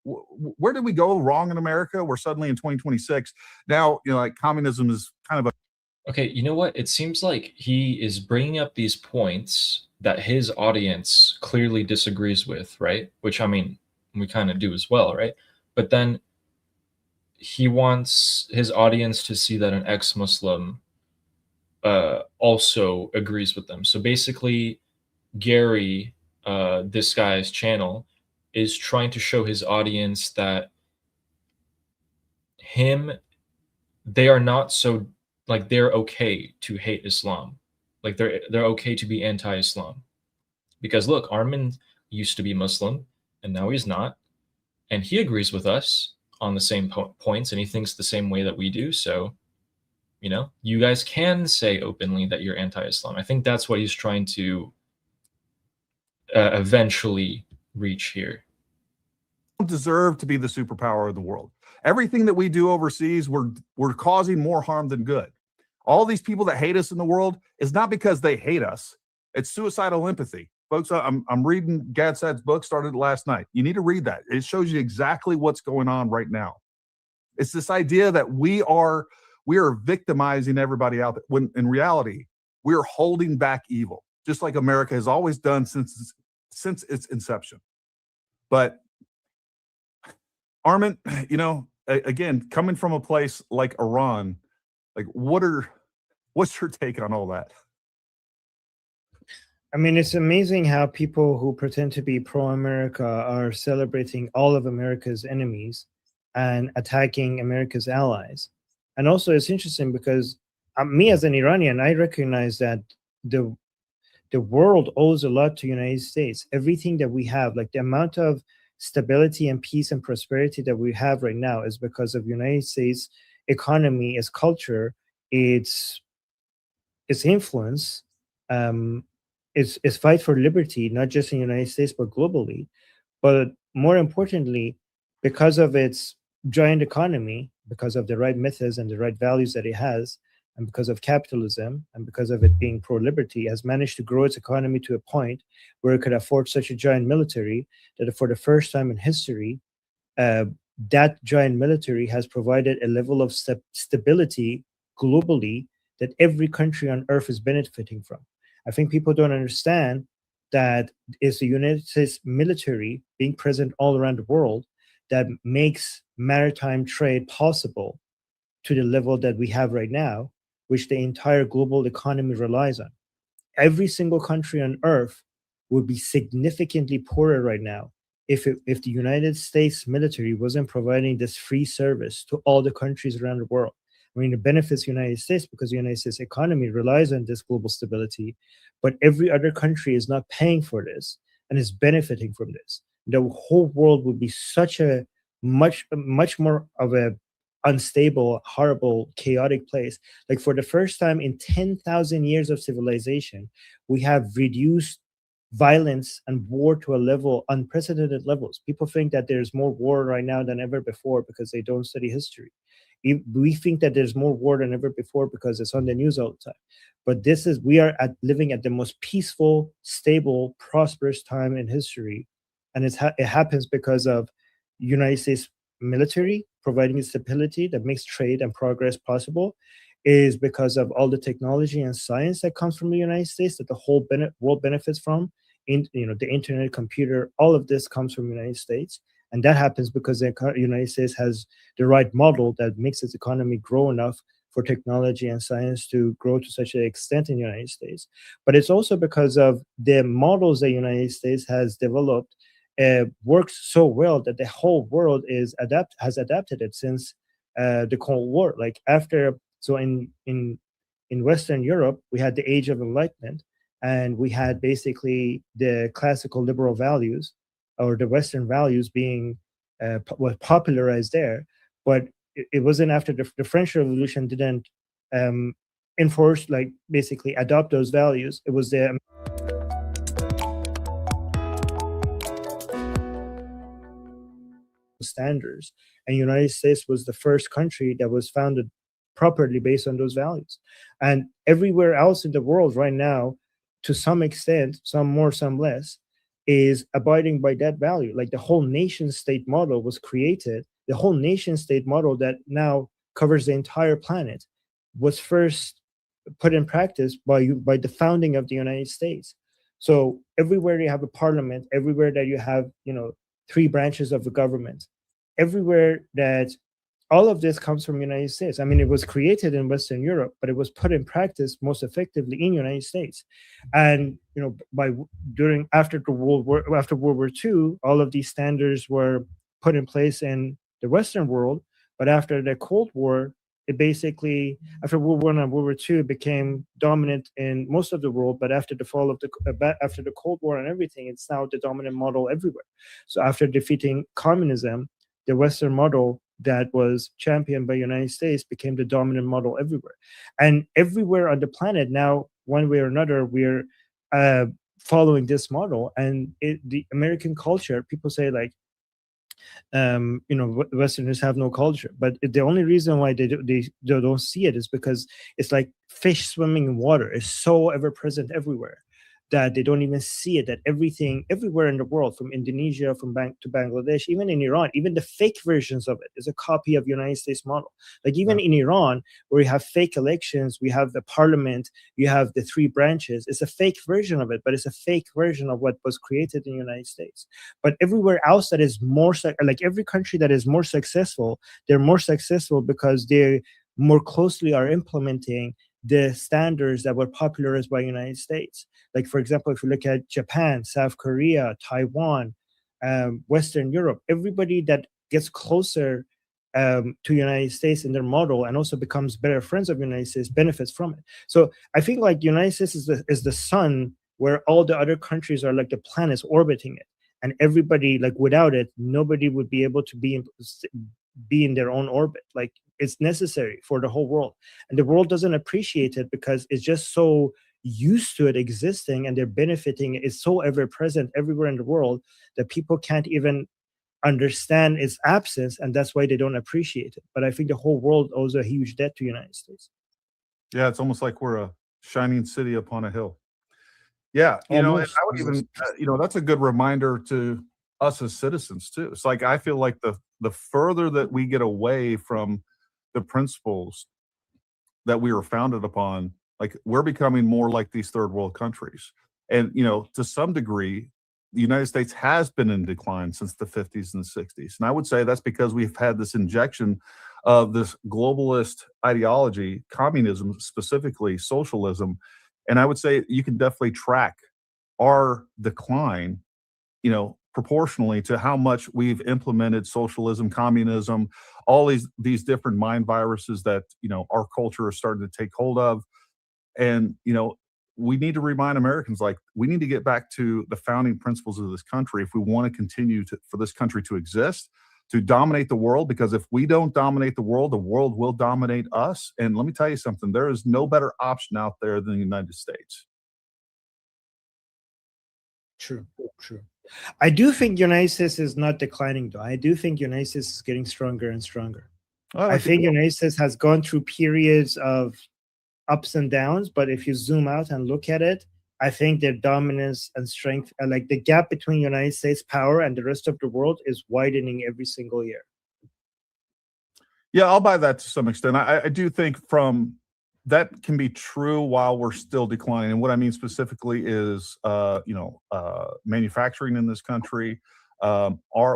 where did we go wrong in America? We're suddenly in 2026. Now, like, communism is kind of a... Okay, you know what? It seems like he is bringing up these points that his audience clearly disagrees with, right? Which, I mean, we kind of do as well, right? But then he wants his audience to see that an ex-Muslim also agrees with them. So basically, Gary, this guy's channel, is trying to show his audience that they are not so, like, they're okay to hate Islam. Like, they're okay to be anti-Islam. Because look, Armin used to be Muslim, and now he's not. And he agrees with us on the same points, and he thinks the same way that we do. So, you know, you guys can say openly that you're anti-Islam. I think that's what he's trying to eventually reach here. Don't deserve to be the superpower of the world. Everything that we do overseas, we're causing more harm than good. All these people that hate us in the world is not because they hate us. It's suicidal empathy. Folks, I'm reading Gad Saad's book, started last night. You need to read that. It shows you exactly what's going on right now. It's this idea that we are victimizing everybody out there, when in reality, we are holding back evil, just like America has always done since its inception. But Armin, you know, again, coming from a place like Iran, like what's your take on all that? I mean, it's amazing how people who pretend to be pro-America are celebrating all of America's enemies and attacking America's allies. And also, it's interesting because me as an Iranian, I recognize that the world owes a lot to the United States. Everything that we have, like the amount of stability and peace and prosperity that we have right now, is because of the United States economy, its culture, its influence, its fight for liberty, not just in the United States, but globally. But more importantly, because of its giant economy, because of the right methods and the right values that it has, and because of capitalism, and because of it being pro-liberty, has managed to grow its economy to a point where it could afford such a giant military that for the first time in history, that giant military has provided a level of stability globally that every country on earth is benefiting from. I think people don't understand that it's the United States military being present all around the world that makes maritime trade possible to the level that we have right now, which the entire global economy relies on. Every single country on earth would be significantly poorer right now if the United States military wasn't providing this free service to all the countries around the world. I mean, it benefits the United States because the United States economy relies on this global stability, but every other country is not paying for this and is benefiting from this. The whole world would be such a much more of a unstable, horrible, chaotic place. Like for the first time in 10,000 years of civilization, we have reduced violence and war to a level, unprecedented levels. People think that there's more war right now than ever before because they don't study history. We think that there's more war than ever before because it's on the news all the time. But we are living at the most peaceful, stable, prosperous time in history. And it happens because of United States military providing stability that makes trade and progress possible, is because of all the technology and science that comes from the United States that the whole world benefits from. The internet, computer, all of this comes from the United States. And that happens because the United States has the right model that makes its economy grow enough for technology and science to grow to such an extent in the United States. But it's also because of the models the United States has developed works so well that the whole world has adapted it since the Cold War. Like in Western Europe, we had the Age of Enlightenment, and we had basically the classical liberal values, or the Western values being was popularized there. But it wasn't after the French Revolution didn't enforce, like basically adopt those values. It was the standards, and United States was the first country that was founded properly based on those values. And everywhere else in the world right now, to some extent, some more, some less, is abiding by that value. Like the whole nation state model was created. The whole nation state model that now covers the entire planet was first put in practice by the founding of the United States. So everywhere you have a parliament, everywhere that you have, three branches of the government, everywhere that all of this comes from the United States. I mean, it was created in Western Europe, but it was put in practice most effectively in the United States. And after World War II, all of these standards were put in place in the Western world. But after the Cold War, it basically, after World War I and World War II, it became dominant in most of the world. But after the fall of after the Cold War and everything, it's now the dominant model everywhere. So after defeating communism, the Western model that was championed by the United States became the dominant model everywhere. And everywhere on the planet now, one way or another, we're following this model. And the American culture, people say like, Westerners have no culture, but the only reason why they don't see it is because it's like fish swimming in water. It's so ever present everywhere that they don't even see it, that everything everywhere in the world, from Indonesia, from to Bangladesh, even in Iran, even the fake versions of it is a copy of the United States model. Like even in Iran, where you have fake elections, we have the parliament, you have the 3 branches. It's a fake version of it, but it's a fake version of what was created in the United States. But everywhere else that is more, like every country that is more successful, they're more successful because they more closely are implementing the standards that were popularized by the United States. Like, for example, if you look at Japan, South Korea, Taiwan, Western Europe, everybody that gets closer to the United States in their model and also becomes better friends of the United States benefits from it. So I think like the United States is the sun where all the other countries are like the planets orbiting it. And everybody, like without it, nobody would be able to be in their own orbit. Like it's necessary for the whole world. And the world doesn't appreciate it because it's just so used to it existing, and they're benefiting. It's so ever present everywhere in the world that people can't even understand its absence, and that's why they don't appreciate it. But I think the whole world owes a huge debt to the United States. Yeah, it's almost like we're a shining city upon a hill. Yeah, and I would even, that's a good reminder to us as citizens too. It's like I feel like the further that we get away from the principles that we were founded upon, like we're becoming more like these third world countries. And to some degree, the United States has been in decline since the 50s and the 60s. And I would say that's because we've had this injection of this globalist ideology, communism, specifically socialism. And I would say you can definitely track our decline, proportionally to how much we've implemented socialism, communism, all these different mind viruses that, our culture is starting to take hold of. And, we need to remind Americans, like, we need to get back to the founding principles of this country if we want to continue for this country to exist, to dominate the world. Because if we don't dominate the world will dominate us. And let me tell you something, there is no better option out there than the United States. True. I do think the United States is not declining, though. I do think the United States is getting stronger and stronger. I think the United States has gone through periods of ups and downs, but if you zoom out and look at it, I think their dominance and strength, like the gap between United States power and the rest of the world, is widening every single year. Yeah, I'll buy that to some extent. I do think that can be true while we're still declining. And what I mean specifically is, manufacturing in this country.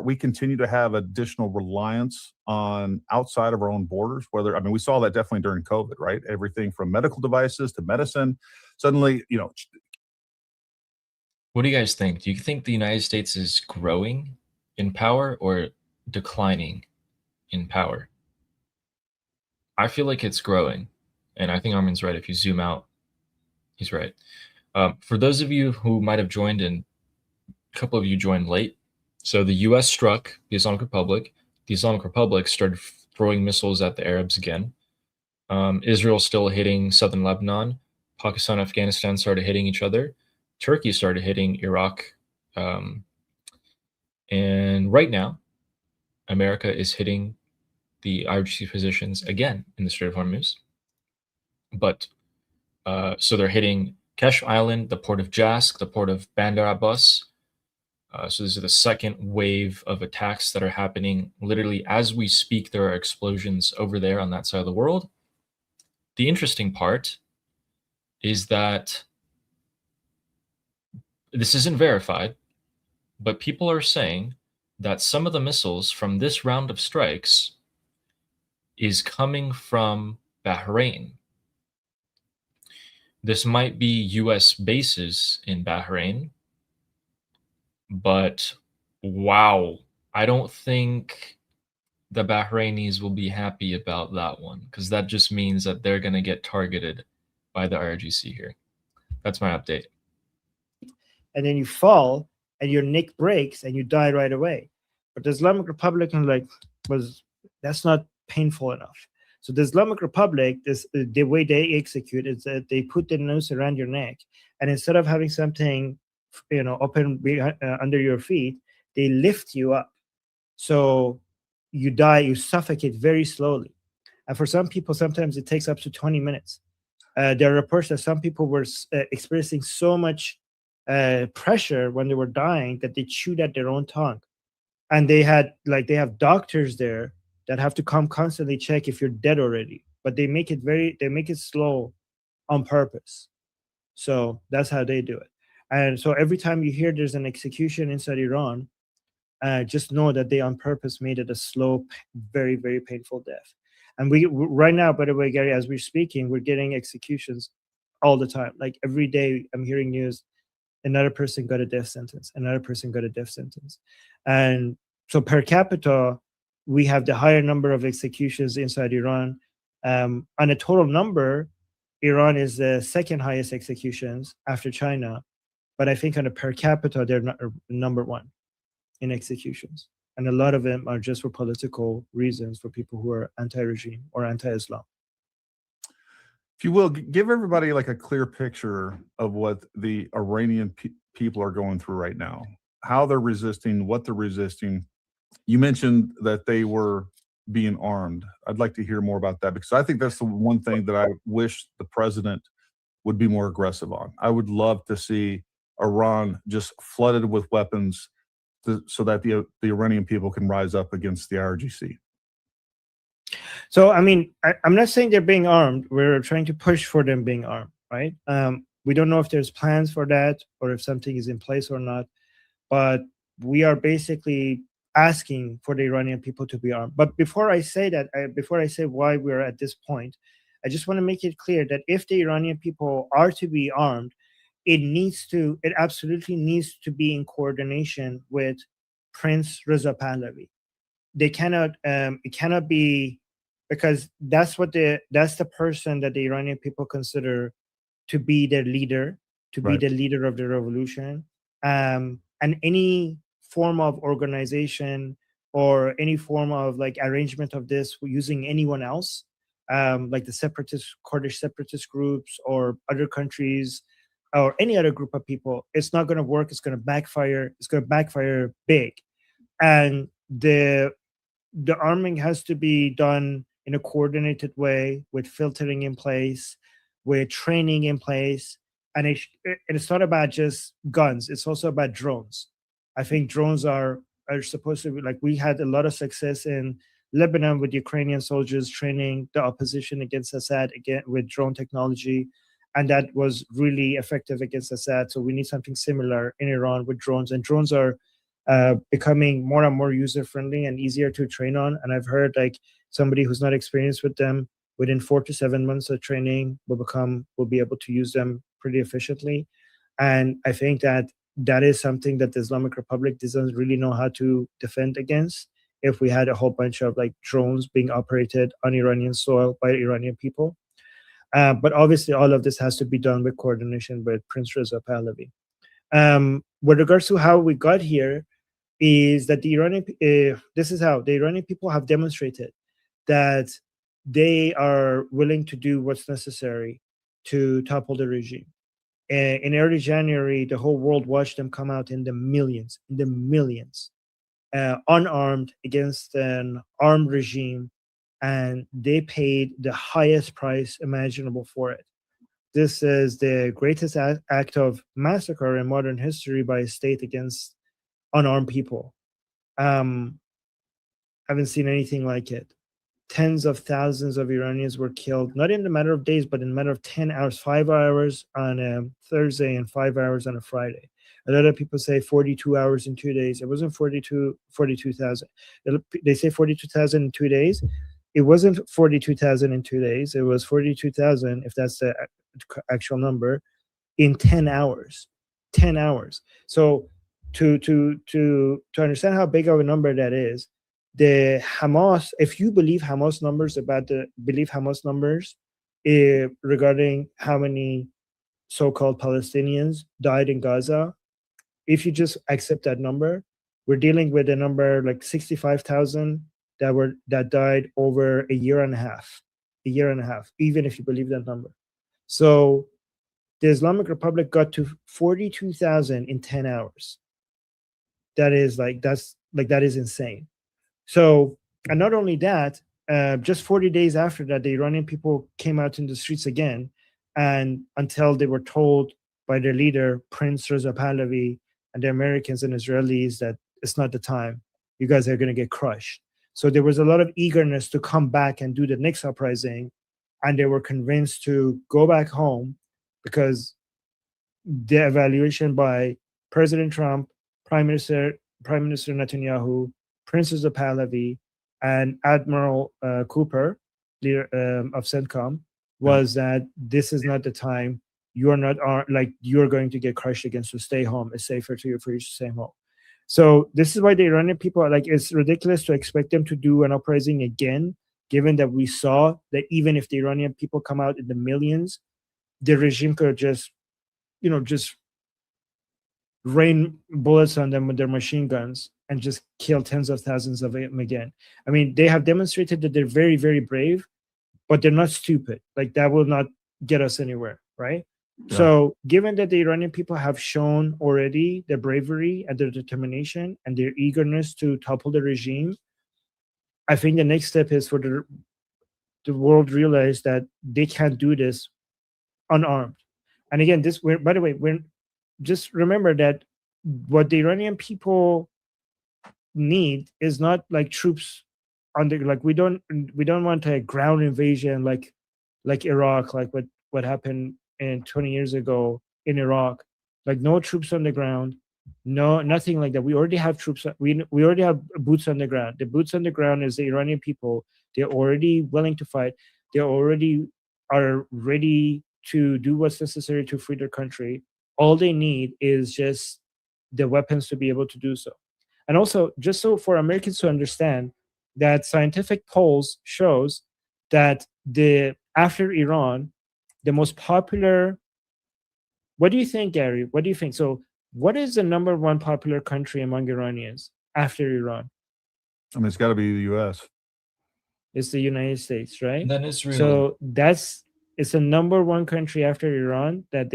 We continue to have additional reliance on outside of our own borders. We saw that definitely during COVID, right? Everything from medical devices to medicine. Suddenly, What do you guys think? Do you think the United States is growing in power or declining in power? I feel like it's growing, and I think Armin's right. If you zoom out, he's right. For those of you who might have joined in, a couple of you joined late. So the U.S. struck the Islamic Republic. The Islamic Republic started throwing missiles at the Arabs again. Israel still hitting southern Lebanon. Pakistan and Afghanistan started hitting each other. Turkey started hitting Iraq. And right now, America is hitting the IRGC positions again in the Strait of Hormuz. But so they're hitting Kesh Island, the port of Jask, the port of Bandar Abbas. So this is the second wave of attacks that are happening literally as we speak. There are explosions over there on that side of the world. The interesting part is that this isn't verified, but people are saying that some of the missiles from this round of strikes is coming from Bahrain. This might be US bases in Bahrain, but wow, I don't think the Bahrainis will be happy about that one, because that just means that they're going to get targeted by the IRGC here. That's my update. And then you fall and your neck breaks and you die right away. But the Islamic Republic was That's not painful enough. So the Islamic Republic, the way they execute is that they put the noose around your neck, and instead of having something, open under your feet, they lift you up. So you die, you suffocate very slowly. And for some people, sometimes it takes up to 20 minutes. There are reports that some people were experiencing so much pressure when they were dying that they chewed at their own tongue. And they have doctors there that have to come constantly check if you're dead already. But they make it slow on purpose. So that's how they do it. And so every time you hear there's an execution inside Iran, just know that they on purpose made it a slow, very, very painful death. And we right now, by the way, Gary, as we're speaking, we're getting executions all the time. Like every day I'm hearing news, another person got a death sentence, another person got a death sentence. And so per capita, we have the higher number of executions inside Iran. On a total number, Iran is the second highest executions after China. But I think on a per capita, they're not number one in executions. And a lot of them are just for political reasons, for people who are anti-regime or anti-Islam. If you will, give everybody like a clear picture of what the Iranian people are going through right now, how they're resisting, what they're resisting. You mentioned that they were being armed. I'd like to hear more about that, because I think that's the one thing that I wish the president would be more aggressive on. I would love to see Iran just flooded with weapons so that the Iranian people can rise up against the IRGC. So, I mean, I'm not saying they're being armed. We're trying to push for them being armed, right? We don't know if there's plans for that or if something is in place or not. But we are basically asking for the Iranian people to be armed. But before I say that, before I say why we're at this point, I just want to make it clear that if the Iranian people are to be armed, it absolutely needs to be in coordination with Prince Reza Pahlavi. They cannot, it cannot be, because that's the person that the Iranian people consider to be their leader, be the leader of the revolution. And any form of organization or any form of like arrangement of this using anyone else, like the Kurdish separatist groups or other countries, or any other group of people, it's not going to work. It's going to backfire. It's going to backfire big. And the arming has to be done in a coordinated way, with filtering in place, with training in place. And it's not about just guns. It's also about drones. I think drones are supposed to be, like, we had a lot of success in Lebanon with Ukrainian soldiers training the opposition against Assad again with drone technology. And that was really effective against Assad. So we need something similar in Iran with drones. And drones are becoming more and more user-friendly and easier to train on. And I've heard like somebody who's not experienced with them, within 4 to 7 months of training, will be able to use them pretty efficiently. And I think that is something that the Islamic Republic doesn't really know how to defend against. If we had a whole bunch of like drones being operated on Iranian soil by Iranian people. But obviously, all of this has to be done with coordination with Prince Reza Pahlavi. With regards to how we got here, is that this is how the Iranian people have demonstrated that they are willing to do what's necessary to topple the regime. In early January, the whole world watched them come out in the millions, unarmed against an armed regime. And they paid the highest price imaginable for it. This is the greatest act of massacre in modern history by a state against unarmed people. Haven't seen anything like it. Tens of thousands of Iranians were killed, not in a matter of days, but in a matter of 10 hours, 5 hours on a Thursday and 5 hours on a Friday. A lot of people say 42 hours in 2 days. It wasn't 42,000. They say 42,000 in 2 days. It wasn't 42,000 in 2 days. It was 42,000, if that's the actual number, in 10 hours. 10 hours. So to understand how big of a number that is, the Hamas, if you believe Hamas numbers regarding how many so-called Palestinians died in Gaza, if you just accept that number, we're dealing with a number like 65,000 that died over a year and a half, even if you believe that number. So the Islamic Republic got to 42,000 in 10 hours. That is that is insane. So, and not only that, just 40 days after that, the Iranian people came out in the streets again, and until they were told by their leader, Prince Reza Pahlavi, and the Americans and Israelis that it's not the time. You guys are going to get crushed. So there was a lot of eagerness to come back and do the next uprising, and they were convinced to go back home because the evaluation by President Trump, Prime Minister Netanyahu, Princess of Pahlavi, and Admiral Cooper, leader of CENTCOM, was that this is not the time. You're not you're going to get crushed again. So stay home. It's safer for you to stay home. So this is why the Iranian people are like, it's ridiculous to expect them to do an uprising again, given that we saw that even if the Iranian people come out in the millions, the regime could just rain bullets on them with their machine guns and just kill tens of thousands of them again. I mean, they have demonstrated that they're very, very brave, but they're not stupid. Like, that will not get us anywhere, right? Yeah. So given that the Iranian people have shown already their bravery and their determination and their eagerness to topple the regime, I think the next step is for the world realize that they can't do this unarmed. And again, by the way, just remember that what the Iranian people need is not like troops on the, like, we don't want a ground invasion like Iraq, like what happened 20 years ago in Iraq. Like, no troops on the ground, nothing like that. We already have troops. We already have boots on the ground. The boots on the ground is the Iranian people. They're already willing to fight. They already are ready to do what's necessary to free their country. All they need is just the weapons to be able to do so. And also, just so for Americans to understand, that scientific polls shows that after Iran, the most popular, what do you think, Gary? What do you think? So what is the number one popular country among Iranians after Iran? I mean, it's got to be the U.S. It's the United States, right? And then Israel. So it's the number one country after Iran that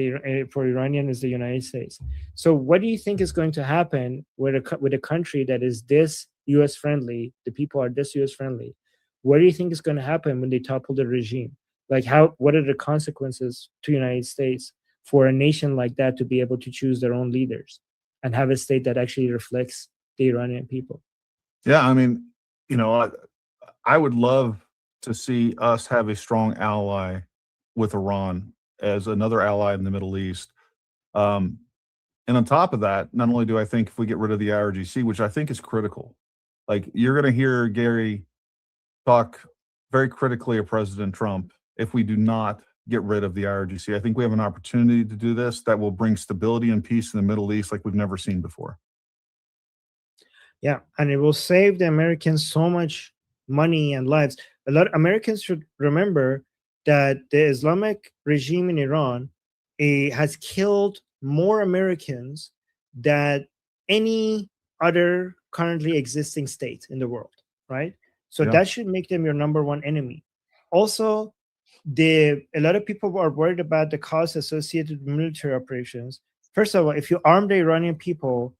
for Iranian is the United States. So what do you think is going to happen with a country that is this U.S. friendly? The people are this U.S. friendly. What do you think is going to happen when they topple the regime? Like, what are the consequences to the United States for a nation like that to be able to choose their own leaders and have a state that actually reflects the Iranian people? Yeah, I mean, I would love to see us have a strong ally with Iran as another ally in the Middle East. And on top of that, not only do I think if we get rid of the IRGC, which I think is critical, like, you're going to hear Gary talk very critically of President Trump if we do not get rid of the IRGC. I think we have an opportunity to do this that will bring stability and peace in the Middle East like we've never seen before. Yeah, and it will save the Americans so much money and lives. A lot of Americans should remember that the Islamic regime in Iran has killed more Americans than any other currently existing state in the world, right? So that should make them your number one enemy. Also, a lot of people are worried about the costs associated with military operations. First of all, if you arm the Iranian people,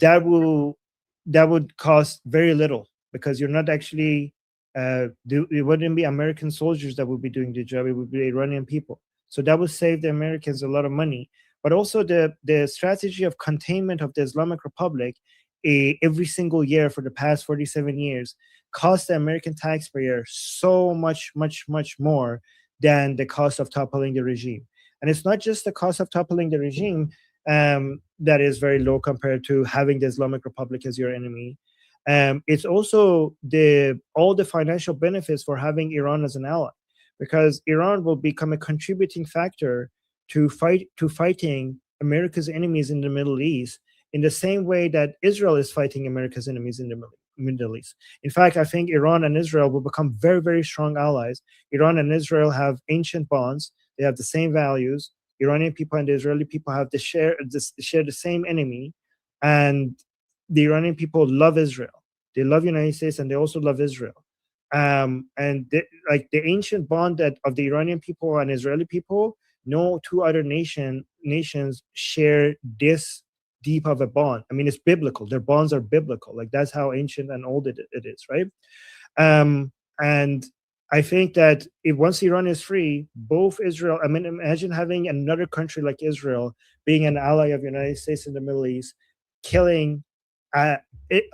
that would cost very little, because you're not actually it wouldn't be American soldiers that would be doing the job. It would be Iranian people. So that would save the Americans a lot of money. But also the strategy of containment of the Islamic Republic every single year for the past 47 years cost the American taxpayer so much, much, much more than the cost of toppling the regime. And it's not just the cost of toppling the regime that is very low compared to having the Islamic Republic as your enemy. It's also all the financial benefits for having Iran as an ally, because Iran will become a contributing factor to fighting America's enemies in the Middle East in the same way that Israel is fighting America's enemies in the Middle East. In fact, I think Iran and Israel will become very, very strong allies. Iran and Israel have ancient bonds. They have the same values. Iranian people and the Israeli people share the same enemy, and the Iranian people love Israel. They love United States and they also love Israel. And like the ancient bond that of the Iranian people and Israeli people, no two other nations share this deep of a bond. I mean, it's biblical. Their bonds are biblical. Like that's how ancient and old it is, right? And I think that if once Iran is free, both Israel, I mean, imagine having another country like Israel being an ally of the United States in the Middle East, killing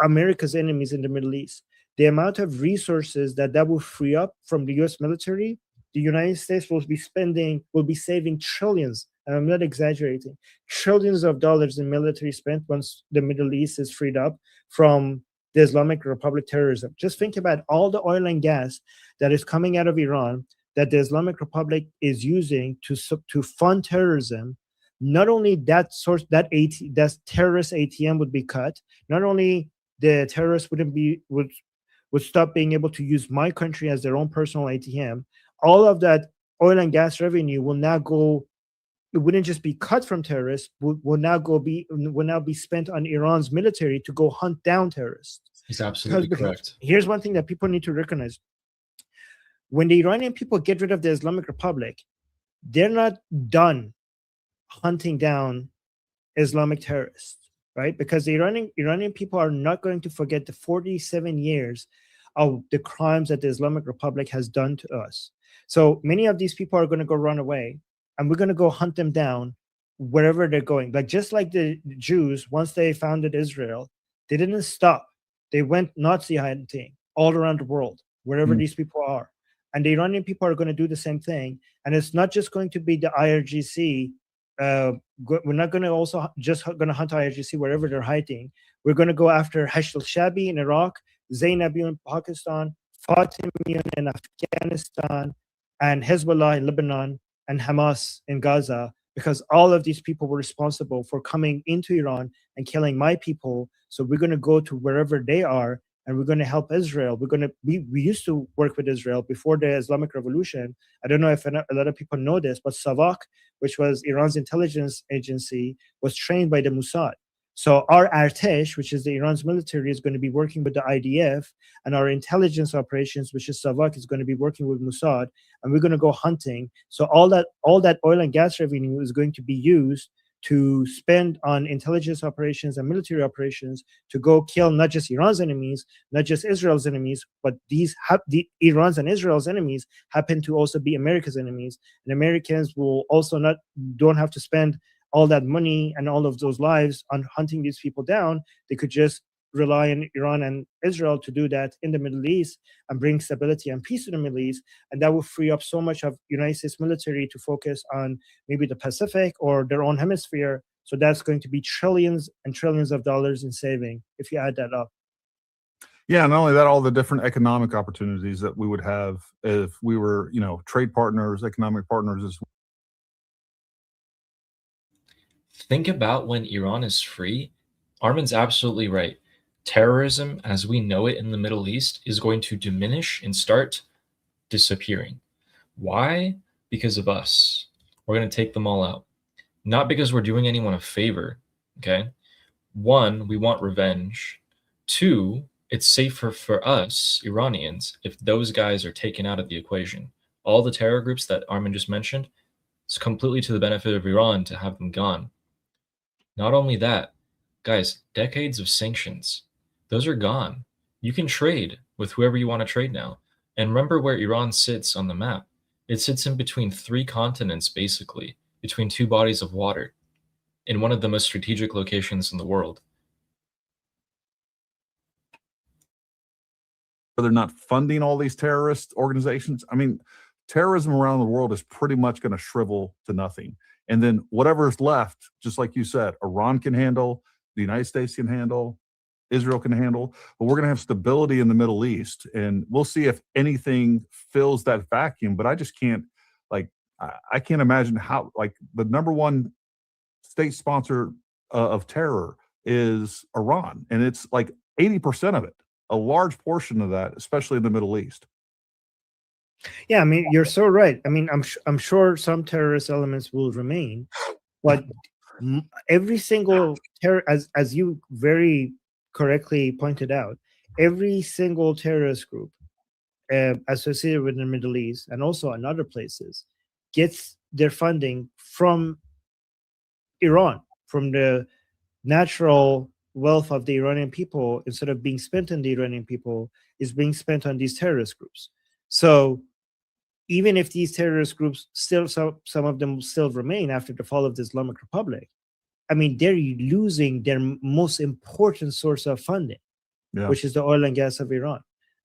America's enemies in the Middle East. The amount of resources that will free up from the US military, the United States will be saving trillions, and I'm not exaggerating, trillions of dollars in military spent once the Middle East is freed up from the Islamic Republic terrorism. Just think about all the oil and gas that is coming out of Iran that the Islamic Republic is using to fund terrorism. Not only that terrorist ATM would be cut, not only the terrorists would stop being able to use my country as their own personal ATM, all of that oil and gas revenue will now go. It wouldn't just be cut from terrorists. Will now be spent on Iran's military to go hunt down terrorists. He's absolutely correct. Here's one thing that people need to recognize: when the Iranian people get rid of the Islamic Republic, they're not done hunting down Islamic terrorists, right? Because the Iranian people are not going to forget the 47 years of the crimes that the Islamic Republic has done to us. So many of these people are going to go run away, and we're going to go hunt them down wherever they're going. Like just like the Jews, once they founded Israel, they didn't stop. They went Nazi hunting all around the world, wherever these people are. And the Iranian people are going to do the same thing. And it's not just going to be the IRGC. We're not going to also just going to hunt IRGC wherever they're hiding. We're going to go after Hashd al-Shabi in Iraq, Zainabi in Pakistan, Fatimiyun in Afghanistan, and Hezbollah in Lebanon, and Hamas in Gaza, because all of these people were responsible for coming into Iran and killing my people. So we're going to go to wherever they are, and we're going to help Israel. We used to work with Israel before the Islamic Revolution. I don't know if a lot of people know this, but Savak, which was Iran's intelligence agency, was trained by the Mossad. So our Artesh, which is the Iran's military, is going to be working with the IDF, and our intelligence operations, which is Savak, is going to be working with Mossad, and we're going to go hunting. So all that oil and gas revenue is going to be used to spend on intelligence operations and military operations to go kill not just Iran's enemies, not just Israel's enemies, but the Iran's and Israel's enemies happen to also be America's enemies. And Americans will also don't have to spend all that money and all of those lives on hunting these people down. They could just rely on Iran and Israel to do that in the Middle East and bring stability and peace to the Middle East. And that will free up so much of United States military to focus on maybe the Pacific or their own hemisphere. So that's going to be trillions and trillions of dollars in saving if you add that up. Yeah, not only that, all the different economic opportunities that we would have if we were, trade partners, economic partners as well. Think about when Iran is free. Armin's absolutely right. Terrorism, as we know it in the Middle East, is going to diminish and start disappearing. Why? Because of us. We're going to take them all out. Not because we're doing anyone a favor, okay? One, we want revenge. Two, it's safer for us, Iranians, if those guys are taken out of the equation. All the terror groups that Armin just mentioned, it's completely to the benefit of Iran to have them gone. Not only that, guys, decades of sanctions, those are gone. You can trade with whoever you want to trade now. And remember where Iran sits on the map. It sits in between 3 continents, basically, between 2 bodies of water, in one of the most strategic locations in the world. They're not funding all these terrorist organizations. I mean, terrorism around the world is pretty much going to shrivel to nothing. And then whatever's left, just like you said, Iran can handle, the United States can handle, Israel can handle, but we're going to have stability in the Middle East. And we'll see if anything fills that vacuum. But I just can't, I can't imagine how, the number one state sponsor of terror is Iran. And it's 80% of it, a large portion of that, especially in the Middle East. Yeah, I mean, you're so right. I mean, I'm sure some terrorist elements will remain, but every single terror, as you very correctly pointed out, every single terrorist group associated with the Middle East and also in other places gets their funding from Iran, from the natural wealth of the Iranian people, instead of being spent on the Iranian people, is being spent on these terrorist groups. So even if these terrorist groups still, some of them still remain after the fall of the Islamic Republic, I mean, they're losing their most important source of funding, which is the oil and gas of Iran.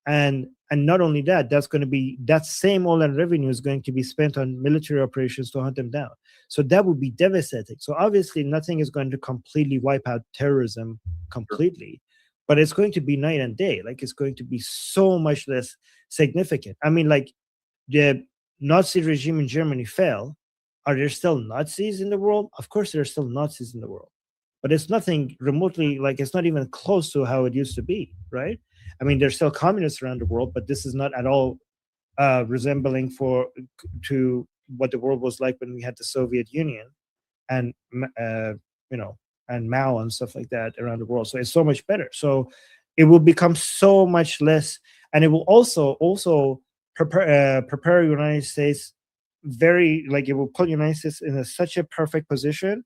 And not only that, that's going to be, that same oil and revenue is going to be spent on military operations to hunt them down. So that would be devastating. So obviously nothing is going to completely wipe out terrorism completely, but it's going to be night and day. Like, it's going to be so much less significant. I mean, like, the Nazi regime in Germany fell. Are there still Nazis in the world? Of course there are still Nazis in the world, but it's nothing remotely, like, it's not even close to how it used to be, right? I mean, there's still communists around the world, but this is not at all resembling to what the world was like when we had the Soviet Union and and Mao and stuff like that around the world. So it's so much better. So it will become so much less, and it will also prepare United States it will put United States in such a perfect position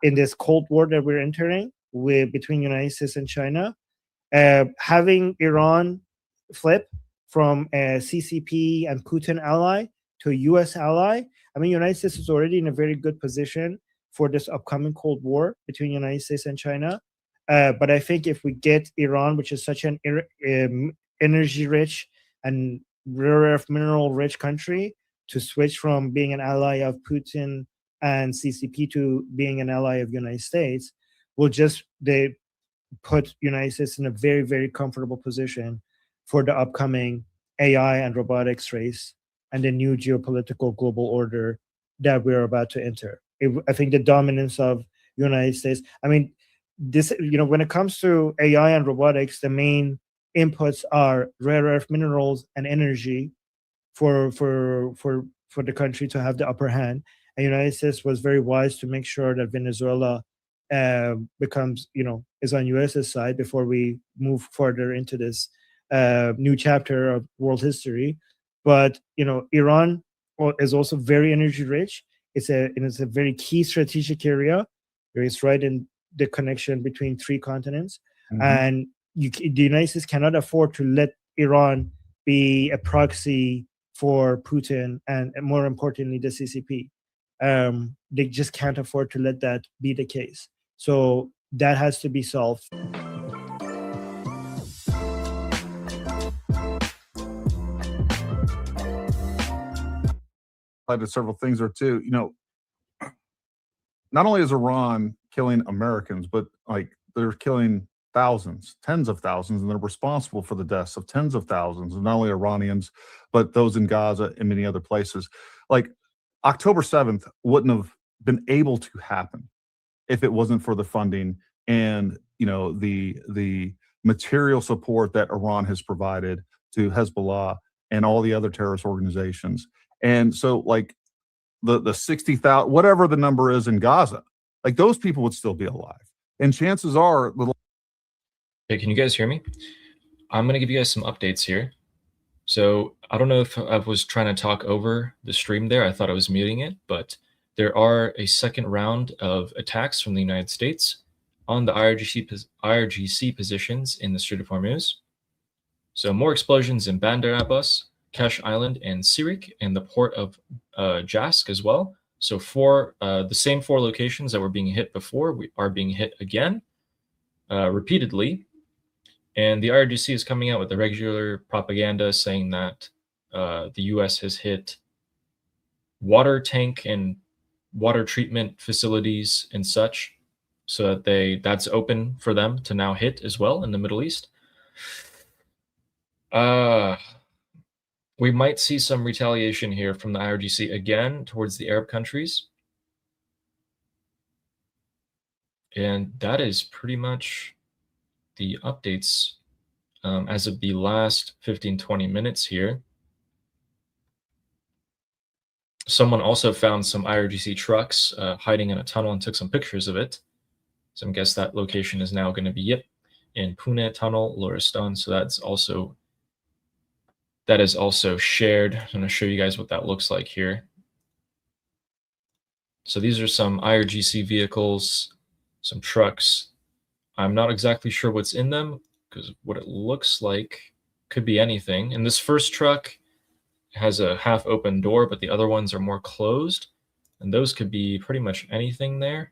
in this Cold War that we're entering between United States and China. Having Iran flip from a CCP and Putin ally to a US ally, I mean, United States is already in a very good position for this upcoming Cold War between United States and China. But I think if we get Iran, which is such an energy-rich and rare earth mineral-rich country, to switch from being an ally of Putin and CCP to being an ally of United States, they put United States in a very, very comfortable position for the upcoming AI and robotics race and the new geopolitical global order that we're about to enter. I think the dominance of United States, I mean, this, when it comes to AI and robotics, the main inputs are rare earth minerals and energy for the country to have the upper hand. And United States was very wise to make sure that Venezuela becomes, is on US's side before we move further into this new chapter of world history. But Iran is also very energy rich. It's a very key strategic area. It's right in the connection between 3 continents, and the United States cannot afford to let Iran be a proxy for Putin and more importantly the CCP. They just can't afford to let that be the case. So that has to be solved. Highlighted several things there too. Not only is Iran killing Americans, but like they're killing thousands, tens of thousands, and they're responsible for the deaths of tens of thousands of not only Iranians, but those in Gaza and many other places. Like October 7th wouldn't have been able to happen if it wasn't for the funding and the material support that Iran has provided to Hezbollah and all the other terrorist organizations. And so like the 60,000, whatever the number is in Gaza, like those people would still be alive. And chances are Hey, can you guys hear me? I'm going to give you guys some updates here. So I don't know if I was trying to talk over the stream there. I thought I was muting it, but there are a second round of attacks from the United States on the IRGC positions in the Strait of Hormuz. So more explosions in Bandar Abbas, Kesh Island, and Sirik, and the port of Jask as well. So the same 4 locations that were being hit before are being hit again repeatedly. And the IRGC is coming out with the regular propaganda saying that the U.S. has hit water tank and water treatment facilities and such, so that that's open for them to now hit as well in the Middle East. We might see some retaliation here from the IRGC again towards the Arab countries. And that is pretty much the updates as of the last 15-20 minutes here. Someone also found some IRGC trucks hiding in a tunnel and took some pictures of it. So I guess that location is now going to be in Pune Tunnel, Loristan. So that is also shared. I'm going to show you guys what that looks like here. So these are some IRGC vehicles, some trucks. I'm not exactly sure what's in them because what it looks like could be anything. And this first truck has a half open door, but the other ones are more closed. And those could be pretty much anything there.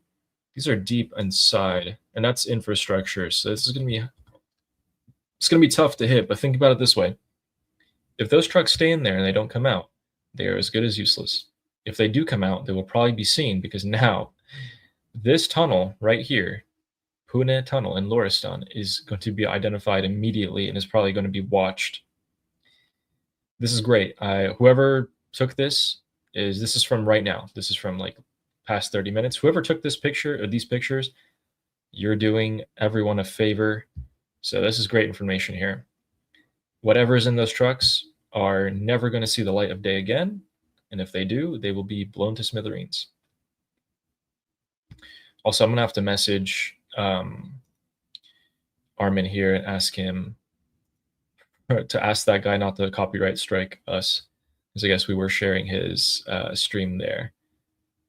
These are deep inside, and that's infrastructure. So this is going to be tough to hit, but think about it this way. If those trucks stay in there and they don't come out, they are as good as useless. If they do come out, they will probably be seen because now this tunnel right here, Pune Tunnel in Loristan, is going to be identified immediately and is probably going to be watched. This is great. Whoever took this is from right now. This is from like past 30 minutes. Whoever took this picture or these pictures, you're doing everyone a favor. So this is great information here. Whatever's in those trucks are never going to see the light of day again. And if they do, they will be blown to smithereens. Also, I'm going to have to message Armin here and ask him to ask that guy not to copyright strike us, because I guess we were sharing his stream there.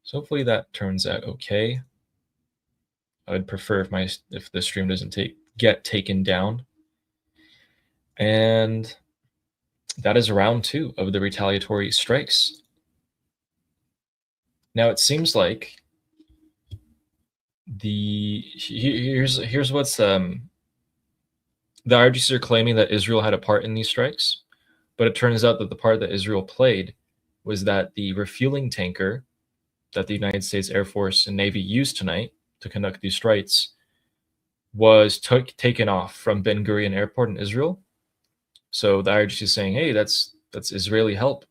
So hopefully that turns out okay. I would prefer if the stream doesn't get taken down. And that is round 2 of the retaliatory strikes. Now it seems like here's what's the IRGC are claiming that Israel had a part in these strikes, but it turns out that the part that Israel played was that the refueling tanker that the United States Air Force and Navy used tonight to conduct these strikes was taken off from Ben Gurion Airport in Israel. So the IRGC is saying, hey, that's Israeli help,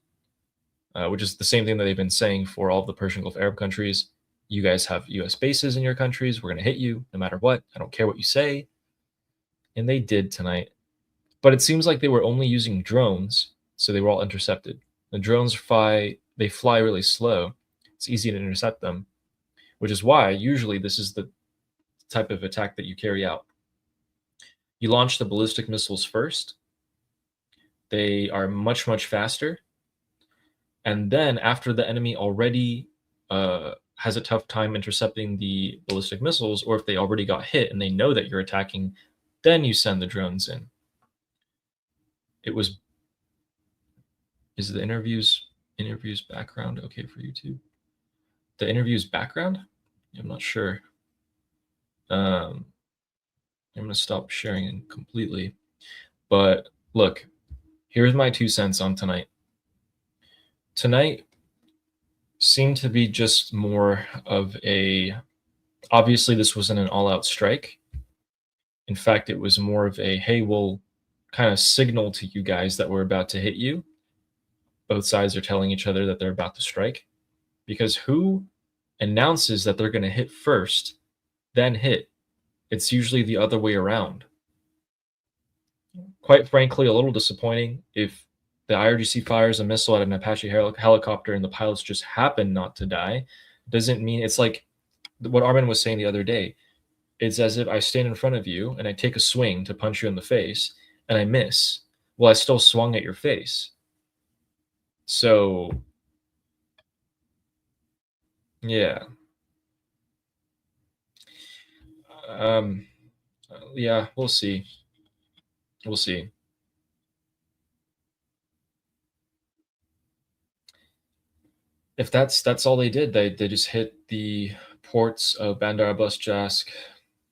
which is the same thing that they've been saying for all of the Persian Gulf Arab countries. You guys have U.S. bases in your countries. We're going to hit you no matter what. I don't care what you say. And they did tonight. But it seems like they were only using drones, so they were all intercepted. The drones fly really slow. It's easy to intercept them, which is why usually this is the type of attack that you carry out. You launch the ballistic missiles first. They are much, much faster. And then after the enemy already has a tough time intercepting the ballistic missiles, or if they already got hit and they know that you're attacking, then you send the drones in. Is the interviews background okay for YouTube? The interviews background? I'm not sure. I'm going to stop sharing it completely. But look, here's my 2 cents on tonight. Tonight seemed to be just more of obviously this wasn't an all-out strike. In fact, it was more of hey, we'll kind of signal to you guys that we're about to hit you. Both sides are telling each other that they're about to strike. Because who announces that they're going to hit first, then hit? It's usually the other way around. Quite frankly, a little disappointing if the IRGC fires a missile at an Apache helicopter and the pilots just happen not to die. Doesn't mean it's like what Armin was saying the other day. It's as if I stand in front of you and I take a swing to punch you in the face and I miss. Well, I still swung at your face. So, yeah. Yeah, we'll see. We'll see. If that's all they did, they just hit the ports of Bandar Abbas Jask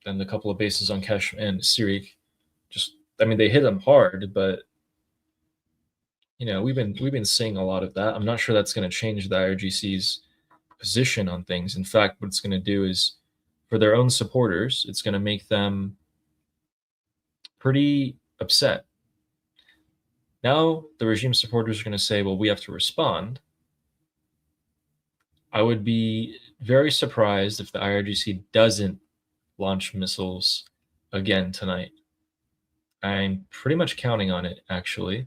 and a couple of bases on Kesh and Sirik. They hit them hard, but we've been seeing a lot of that. I'm not sure that's going to change the IRGC's position on things. In fact, what it's going to do is, for their own supporters, it's going to make them pretty upset. Now the regime supporters are going to say, well, we have to respond. I would be very surprised if the IRGC doesn't launch missiles again tonight. I'm pretty much counting on it, actually.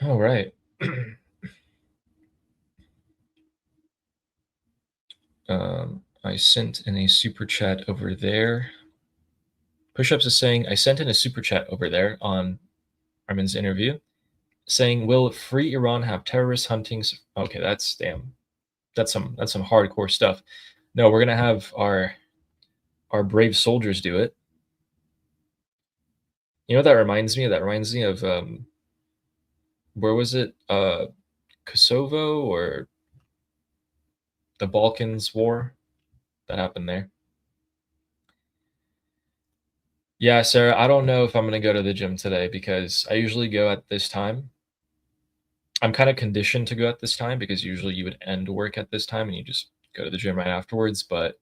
All right. I sent in a super chat over there. Pushups is saying, I sent in a super chat over there on Armin's interview saying, will free Iran have terrorist huntings? Okay, that's some hardcore stuff. No, we're gonna have our brave soldiers do it. You know what that reminds me of? That reminds me of where was it? Kosovo or the Balkans War that happened there. Yeah, Sarah, I don't know if I'm going to go to the gym today because I usually go at this time. I'm kind of conditioned to go at this time because usually you would end work at this time and you just go to the gym right afterwards. But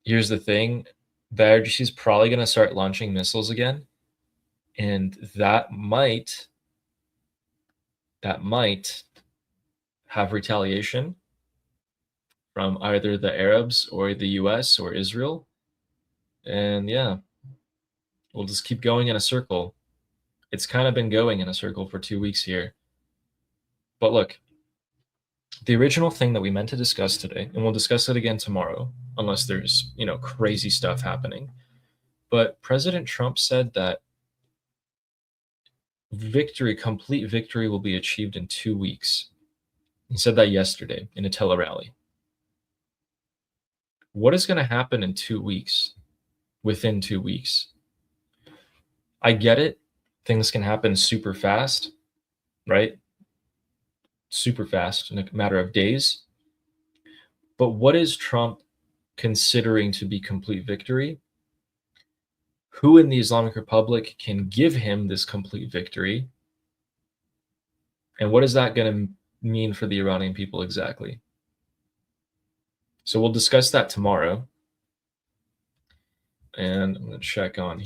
here's the thing. The IRGC is probably going to start launching missiles again. And that might have retaliation from either the Arabs or the US or Israel. And yeah, we'll just keep going in a circle. It's kind of been going in a circle for 2 weeks here. But look, the original thing that we meant to discuss today, and we'll discuss it again tomorrow, unless there's, crazy stuff happening. But President Trump said that complete victory will be achieved in 2 weeks. He said that yesterday in a tele-rally. What is going to happen in 2 weeks? Within 2 weeks? I get it. Things can happen super fast, right? Super fast in a matter of days. But what is Trump considering to be complete victory? Who in the Islamic Republic can give him this complete victory? And what is that going to mean for the Iranian people exactly? So we'll discuss that tomorrow. And I'm going to check on.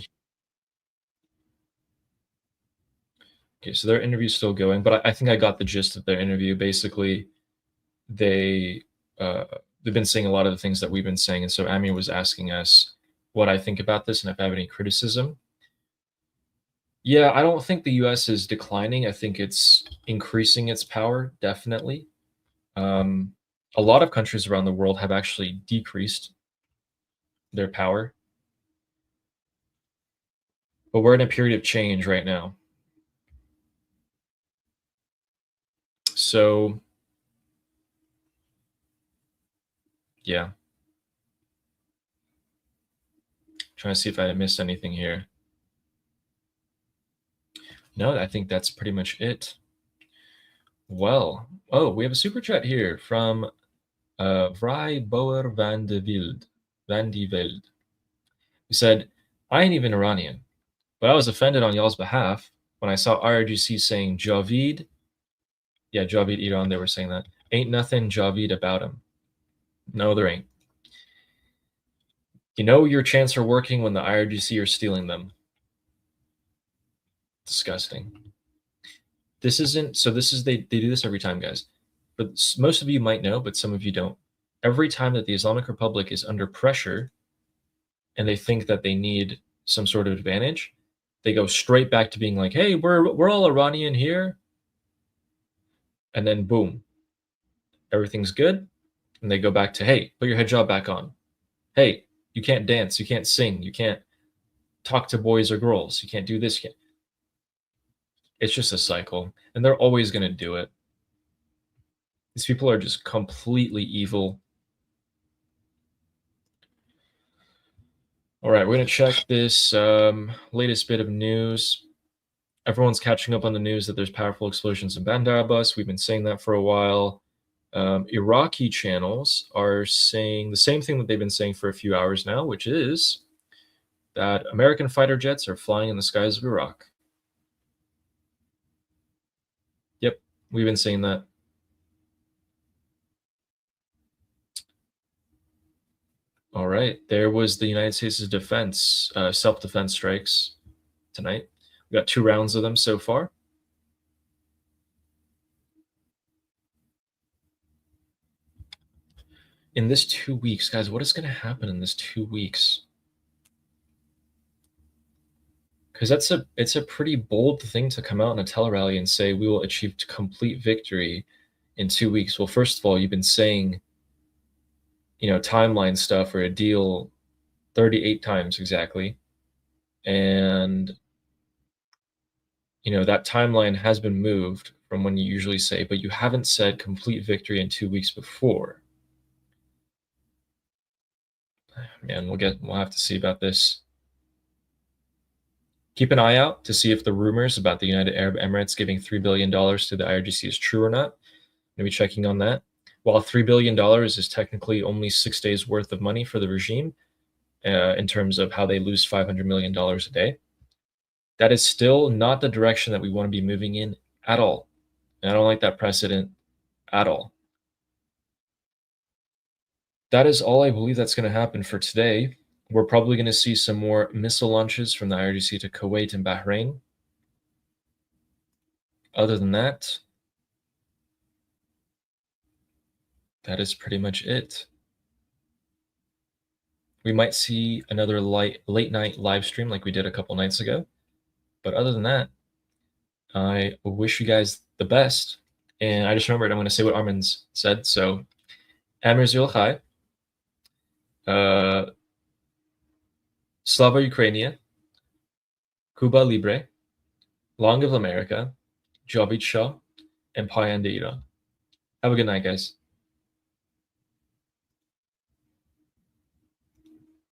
Okay, so their interview's still going, but I think I got the gist of their interview. Basically, they've been saying a lot of the things that we've been saying, and so Amir was asking us what I think about this and if I have any criticism. Yeah, I don't think the U.S. is declining. I think it's increasing its power, definitely. A lot of countries around the world have actually decreased their power. But we're in a period of change right now. So, yeah. Trying to see if I missed anything here. No, I think that's pretty much it. Well, oh, we have a super chat here from Vrij Boer van de Velde. He said, I ain't even Iranian, but I was offended on y'all's behalf when I saw IRGC saying Javid. Yeah, Javid Iran, they were saying that. Ain't nothing Javid about him. No, there ain't. You know your chants are working when the IRGC are stealing them. Disgusting. This isn't, so this is, they do this every time, guys. But most of you might know, but some of you don't. Every time that the Islamic Republic is under pressure and they think that they need some sort of advantage, they go straight back to being like, hey, we're all Iranian here. And then boom, everything's good. And they go back to, hey, put your hijab back on. Hey, you can't dance, you can't sing, you can't talk to boys or girls, you can't do this. It's just a cycle, and they're always going to do it. These people are just completely evil. All right, we're going to check this latest bit of news. Everyone's catching up on the news that there's powerful explosions in Bandar Abbas. We've been saying that for a while. Iraqi channels are saying the same thing that they've been saying for a few hours now, which is that American fighter jets are flying in the skies of Iraq. Yep, we've been saying that. All right, there was the United States' defense, self-defense strikes tonight. We got 2 rounds of them so far. In this 2 weeks, guys, what is going to happen in this 2 weeks? Because it's a pretty bold thing to come out in a tele-rally and say we will achieve complete victory in 2 weeks. Well, first of all, you've been saying timeline stuff for a deal 38 times exactly. And, that timeline has been moved from when you usually say, but you haven't said complete victory in 2 weeks before. Man, we'll have to see about this. Keep an eye out to see if the rumors about the United Arab Emirates giving $3 billion to the IRGC is true or not. I'm going to be checking on that. While $3 billion is technically only 6 days worth of money for the regime, in terms of how they lose $500 million a day, that is still not the direction that we want to be moving in at all. And I don't like that precedent at all. That is all I believe that's going to happen for today. We're probably going to see some more missile launches from the IRGC to Kuwait and Bahrain. Other than that, that is pretty much it. We might see another late night live stream like we did a couple nights ago. But other than that, I wish you guys the best. And I just remembered I'm going to say what Armin's said. So, Amir Zul Chai, Slava Ukrainia, Cuba Libre, Long of America, Jobbik Shaw, and Payandeira. Have a good night, guys.